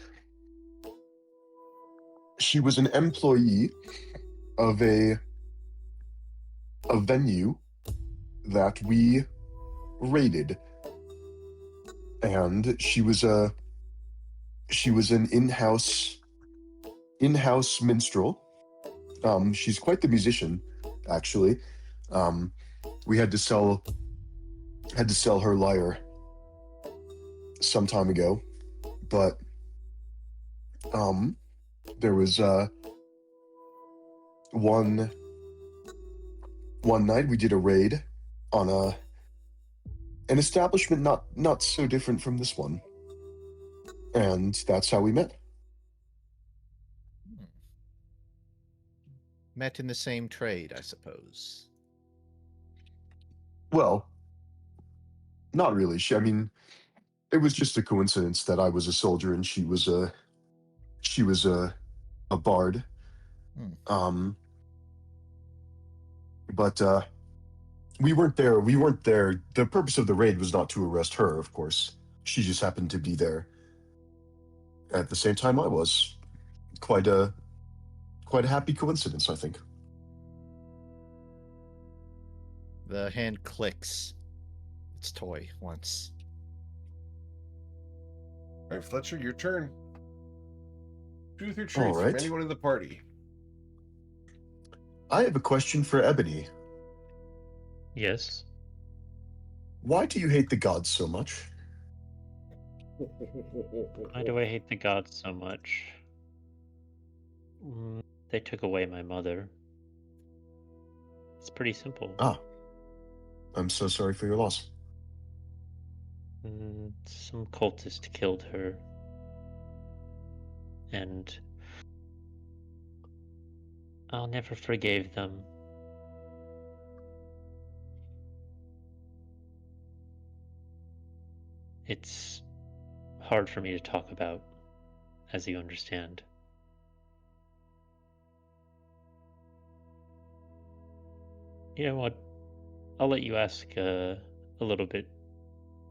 She was an employee of a venue that we raided, and she was an in-house minstrel. She's quite the musician, actually. We had to sell her lyre some time ago, but there was one night we did a raid on an establishment not so different from this one, and that's how we met. Met in the same trade, I suppose. Well, not really. I mean, it was just a coincidence that I was a soldier and she was a bard. But we weren't there. The purpose of the raid was not to arrest her, of course. She just happened to be there at the same time I was. Quite a happy coincidence, I think. The hand clicks its toy once. All right, Fletcher, your turn. Truth or truth All from right. anyone in the party. I have a question for Ebony. Yes. Why do you hate the gods so much? Why do I hate the gods so much? They took away my mother. It's pretty simple. Ah. I'm so sorry for your loss. Some cultist killed her. And I'll never forgive them. It's hard for me to talk about, as you understand. You know what? I'll let you ask a little bit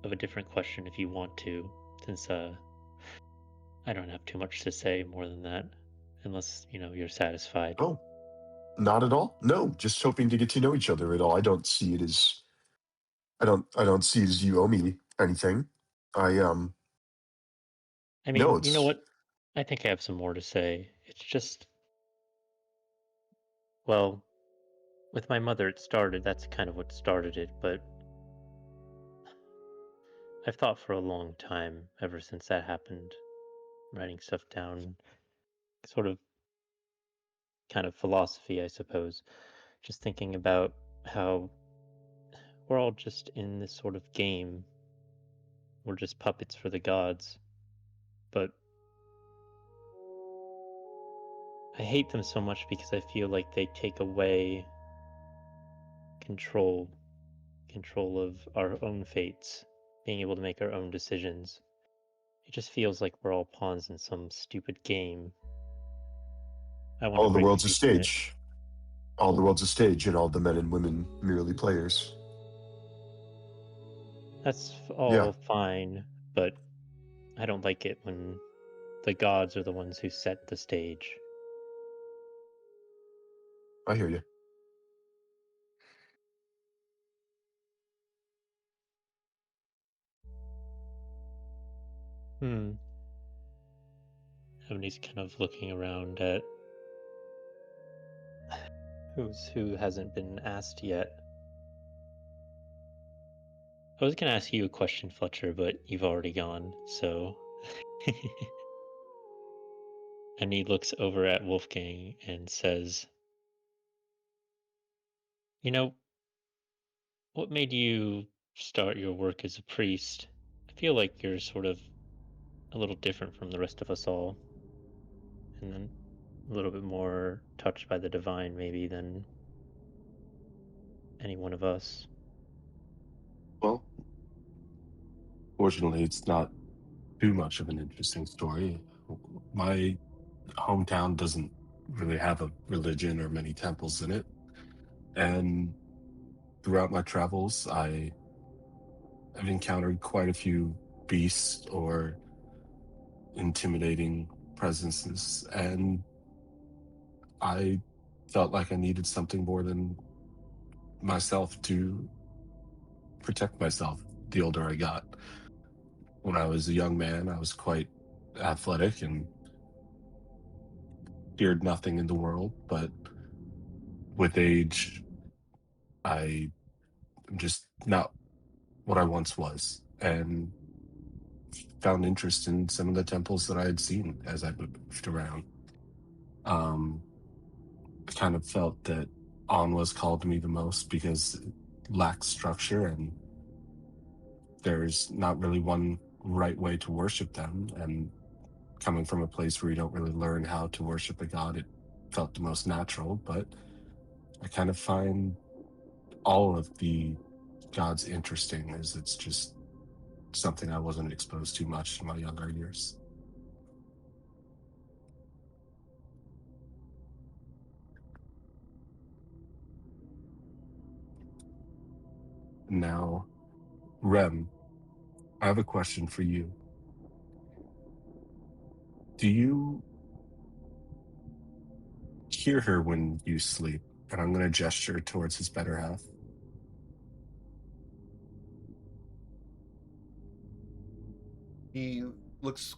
of a different question if you want to, since I don't have too much to say more than that, unless you're satisfied. Oh, not at all. No, just hoping to get to know each other at all. I don't see it as I don't see it as you owe me anything. I mean, No, you know it's what? I think I have some more to say. It's just, well, with my mother, that's kind of what started it, but I've thought for a long time, ever since that happened, writing stuff down, sort of kind of philosophy, I suppose, just thinking about how we're all just in this sort of game. We're just puppets for the gods, but I hate them so much because I feel like they take away control of our own fates, being able to make our own decisions. It just feels like we're all pawns in some stupid game. I want to all the break world's a free from it. stage. All the world's a stage, and all the men and women merely players. That's all Yeah. fine, but I don't like it when the gods are the ones who set the stage. I hear you. Everybody's kind of looking around at who hasn't been asked yet. I was gonna ask you a question, Fletcher, but you've already gone, so. And he looks over at Wolfgang and says, "You know, what made you start your work as a priest? I feel like you're sort of a little different from the rest of us all, and then a little bit more touched by the divine, maybe, than any one of us." Well, Fortunately, it's not too much of an interesting story. My hometown doesn't really have a religion or many temples in it. And throughout my travels, I've encountered quite a few beasts or intimidating presences, and I felt like I needed something more than myself to protect myself the older I got. When I was a young man, I was quite athletic and feared nothing in the world, but with age, I am just not what I once was, and found interest in some of the temples that I had seen as I moved around. I kind of felt that Anwa's called to me the most because it lacks structure and there's not really one right way to worship them. And coming from a place where you don't really learn how to worship a god, it felt the most natural. But I kind of find all of the gods interesting, as it's just something I wasn't exposed to much in my younger years. Now, Rem, I have a question for you. Do you hear her when you sleep? And I'm going to gesture towards his better half. He looks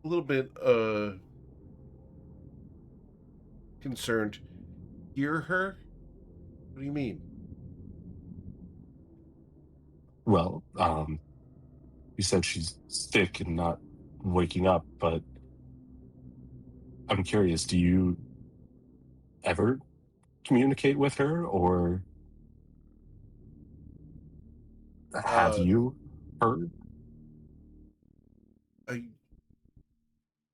a little bit concerned. Hear her? What do you mean? Well, you said she's sick and not waking up, but I'm curious, do you ever communicate with her, or have Uh, you heard?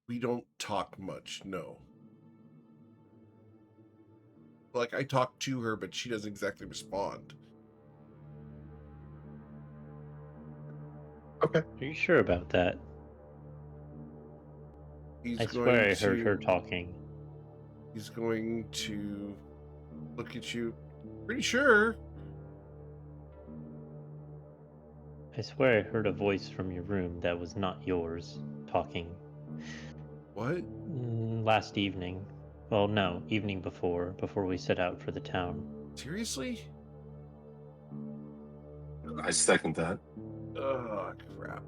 we don't talk much, no. Like, I talk to her, but she doesn't exactly respond. Okay. Are you sure about that? He's I going swear I heard to her talking. He's going to look at you. Pretty sure. I swear I heard a voice from your room that was not yours talking. What? Last evening. Well, no, evening before we set out for the town. Seriously? I second that. Oh, crap.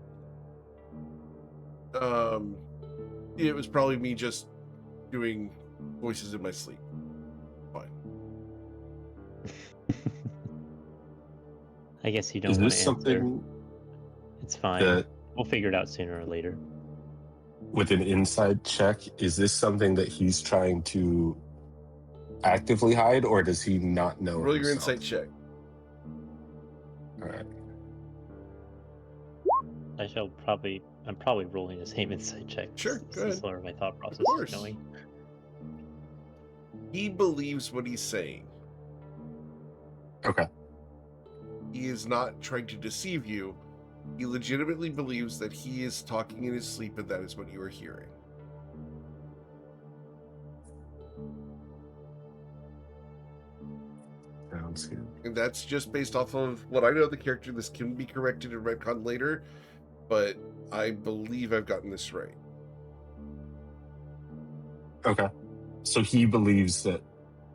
It was probably me just doing voices in my sleep. Fine. I guess you don't Is want this to answer. something It's fine. that, We'll figure it out sooner or later. with an inside check, is this something that he's trying to actively hide, or does he not know Roll your himself? insight check. All right. I'm probably rolling the same insight check. Sure, This go is ahead. where my thought process course. is going. He believes what he's saying. Okay. He is not trying to deceive you. He legitimately believes that he is talking in his sleep and that is what you are hearing. Sounds good. And that's just based off of what I know of the character. This can be corrected and retconned later, but I believe I've gotten this right. Okay. So he believes that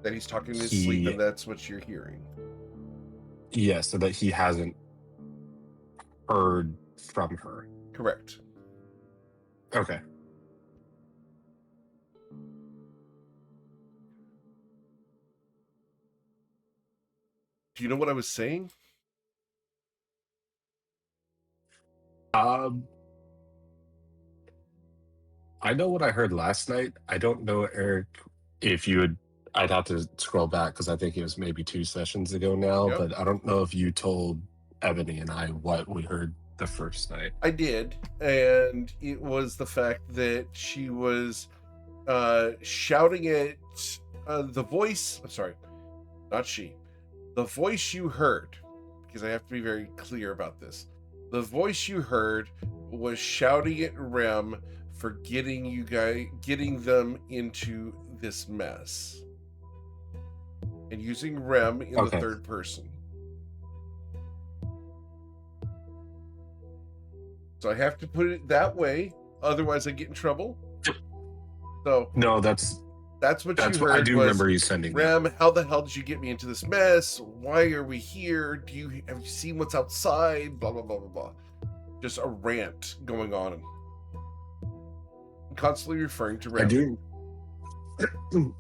He's talking in his sleep and that's what you're hearing. Yeah, so that he hasn't heard from her. Correct. Okay. Do you know what I was saying? I know what I heard last night. I don't know, Eric, if you would. I'd have to scroll back because I think it was maybe 2 sessions ago now, Yep. but I don't know if you told Ebony and I what we heard the first night. I did, and it was the fact that she was shouting at the voice. I'm sorry, not she. The voice you heard, because I have to be very clear about this. The voice you heard was shouting at Rem for getting them into this mess. And using Rem in the Okay. third person. So I have to put it that way, otherwise I get in trouble. So No, that's what you what heard I do was, remember you sending that. Rem, how the hell did you get me into this mess? Why are we here? Have you seen what's outside? Blah blah blah blah blah. Just a rant going on. Constantly referring to Rem.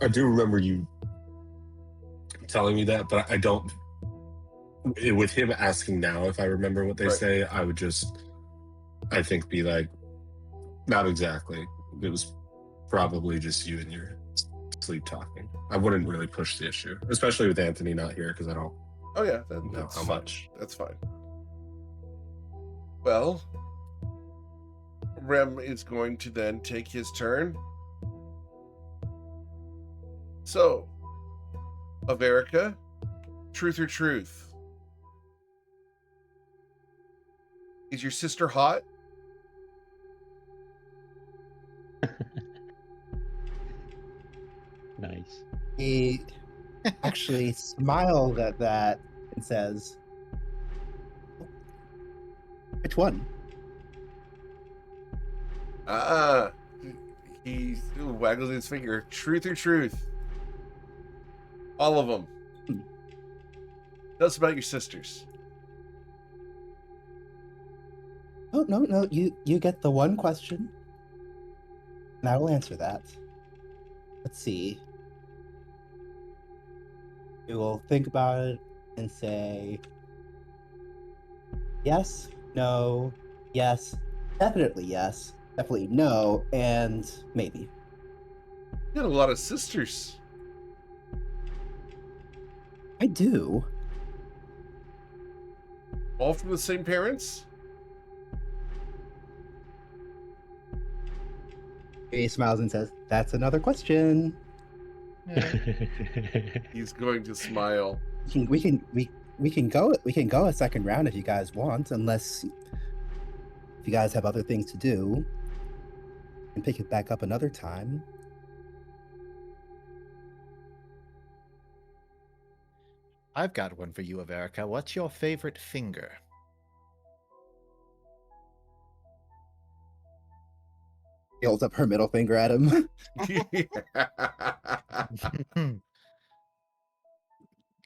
I do remember you telling me that, but I don't. With him asking now if I remember what they Right. say, I would just, I think, be like, not exactly. It was probably just you and your sleep talking. I wouldn't really push the issue, especially with Anthony not here, because I don't Oh yeah, know that's how fine. much. That's fine. Well, Rem is going to then take his turn. So, Averica, truth or truth? Is your sister hot? Nice. He actually smiled at that and says, "Which one?" He waggles his finger. Truth or truth? All of them. Tell us about your sisters. Oh, no. You get the one question, and I will answer that. Let's see. You will think about it and say, yes, no, yes, definitely yes, definitely no, and maybe. You got a lot of sisters. I do. All from the same parents? He smiles and says, "That's another question." He's going to smile. We can go a second round if you guys want, unless if you guys have other things to do, and pick it back up another time. I've got one for you, Averica. What's your favorite finger? He holds up her middle finger at him.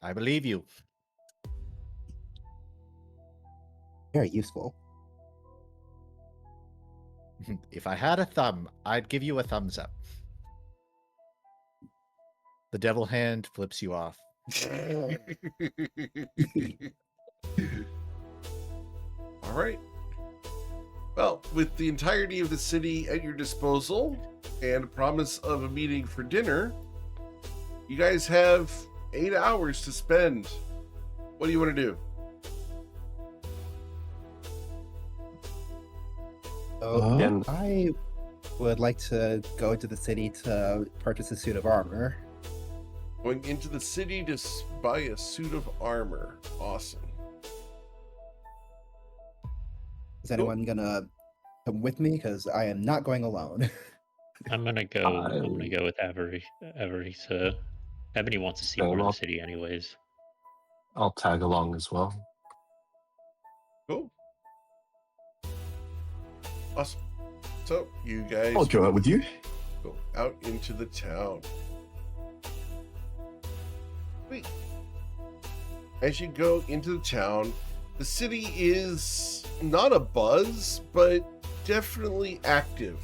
I believe you. Very useful. If I had a thumb, I'd give you a thumbs up. The devil hand flips you off. All right. Well, with the entirety of the city at your disposal and a promise of a meeting for dinner, you guys have 8 hours to spend. What do you want to do? So And I would like to go into the city to purchase a suit of armor. Going into the city to buy a suit of armor. Awesome. Is anyone gonna come with me? Because I am not going alone. I'm gonna go with Avery. So Ebony wants to see more of the city, anyways. I'll tag along as well. Cool. Awesome. So you guys I'll go out with you. go out into the town. Sweet. As you go into the town, the city is not a buzz, but definitely active.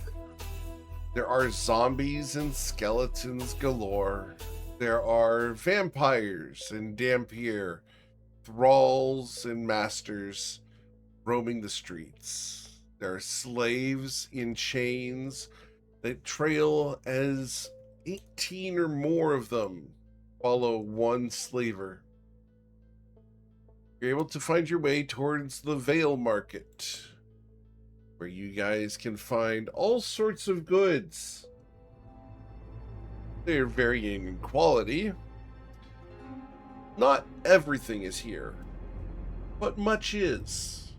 There are zombies and skeletons galore. There are vampires and Dampier, thralls and masters roaming the streets. There are slaves in chains that trail as 18 or more of them follow one slaver. You're able to find your way towards the Vale Market, where you guys can find all sorts of goods. They're varying in quality. Not everything is here, but much is.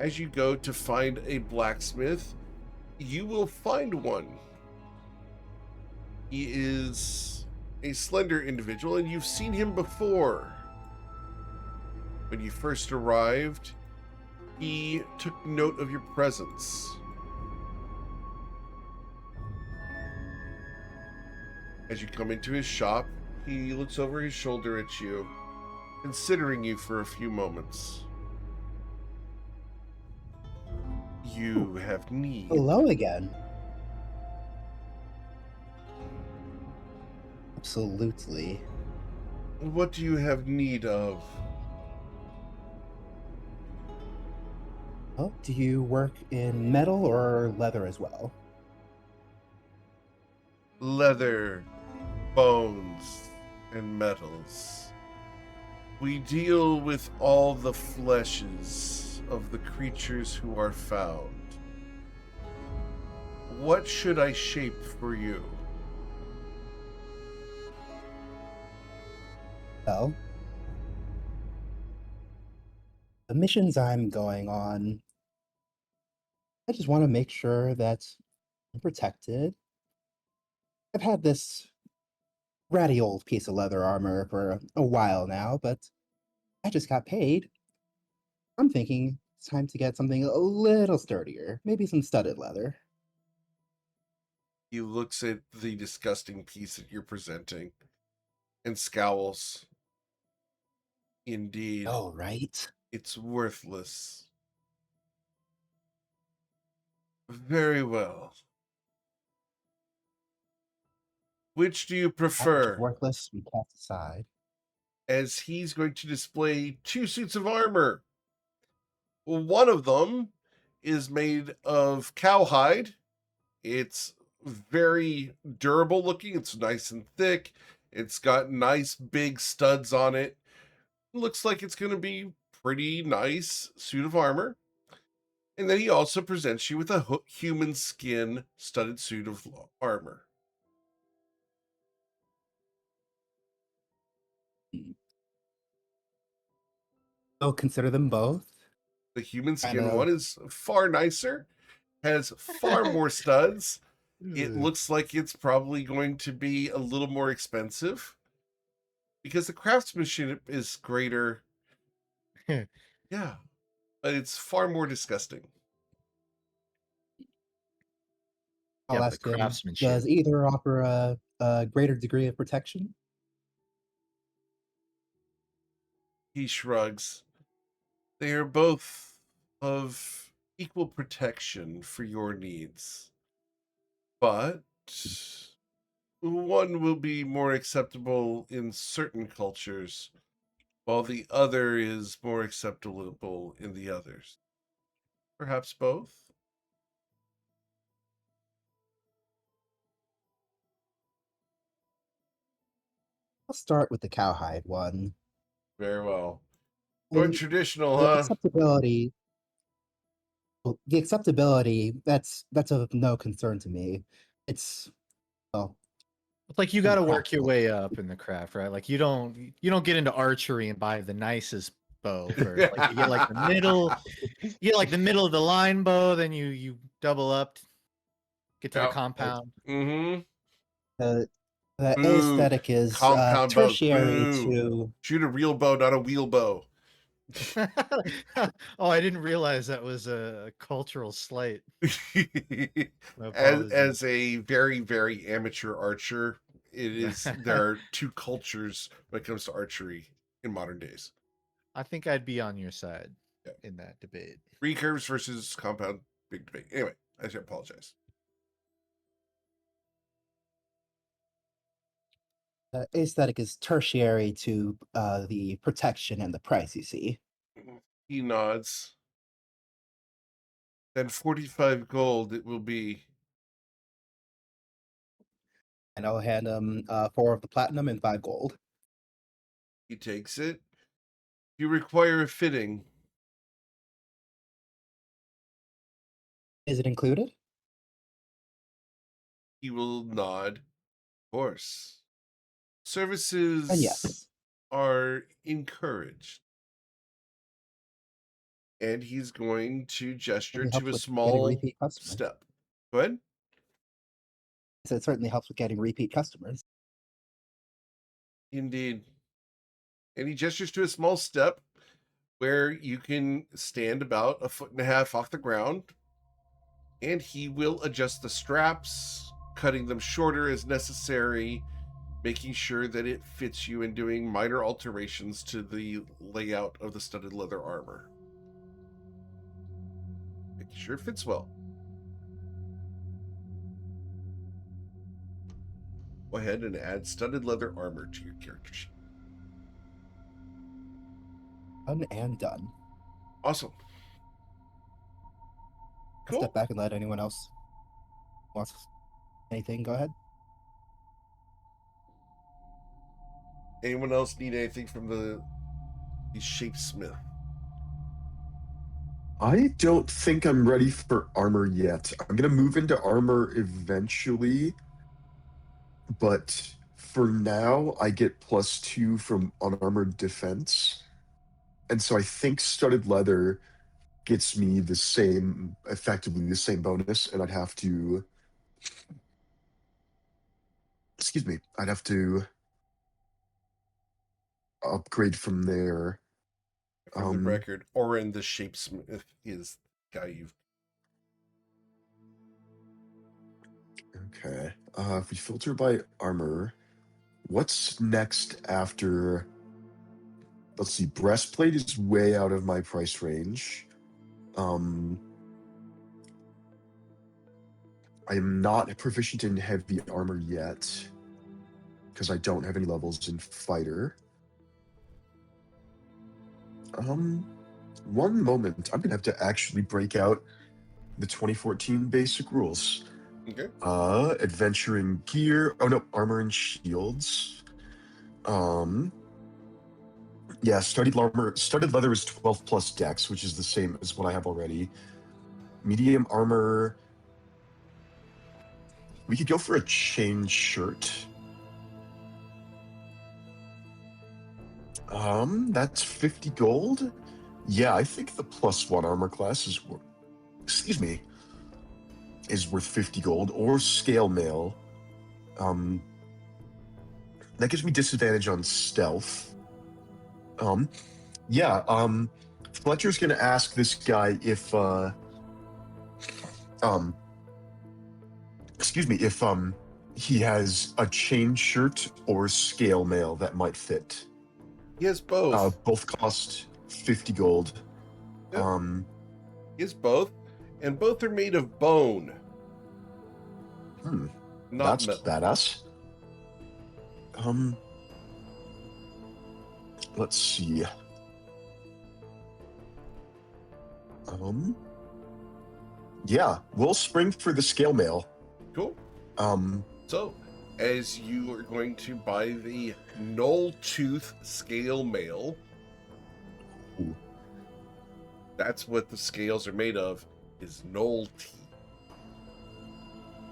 As you go to find a blacksmith, you will find one. He is a slender individual, and you've seen him before. When you first arrived, he took note of your presence. As you come into his shop, he looks over his shoulder at you, considering you for a few moments. You have need. Hello again. Absolutely. What do you have need of? Oh, do you work in metal or leather as well? Leather, bones, and metals. We deal with all the fleshes of the creatures who are found. What should I shape for you? Well, the missions I'm going on, I just want to make sure that I'm protected. I've had this ratty old piece of leather armor for a while now, but I just got paid. I'm thinking it's time to get something a little sturdier, maybe some studded leather. He looks at the disgusting piece that you're presenting and scowls. Indeed, Oh, right. it's worthless. Very well. Which do you That which is prefer? worthless, we cast aside. As he's going to display 2 suits of armor. One of them is made of cowhide. It's very durable looking. It's nice and thick. It's got nice big studs on it. Looks like it's going to be pretty nice suit of armor. And then he also presents you with a human skin studded suit of armor. So consider them both. The human Kind skin of. one is far nicer, has far more studs. It looks like it's probably going to be a little more expensive because the craftsmanship is greater. Yeah, but it's far more disgusting. I'll Yeah, the ask him, craftsmanship. does either offer a greater degree of protection? He shrugs. They are both of equal protection for your needs, but one will be more acceptable in certain cultures, while the other is more acceptable in the others. Perhaps both? I'll start with the cowhide one. Very well. I Going mean, traditional, the huh? acceptability, well, the acceptability, that's of no concern to me. It's, well, It's like you pretty got to work your practical. way up in the craft, right? Like you don't get into archery and buy the nicest bow first. Like you get like the middle, you get like the middle of the line bow, then you double up, get to the Yep. compound. Mm-hmm. The Boo. aesthetic is Compound bows. tertiary Boo. to Shoot a real bow, not a wheel bow. Oh, I didn't realize that was a cultural slight. My as apologies. a very, very amateur archer, there are 2 cultures when it comes to archery in modern days. I think I'd be on your side Yeah. in that debate. Recurves versus compound, big debate. Anyway, I should apologize. the aesthetic is tertiary to the protection and the price, you see. He nods. Then 45 gold it will be. And I'll hand him 4 of the platinum and 5 gold. He takes it. You require a fitting. Is it included? He will nod. Of course. And Services yes. are encouraged. and he's going to gesture Certainly to helps a with getting small repeat customers. step. Go ahead. So it certainly helps with getting repeat customers. Indeed. And he gestures to a small step where you can stand about 1.5 feet off the ground, and he will adjust the straps, cutting them shorter as necessary, making sure that it fits you, and doing minor alterations to the layout of the studded leather armor. Making sure it fits well. Go ahead and add studded leather armor to your character sheet. Done and done. Awesome. I'll Cool. step back and let anyone else wants anything. Go ahead. Anyone else need anything from the shapesmith? I don't think I'm ready for armor yet. I'm gonna move into armor eventually, but for now, I get +2 from unarmored defense, and so I think studded leather gets me the same, effectively the same bonus, and I'd have to, excuse me, I'd have to upgrade from there. For the record, Orin the shapesmith is the guy you've. Okay. If we filter by armor, what's next after? Let's see. Breastplate is way out of my price range. I am not proficient in heavy armor yet because I don't have any levels in fighter. One moment. I'm gonna have to actually break out the 2014 basic rules. Okay. Adventuring gear. Oh no, armor and shields. Yeah, studded leather is 12 plus dex, which is the same as what I have already. Medium armor. We could go for a chain shirt. That's 50 gold. Yeah, I think the +1 armor class is worth, excuse me, is worth 50 gold, or scale mail. That gives me disadvantage on stealth. Fletcher's gonna ask this guy if if he has a chain shirt or scale mail that might fit. He has both. Both cost 50 gold. Yep. He has both, and both are made of bone. Not That's metal. badass. Let's see. Yeah, we'll spring for the scale mail. Cool. So, as you are going to buy the Knoll Tooth scale mail, Ooh. That's what the scales are made of, is knoll teeth.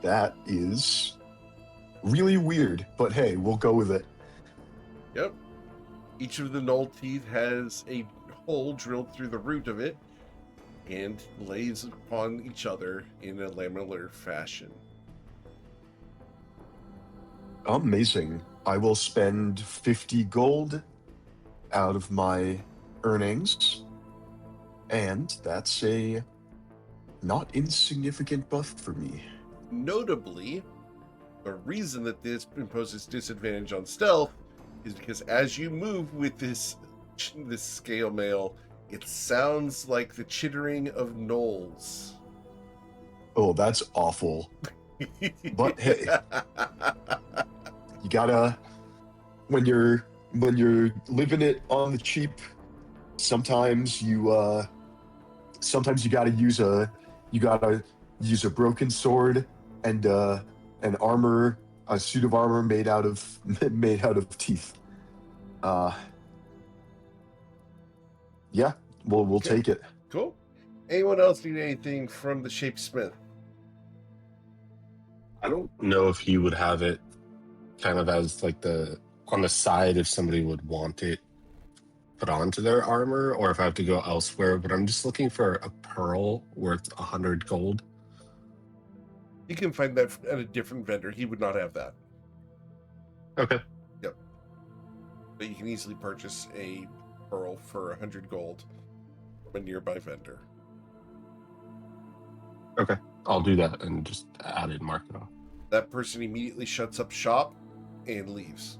That is really weird, but hey, we'll go with it. Yep. Each of the knoll teeth has a hole drilled through the root of it and lays upon each other in a laminar fashion. Amazing. I will spend 50 gold out of my earnings, and that's a not insignificant buff for me. Notably, the reason that this imposes disadvantage on stealth is because as you move with this scale mail, it sounds like the chittering of gnolls. Oh, that's awful. But hey, you gotta, when you're living it on the cheap, sometimes you gotta use a broken sword and an armor, a suit of armor made out of teeth. Yeah, we'll Okay. take it. Cool. Anyone else need anything from the shapesmith? I don't know if he would have it kind of as like on the side if somebody would want it. put onto their armor, or if I have to go elsewhere. But I'm just looking for a pearl worth 100 gold. You can find that at a different vendor. He would not have that. Okay. Yep. But you can easily purchase a pearl for 100 gold from a nearby vendor. Okay. I'll do that and just add it and mark it off. That person immediately shuts up shop and leaves.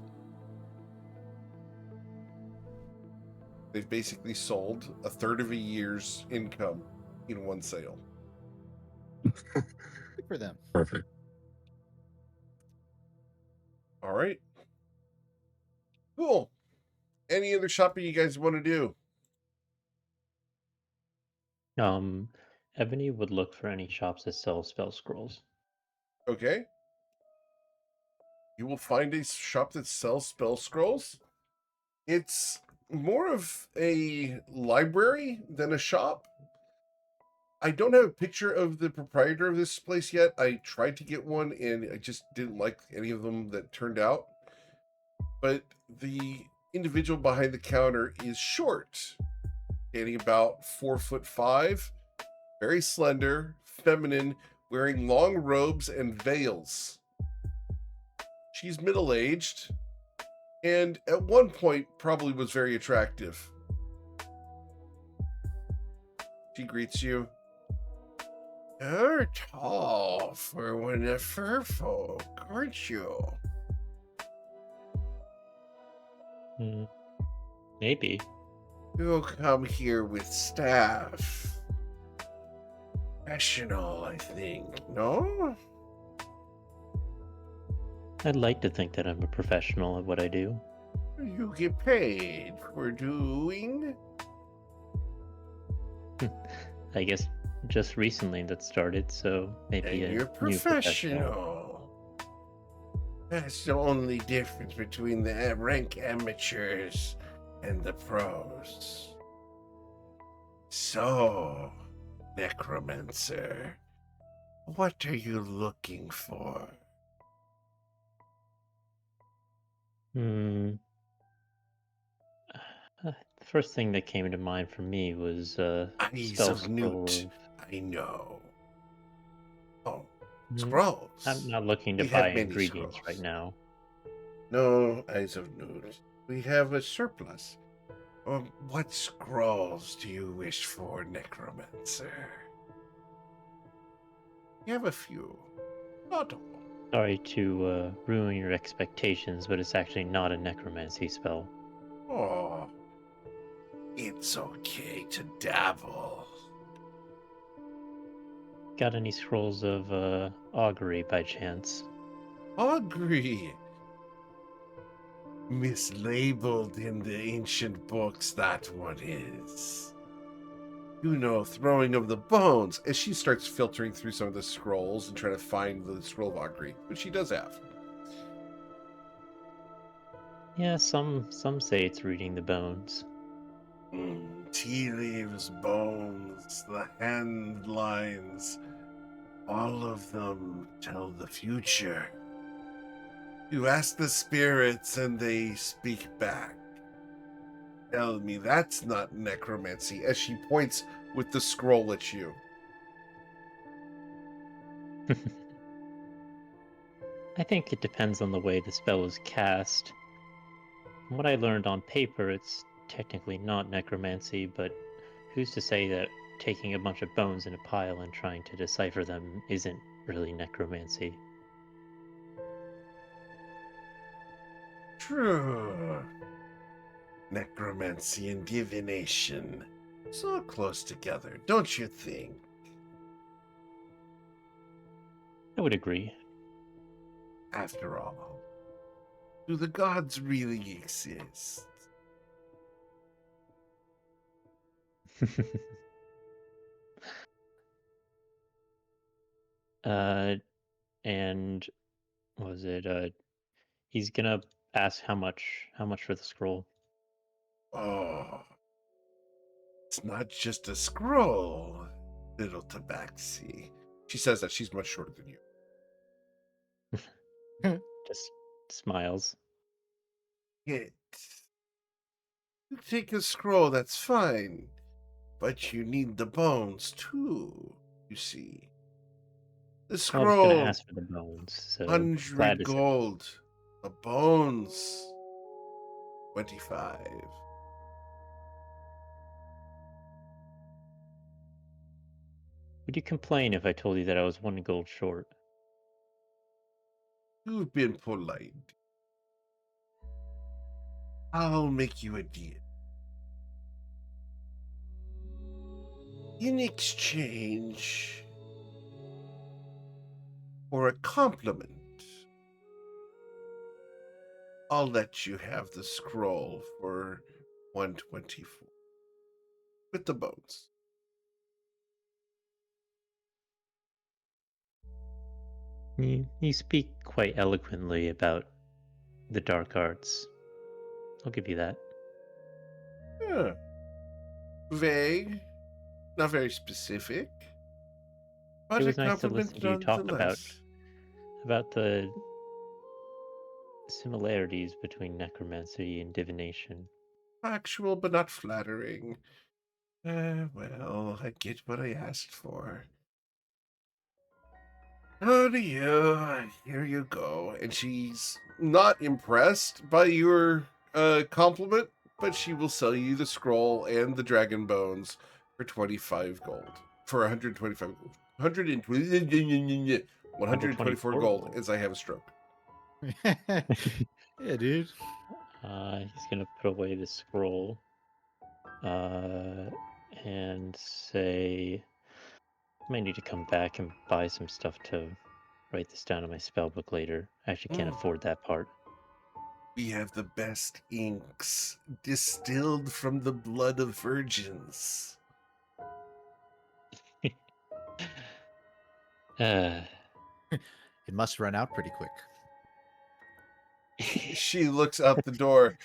They've basically sold a third of a year's income in one sale. Good for them. Perfect. All right. Cool. Any other shopping you guys want to do? Ebony would look for any shops that sell spell scrolls. Okay. You will find a shop that sells spell scrolls. It's more of a library than a shop. I don't have a picture of the proprietor of this place yet. I tried to get one and I just didn't like any of them that turned out. But the individual behind the counter is short, standing about 4'5", very slender, feminine, wearing long robes and veils. She's middle-aged, and at one point probably was very attractive. She greets you. You're tall for one of fur folk, aren't you? Maybe. You'll come here with staff. Professional, I think, no? I'd like to think that I'm a professional at what I do. You get paid for doing? I guess just recently that started, so maybe And a you're new professional. professional. That's the only difference between the rank amateurs and the pros. So, necromancer, what are you looking for? The first thing that came to mind for me was Eyes spell of scroll Newt. of... I know. Oh, Mm, scrolls. I'm not looking to We have buy many ingredients scrolls. right now. No, Eyes of Newt. We have a surplus. What scrolls do you wish for, necromancer? We have a few. Not all. Sorry to ruin your expectations, but it's actually not a necromancy spell. Oh, it's okay to dabble. Got any scrolls of augury by chance? Augury. Mislabeled in the ancient books, that one is. You know, throwing of the bones. As she starts filtering through some of the scrolls and trying to find the scroll of augury, which she does have. Yeah, some say it's reading the bones. Tea leaves, bones, the hand lines, all of them tell the future. You ask the spirits and they speak back. Tell me that's not necromancy, as she points with the scroll at you. I think it depends on the way the spell is cast. From what I learned on paper, it's technically not necromancy, but who's to say that taking a bunch of bones in a pile and trying to decipher them isn't really necromancy? True. Necromancy and divination. So close together, don't you think? I would agree. After all, do the gods really exist? And what was it? He's gonna ask how much for the scroll. Oh, it's not just a scroll, little tabaxi. She says that she's much shorter than you. Just smiles. It You take a scroll, that's fine. But you need the bones too, you see. The Well, I was gonna scroll, ask for the bones, so glad 100 to see. gold. The bones, 25. Would you complain if I told you that I was 1 gold short? You've been polite. I'll make you a deal. In exchange for a compliment, I'll let you have the scroll for 124 with the bones. You speak quite eloquently about the dark arts. I'll give you that. Yeah. Vague, not very specific, but It a was nice to compliment listen to you talk nonetheless. about the similarities between necromancy and divination. Factual, but not flattering. Well, I get what I asked for. Oh, to you. Here you go. And she's not impressed by your compliment, but she will sell you the scroll and the dragon bones for 25 gold. For 125 gold. 124 gold, as I have a stroke. Yeah, dude. He's gonna put away the scroll and say, I might need to come back and buy some stuff to write this down in my spellbook later. I actually can't afford that part. We have the best inks distilled from the blood of virgins. Uh, It must run out pretty quick. She looks out the door.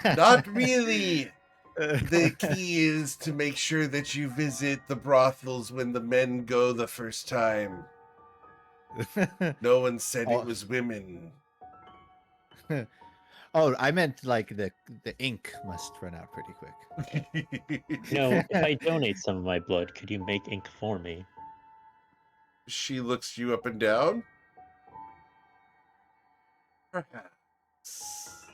Not really. The key is to make sure that you visit the brothels when the men go the first time. No one said it Oh. was women. Oh, I meant like the ink must run out pretty quick. if I donate some of my blood, could you make ink for me? She looks you up and down. Perhaps.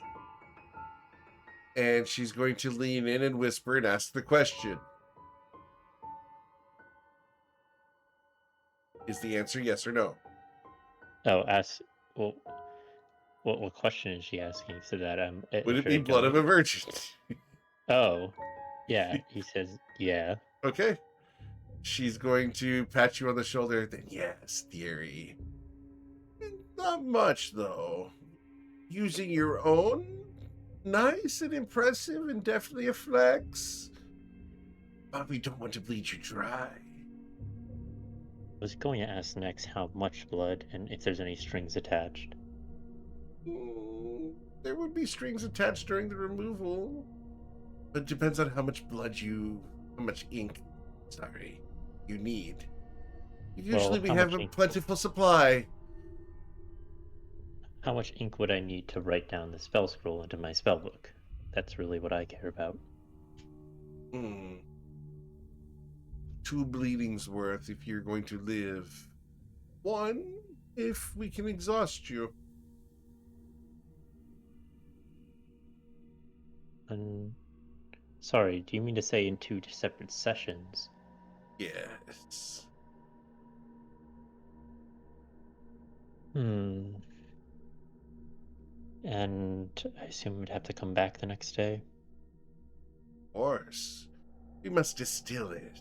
And she's going to lean in and whisper and ask the question. Is the answer yes or no? Oh, ask. Well, what question is she asking? So that Would it should I be blood of a donate? virgin? Oh, yeah. He says yeah. Okay. She's going to pat you on the shoulder. Then yes, dearie. Not much, though. Using your own? Nice and impressive and definitely a flex. But we don't want to bleed you dry. I was going to ask next how much blood and if there's any strings attached. There would be strings attached during the removal. But it depends on how much how much ink, you need. Usually Well, we how have much a ink? plentiful supply. How much ink would I need to write down the spell scroll into my spell book? That's really what I care about. 2 bleedings worth if you're going to live. 1 if we can exhaust you. Sorry, do you mean to say in 2 separate sessions? Yes. And I assume we'd have to come back the next day? Of course. We must distill it.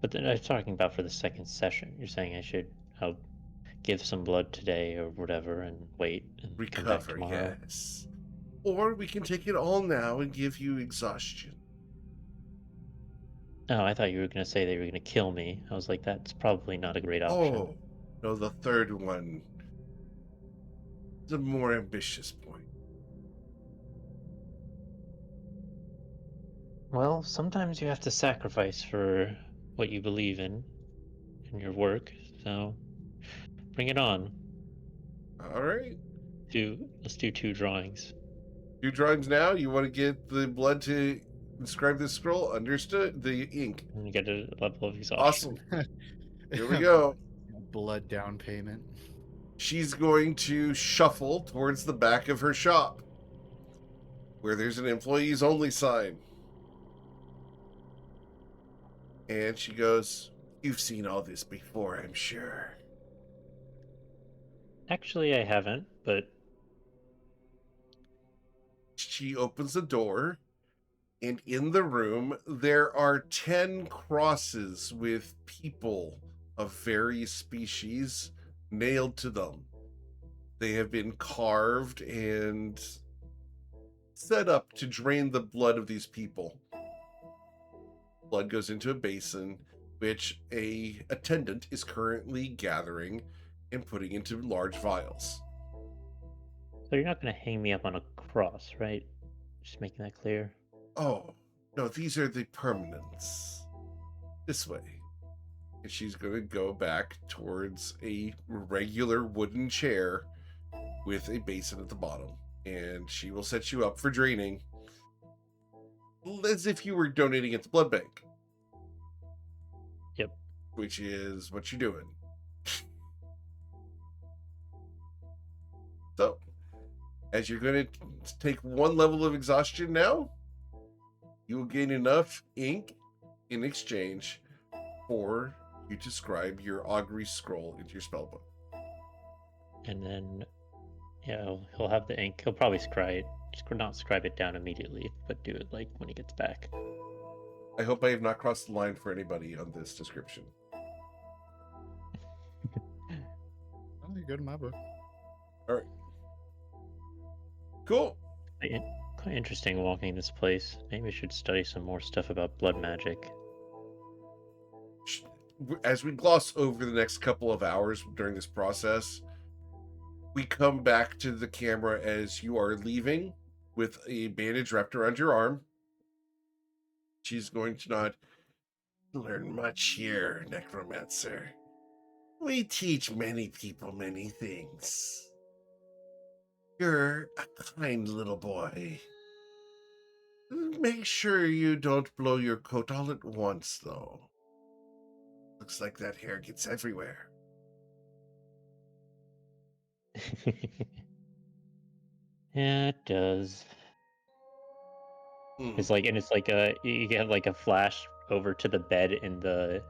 But then I'm talking about for the second session. You're saying I'll give some blood today or whatever and wait and come back Recover, tomorrow? yes. Or we can take it all now and give you exhaustion. Oh, I thought you were going to say they were going to kill me. I was like, that's probably not a great option. Oh, no, the third one. The more ambitious point. Well, sometimes you have to sacrifice for what you believe in your work, so bring it on. All right. Let's do 2 drawings. Do drawings now. You want to get the blood to inscribe this scroll? Understood. The ink. And you get a level of exhaustion. Awesome. Here we go. Blood down payment. She's going to shuffle towards the back of her shop, where there's an employees only sign. And she goes, "You've seen all this before, I'm sure." Actually, I haven't, but She opens the door, and in the room there are 10 crosses with people of various species nailed to them. They have been carved and set up to drain the blood of these people. Blood goes into a basin, which a attendant is currently gathering and putting into large vials. so you're not going to hang me up on a cross, right? Just making that clear. Oh, no, these are the permanents. This way. And she's going to go back towards a regular wooden chair with a basin at the bottom. And she will set you up for draining, as if you were donating at the blood bank. Yep. Which is what you're doing. So, as you're going to take one level of exhaustion now, you will gain enough ink in exchange for you to scribe your augury scroll into your spellbook. And then, yeah, he'll have the ink. He'll probably not scribe it down immediately, but do it like when he gets back. I hope I have not crossed the line for anybody on this description. Oh, you're good in my book. All right. Cool. Quite interesting walking this place. Maybe we should study some more stuff about blood magic. As we gloss over the next couple of hours during this process, we come back to the camera as you are leaving with a bandage wrapped around your arm. She's going to nod. "Learn much here, necromancer. We teach many people many things. You're a kind little boy. Make sure you don't blow your coat all at once, though. Looks like that hair gets everywhere." Yeah, it does. Mm. It's like you get like a flash over to the bed in the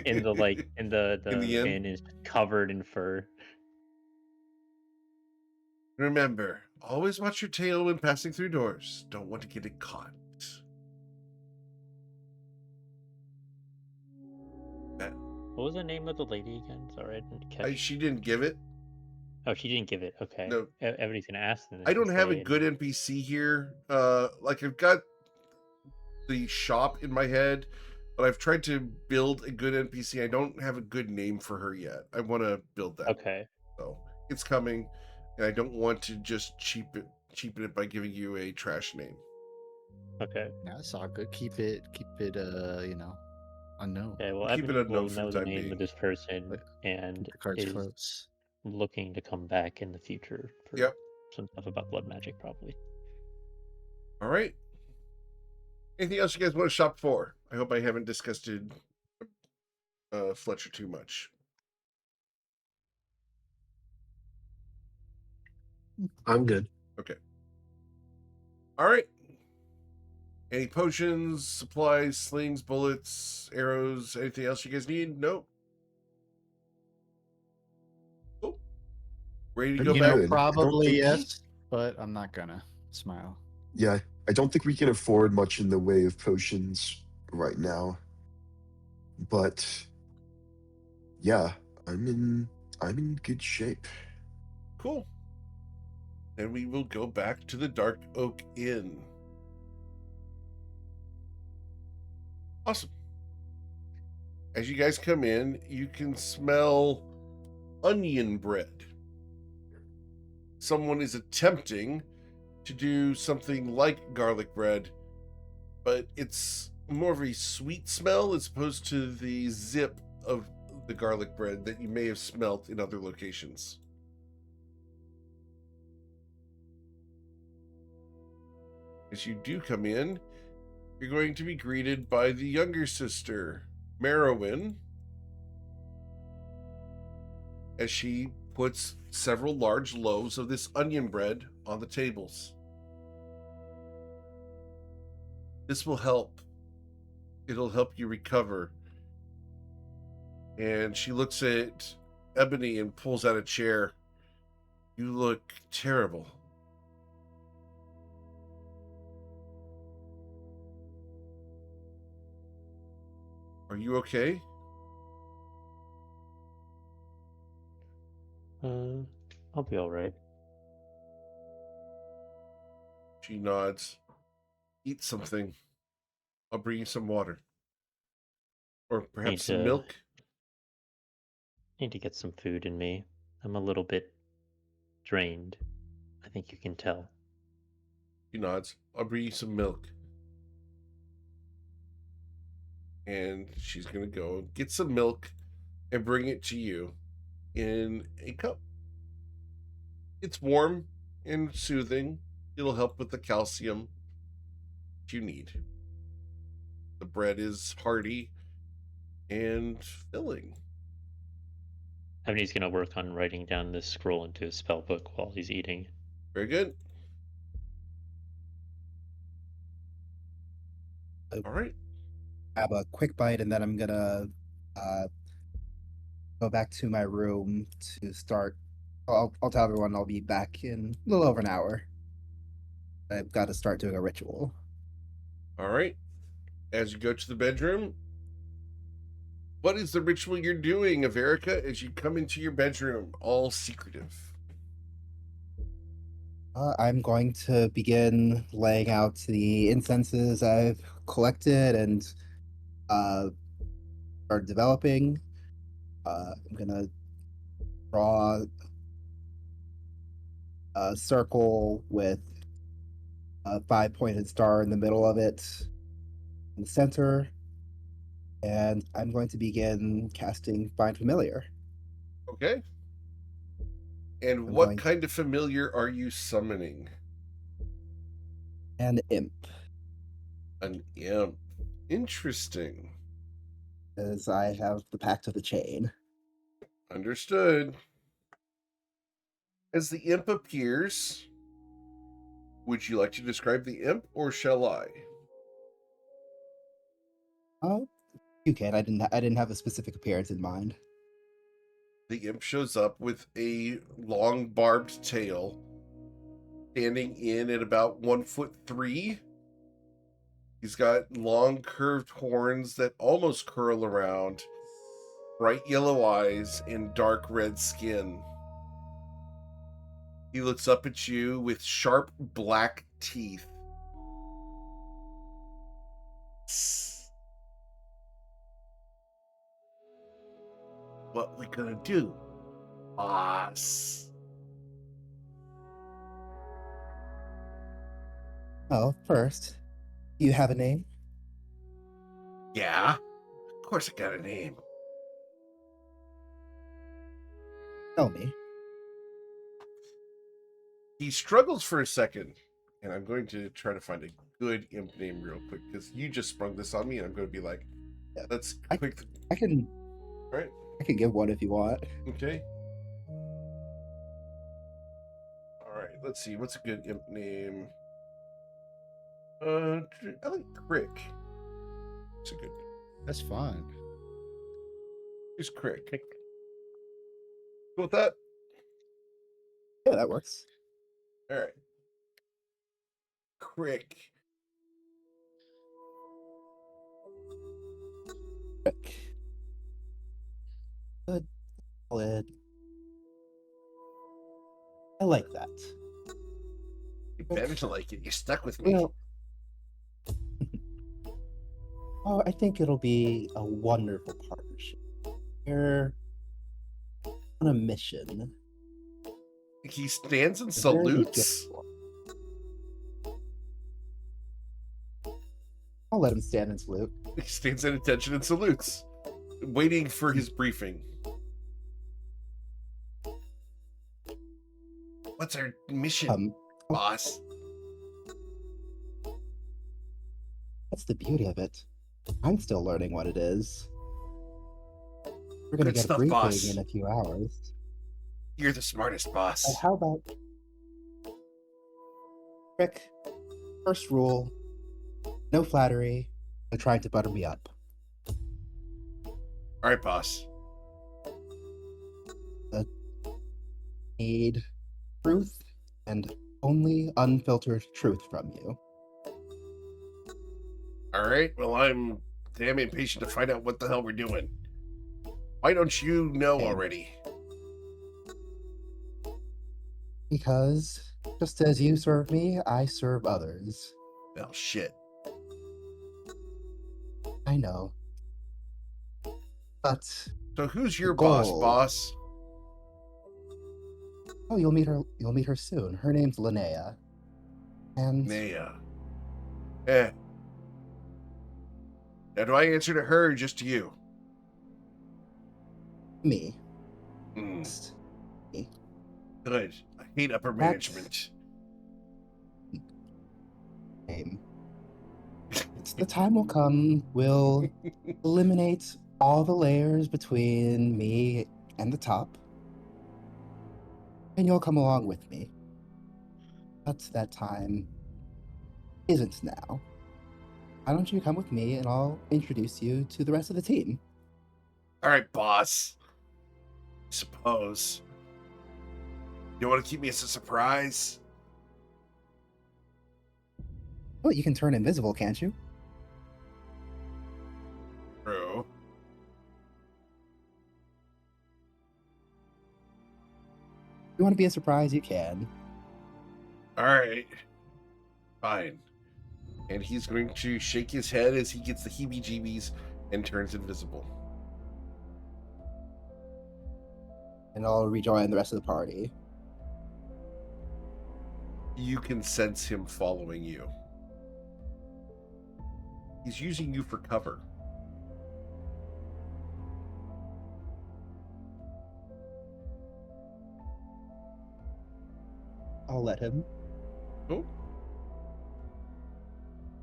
in the In the inn? inn is covered in fur. Remember, always watch your tail when passing through doors. Don't want to get it caught. What was the name of the lady again? Sorry, I didn't catch. She didn't give it. Oh, she didn't give it. Okay. No. Everybody's gonna ask them. I don't have a good NPC here. Like I've got the shop in my head, but I've tried to build a good NPC. I don't have a good name for her yet. I want to build that. Okay. So it's coming, and I don't want to just cheapen it by giving you a trash name. Okay. Yeah, it's all good. Keep it, unknown. Yeah. Well, Keep it everyone unknown will for know the the time name being. of this person But and Keep the cards is close. looking to come back in the future for Yep. some stuff about blood magic, probably. All right. Anything else you guys want to shop for? I hope I haven't disgusted Fletcher too much. I'm good. Okay. All right. Any potions, supplies, slings, bullets, arrows, anything else you guys need? Nope. Cool. Ready to go You back? know, I Probably don't think- yes, but I'm not gonna smile. Yeah, I don't think we can afford much in the way of potions right now. But yeah, I'm in good shape. Cool. Then we will go back to the Dark Oak Inn. Awesome. As you guys come in, you can smell onion bread. Someone is attempting to do something like garlic bread, but it's more of a sweet smell as opposed to the zip of the garlic bread that you may have smelt in other locations. As you do come in, you're going to be greeted by the younger sister, Merowyn, as she puts several large loaves of this onion bread on the tables. This will help. It'll help you recover. And she looks at Ebony and pulls out a chair. You look terrible. Are you okay? I'll be all right. She nods. Eat something. I'll bring you some water. Or perhaps some milk. Need to get some food in me. I'm a little bit drained. I think you can tell. She nods. I'll bring you some milk. And she's going to go get some milk and bring it to you in a cup. It's warm and soothing. It'll help with the calcium you need. The bread is hearty and filling. Ebony's gonna work on writing down this scroll into a spell book while he's eating. Very good. All right. Have a quick bite, and then I'm gonna go back to my room to start. I'll tell everyone I'll be back in a little over an hour. I've got to start doing a ritual. All right. As you go to the bedroom, what is the ritual you're doing, Averica, as you come into your bedroom, all secretive? I'm going to begin laying out the incenses I've collected and start developing. I'm gonna draw a circle with a 5-pointed star in the middle of it, in the center, and I'm going to begin casting Find Familiar. Okay. And I'm what going- kind of familiar are you summoning? An imp, An imp. Interesting. as I have the Pact of the Chain. Understood. As the imp appears, would you like to describe the imp, or shall I? You can. I didn't have a specific appearance in mind. The imp shows up with a long barbed tail, standing in at about 1'3". He's got long curved horns that almost curl around, bright yellow eyes, and dark red skin. He looks up at you with sharp black teeth. What we gonna do, boss? Oh, first, you have a name? Yeah, of course I got a name. Tell me. He struggles for a second, and I'm going to try to find a good imp name real quick, because you just sprung this on me, and I'm going to be like, let's quick. I can. All right. I can give one if you want. Okay. All right. Let's see. What's a good imp name? I like Crick. It's a good name. That's fine. Here's Crick. Go with that. Yeah, that works. All right. Crick. Good. Solid. I like that. You better like it. You're stuck with me. Well, oh, I think it'll be a wonderful partnership. We're on a mission. He stands and A very salutes. different one. I'll let him stand and salute. He stands at attention and salutes, waiting for his briefing. What's our mission, boss? That's the beauty of it. I'm still learning what it is. We're gonna Good get a stuff, briefing boss. in a few hours. You're the smartest, But boss. how about Rick? First rule: no flattery, no trying to butter me up. All right, boss. Need truth and only unfiltered truth from you. All right. Well, I'm damn impatient to find out what the hell we're doing. Why don't you know Same. already? Because just as you serve me, I serve others. Well, shit. I know. But So who's your goal. boss? Oh, you'll meet her. You'll meet her soon. Her name's Linnea. And Naya. Eh. Now, do I answer to her or just to you? me. Hmm. Just me. Good. I hate upper That's- management. Same. The time will come. We'll eliminate all the layers between me and the top, and you'll come along with me. But that time isn't now. Why don't you come with me and I'll introduce you to the rest of the team? All right, boss. Suppose. You want to keep me as a surprise? Oh, you can turn invisible, can't you? True. If you want to be a surprise, you can. All right. Fine. And he's going to shake his head as he gets the heebie-jeebies and turns invisible. And I'll rejoin the rest of the party. You can sense him following you. He's using you for cover. I'll let him. Oh.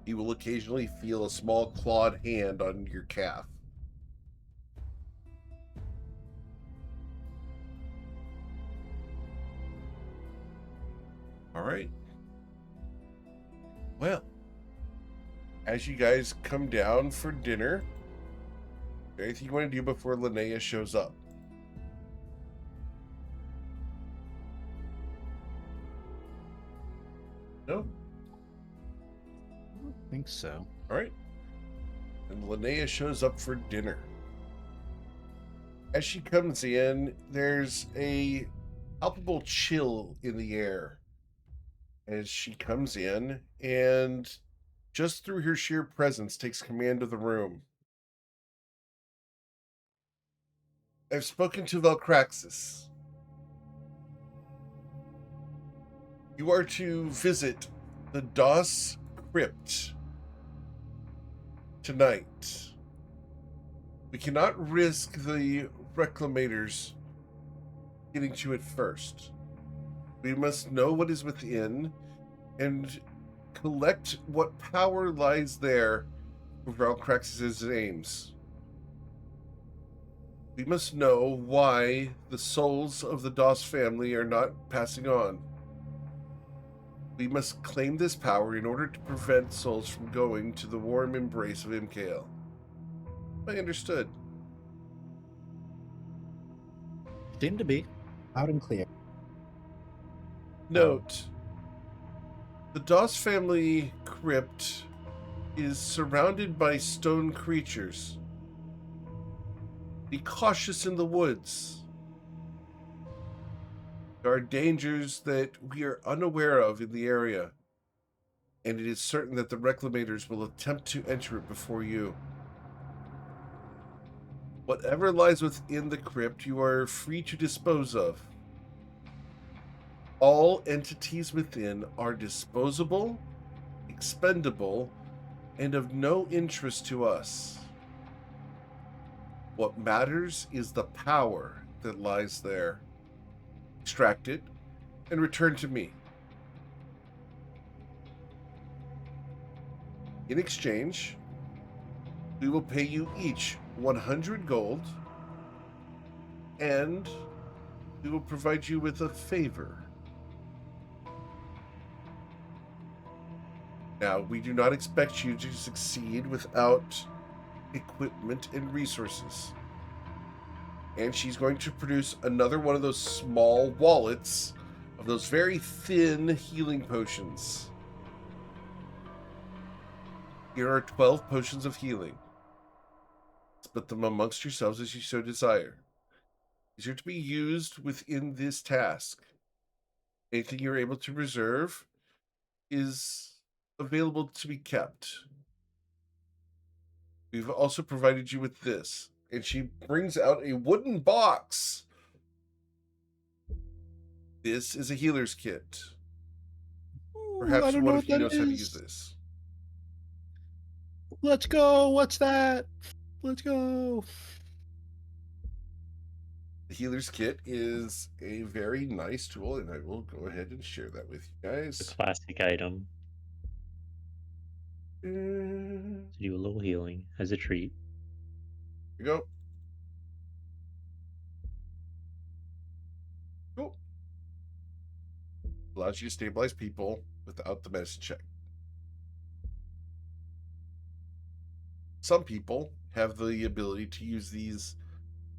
You will occasionally feel a small clawed hand on your calf. All right. Well, as you guys come down for dinner, anything you want to do before Linnea shows up? No? I don't think so. All right. And Linnea shows up for dinner. As she comes in, there's a palpable chill in the air as she comes in and just through her sheer presence takes command of the room. I've spoken to Velcraxis. You are to visit the Doss Crypt tonight. We cannot risk the reclamators getting to it first. We must know what is within and collect what power lies there for Velcraxis' aims. We must know why the souls of the Doss family are not passing on. We must claim this power in order to prevent souls from going to the warm embrace of MKL. I understood. Seem to be. Loud and clear. Note, the Doss family crypt is surrounded by stone creatures. Be cautious in the woods. There are dangers that we are unaware of in the area, and it is certain that the reclamators will attempt to enter it before you. Whatever lies within the crypt, you are free to dispose of. All entities within are disposable, expendable, and of no interest to us. What matters is the power that lies there. Extract it and return to me. In exchange, we will pay you each 100 gold, and we will provide you with a favor. Now, we do not expect you to succeed without equipment and resources. And she's going to produce another one of those small wallets of those very thin healing potions. Here are 12 potions of healing. Split them amongst yourselves as you so desire. These are to be used within this task. Anything you're able to reserve is available to be kept. We've also provided you with this. And she brings out a wooden box. This is a healer's kit. Perhaps I don't one know of what you that knows how to use is. this. Let's go. What's that? Let's go. The healer's kit is a very nice tool, and I will go ahead and share that with you The guys. classic item Here to do a little healing as a treat. you go. Cool. Allows you to stabilize people without the medicine check. Some people have the ability to use these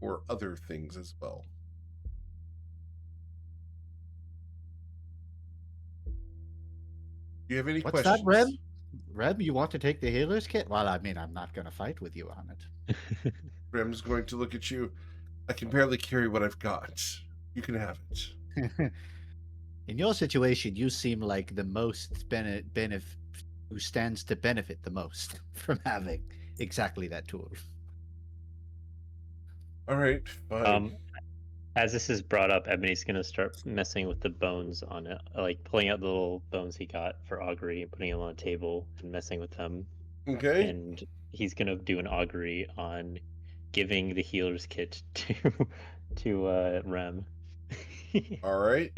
for other things as well. Do you have any What's questions? that, Reb? Reb, you want to take the healer's kit? Well, I mean, I'm not going to fight with you on it. Rem's going to look at you. I can barely carry what I've got. You can have it. In your situation, you seem like the most who stands to benefit the most from having exactly that tool. All right, fine. As this is brought up, Ebony's gonna start messing with the bones on it, like pulling out the little bones he got for augury and putting them on a table and messing with them. Okay. And he's gonna do an augury on giving the healer's kit to Rem. All right.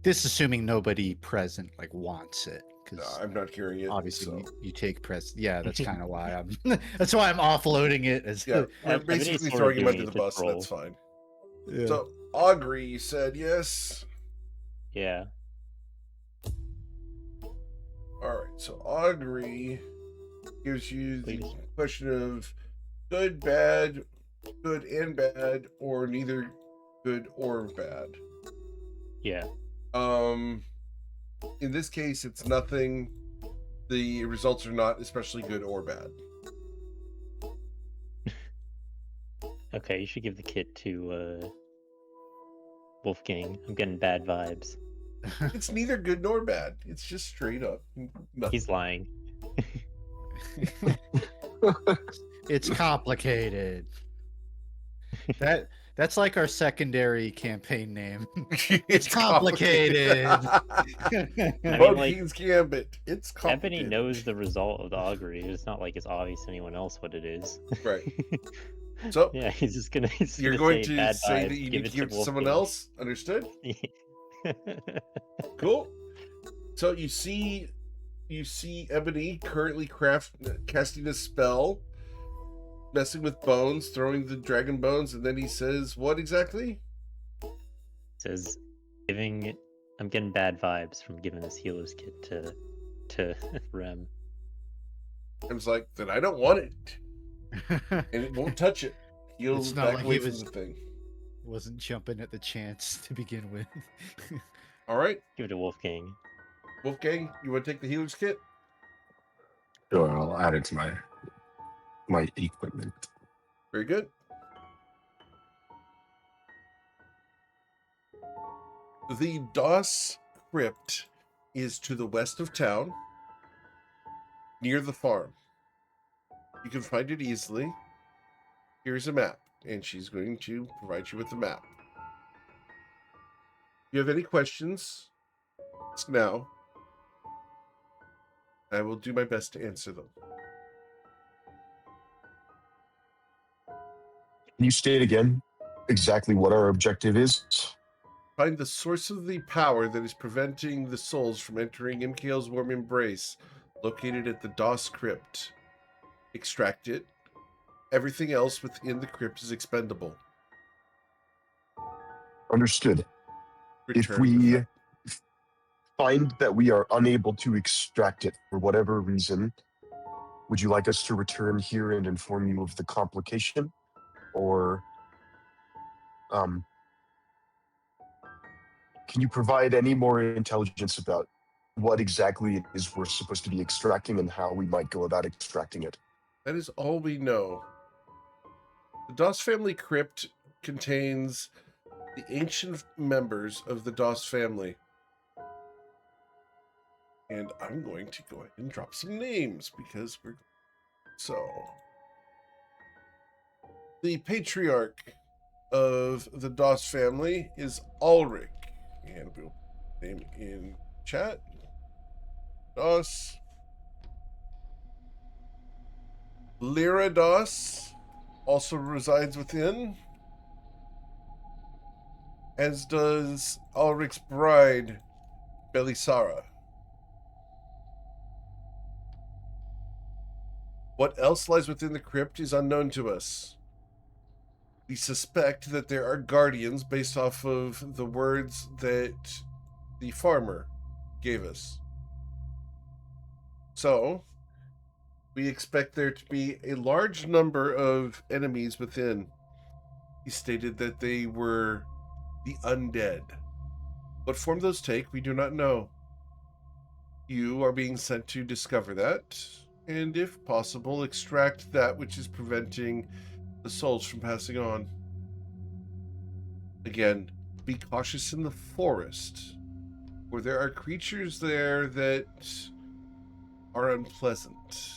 This assuming nobody present like wants it, No, because I'm not carrying it. obviously So. you take press. Yeah, that's kind of why I'm. That's why I'm offloading it as. Yeah, we're Ebony's basically sort of throwing him doing under it the to bus. troll. That's fine. Yeah. So, augury, you said yes. Yeah. All right. So, augury gives you the Please. question of good, bad, good and bad, or neither good or bad. Yeah. In this case, it's nothing. The results are not especially good or bad. Okay, you should give the kit to Wolfgang. I'm getting bad vibes. It's neither good nor bad. It's just straight up nothing. He's lying. It's complicated. That's like our secondary campaign name. It's complicated. mean, like, King's Gambit. It's complicated. Ebony knows the result of the augury. It's not like it's obvious to anyone else what it is. Right. So Yeah, he's just gonna. you're going say to bad say vibes, that you need to give it to someone Wolfgang. else. Understood? Cool. So you see Ebony currently casting a spell, messing with bones, throwing the dragon bones, and then he says, "What exactly?" Says, I'm getting bad vibes from giving this healer's kit to Rem. I was like, "Then I don't want it, and it won't touch it. He'll It's not back like away he from was- the thing." Wasn't jumping at the chance to begin with. All right, Give it to Wolfgang. Wolfgang, you want to take the healer's kit? Sure, I'll add it to my equipment. Very good. The Doss Crypt is to the west of town, near the farm. You can find it easily. Here's a map, and she's going to provide you with the map. If you have any questions, ask now. I will do my best to answer them. Can you state again exactly what our objective is? Find the source of the power that is preventing the souls from entering MKL's warm embrace. located at the DOS crypt. Extract it. Everything else within the crypt is expendable. Understood. If Return we the find that we are unable to extract it for whatever reason, would you like us to return here and inform you of the complication? Or can you provide any more intelligence about what exactly it is we're supposed to be extracting and how we might go about extracting it? That is all we know. The DOS family crypt contains the ancient members of the DOS family. And I'm going to go ahead and drop some names because we're... So... The patriarch of the DOS family is Ulrich. And we'll put name in chat. DOS. Lyra DOS also resides within, as does Ulrich's bride, Belisara. What else lies within the crypt is unknown to us. We suspect that there are guardians based off of the words that the farmer gave us. So, we expect there to be a large number of enemies within. He stated that they were the undead. What form those take, we do not know. You are being sent to discover that, and if possible, extract that which is preventing the souls from passing on. Again, be cautious in the forest, where there are creatures there that are unpleasant.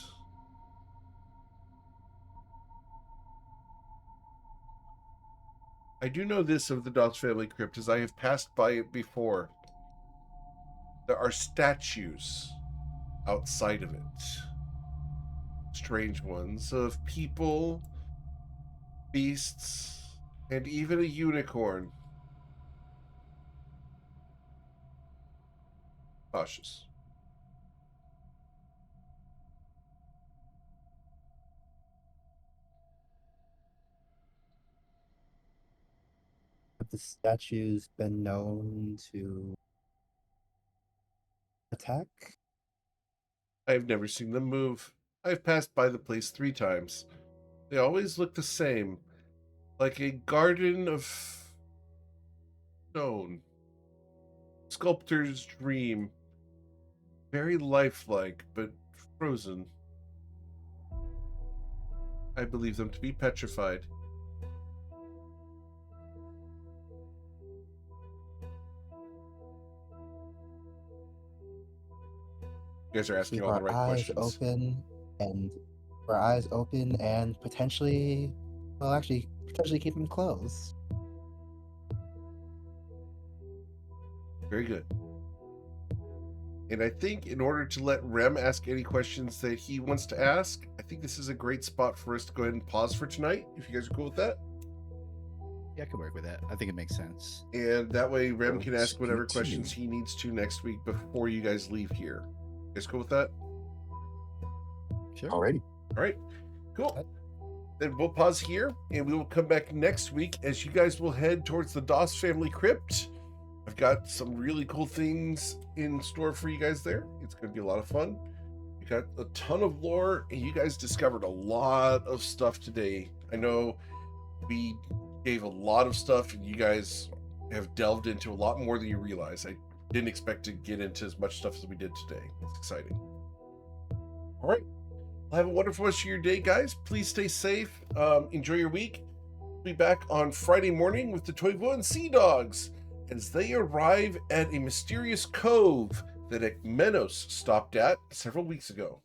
I do know this of the DOS family crypt, as I have passed by it before. There are statues outside of it. Strange ones of people, beasts, and even a unicorn. Cautious. Have the statues been known to attack? I've never seen them move. I've passed by the place 3 times. They always look the same, like a garden of stone. Sculptor's dream. Very lifelike, but frozen. I believe them to be petrified. You guys are asking Keep all the our right eyes questions. open and our eyes open and potentially, well, actually, potentially keep them closed. Very good. And I think in order to let Rem ask any questions that he wants to ask, I think this is a great spot for us to go ahead and pause for tonight, if you guys are cool with that. Yeah, I can work with that. I think it makes sense. And that way Rem can Sounds ask whatever good to questions me. he needs to next week before you guys leave here. You guys cool with that? Sure. Alrighty. All right, cool. Then we'll pause here, and we will come back next week as you guys will head towards the DOS family crypt. I've got some really cool things in store for you guys there. It's going to be a lot of fun. We got a ton of lore, and you guys discovered a lot of stuff today. I know we gave a lot of stuff, and you guys have delved into a lot more than you realize. I didn't expect to get into as much stuff as we did today. It's exciting. All right. Well, have a wonderful rest of your day, guys. Please stay safe. Enjoy your week. We'll be back on Friday morning with the Toivo and Sea Dogs as they arrive at a mysterious cove that Ekmenos stopped at several weeks ago.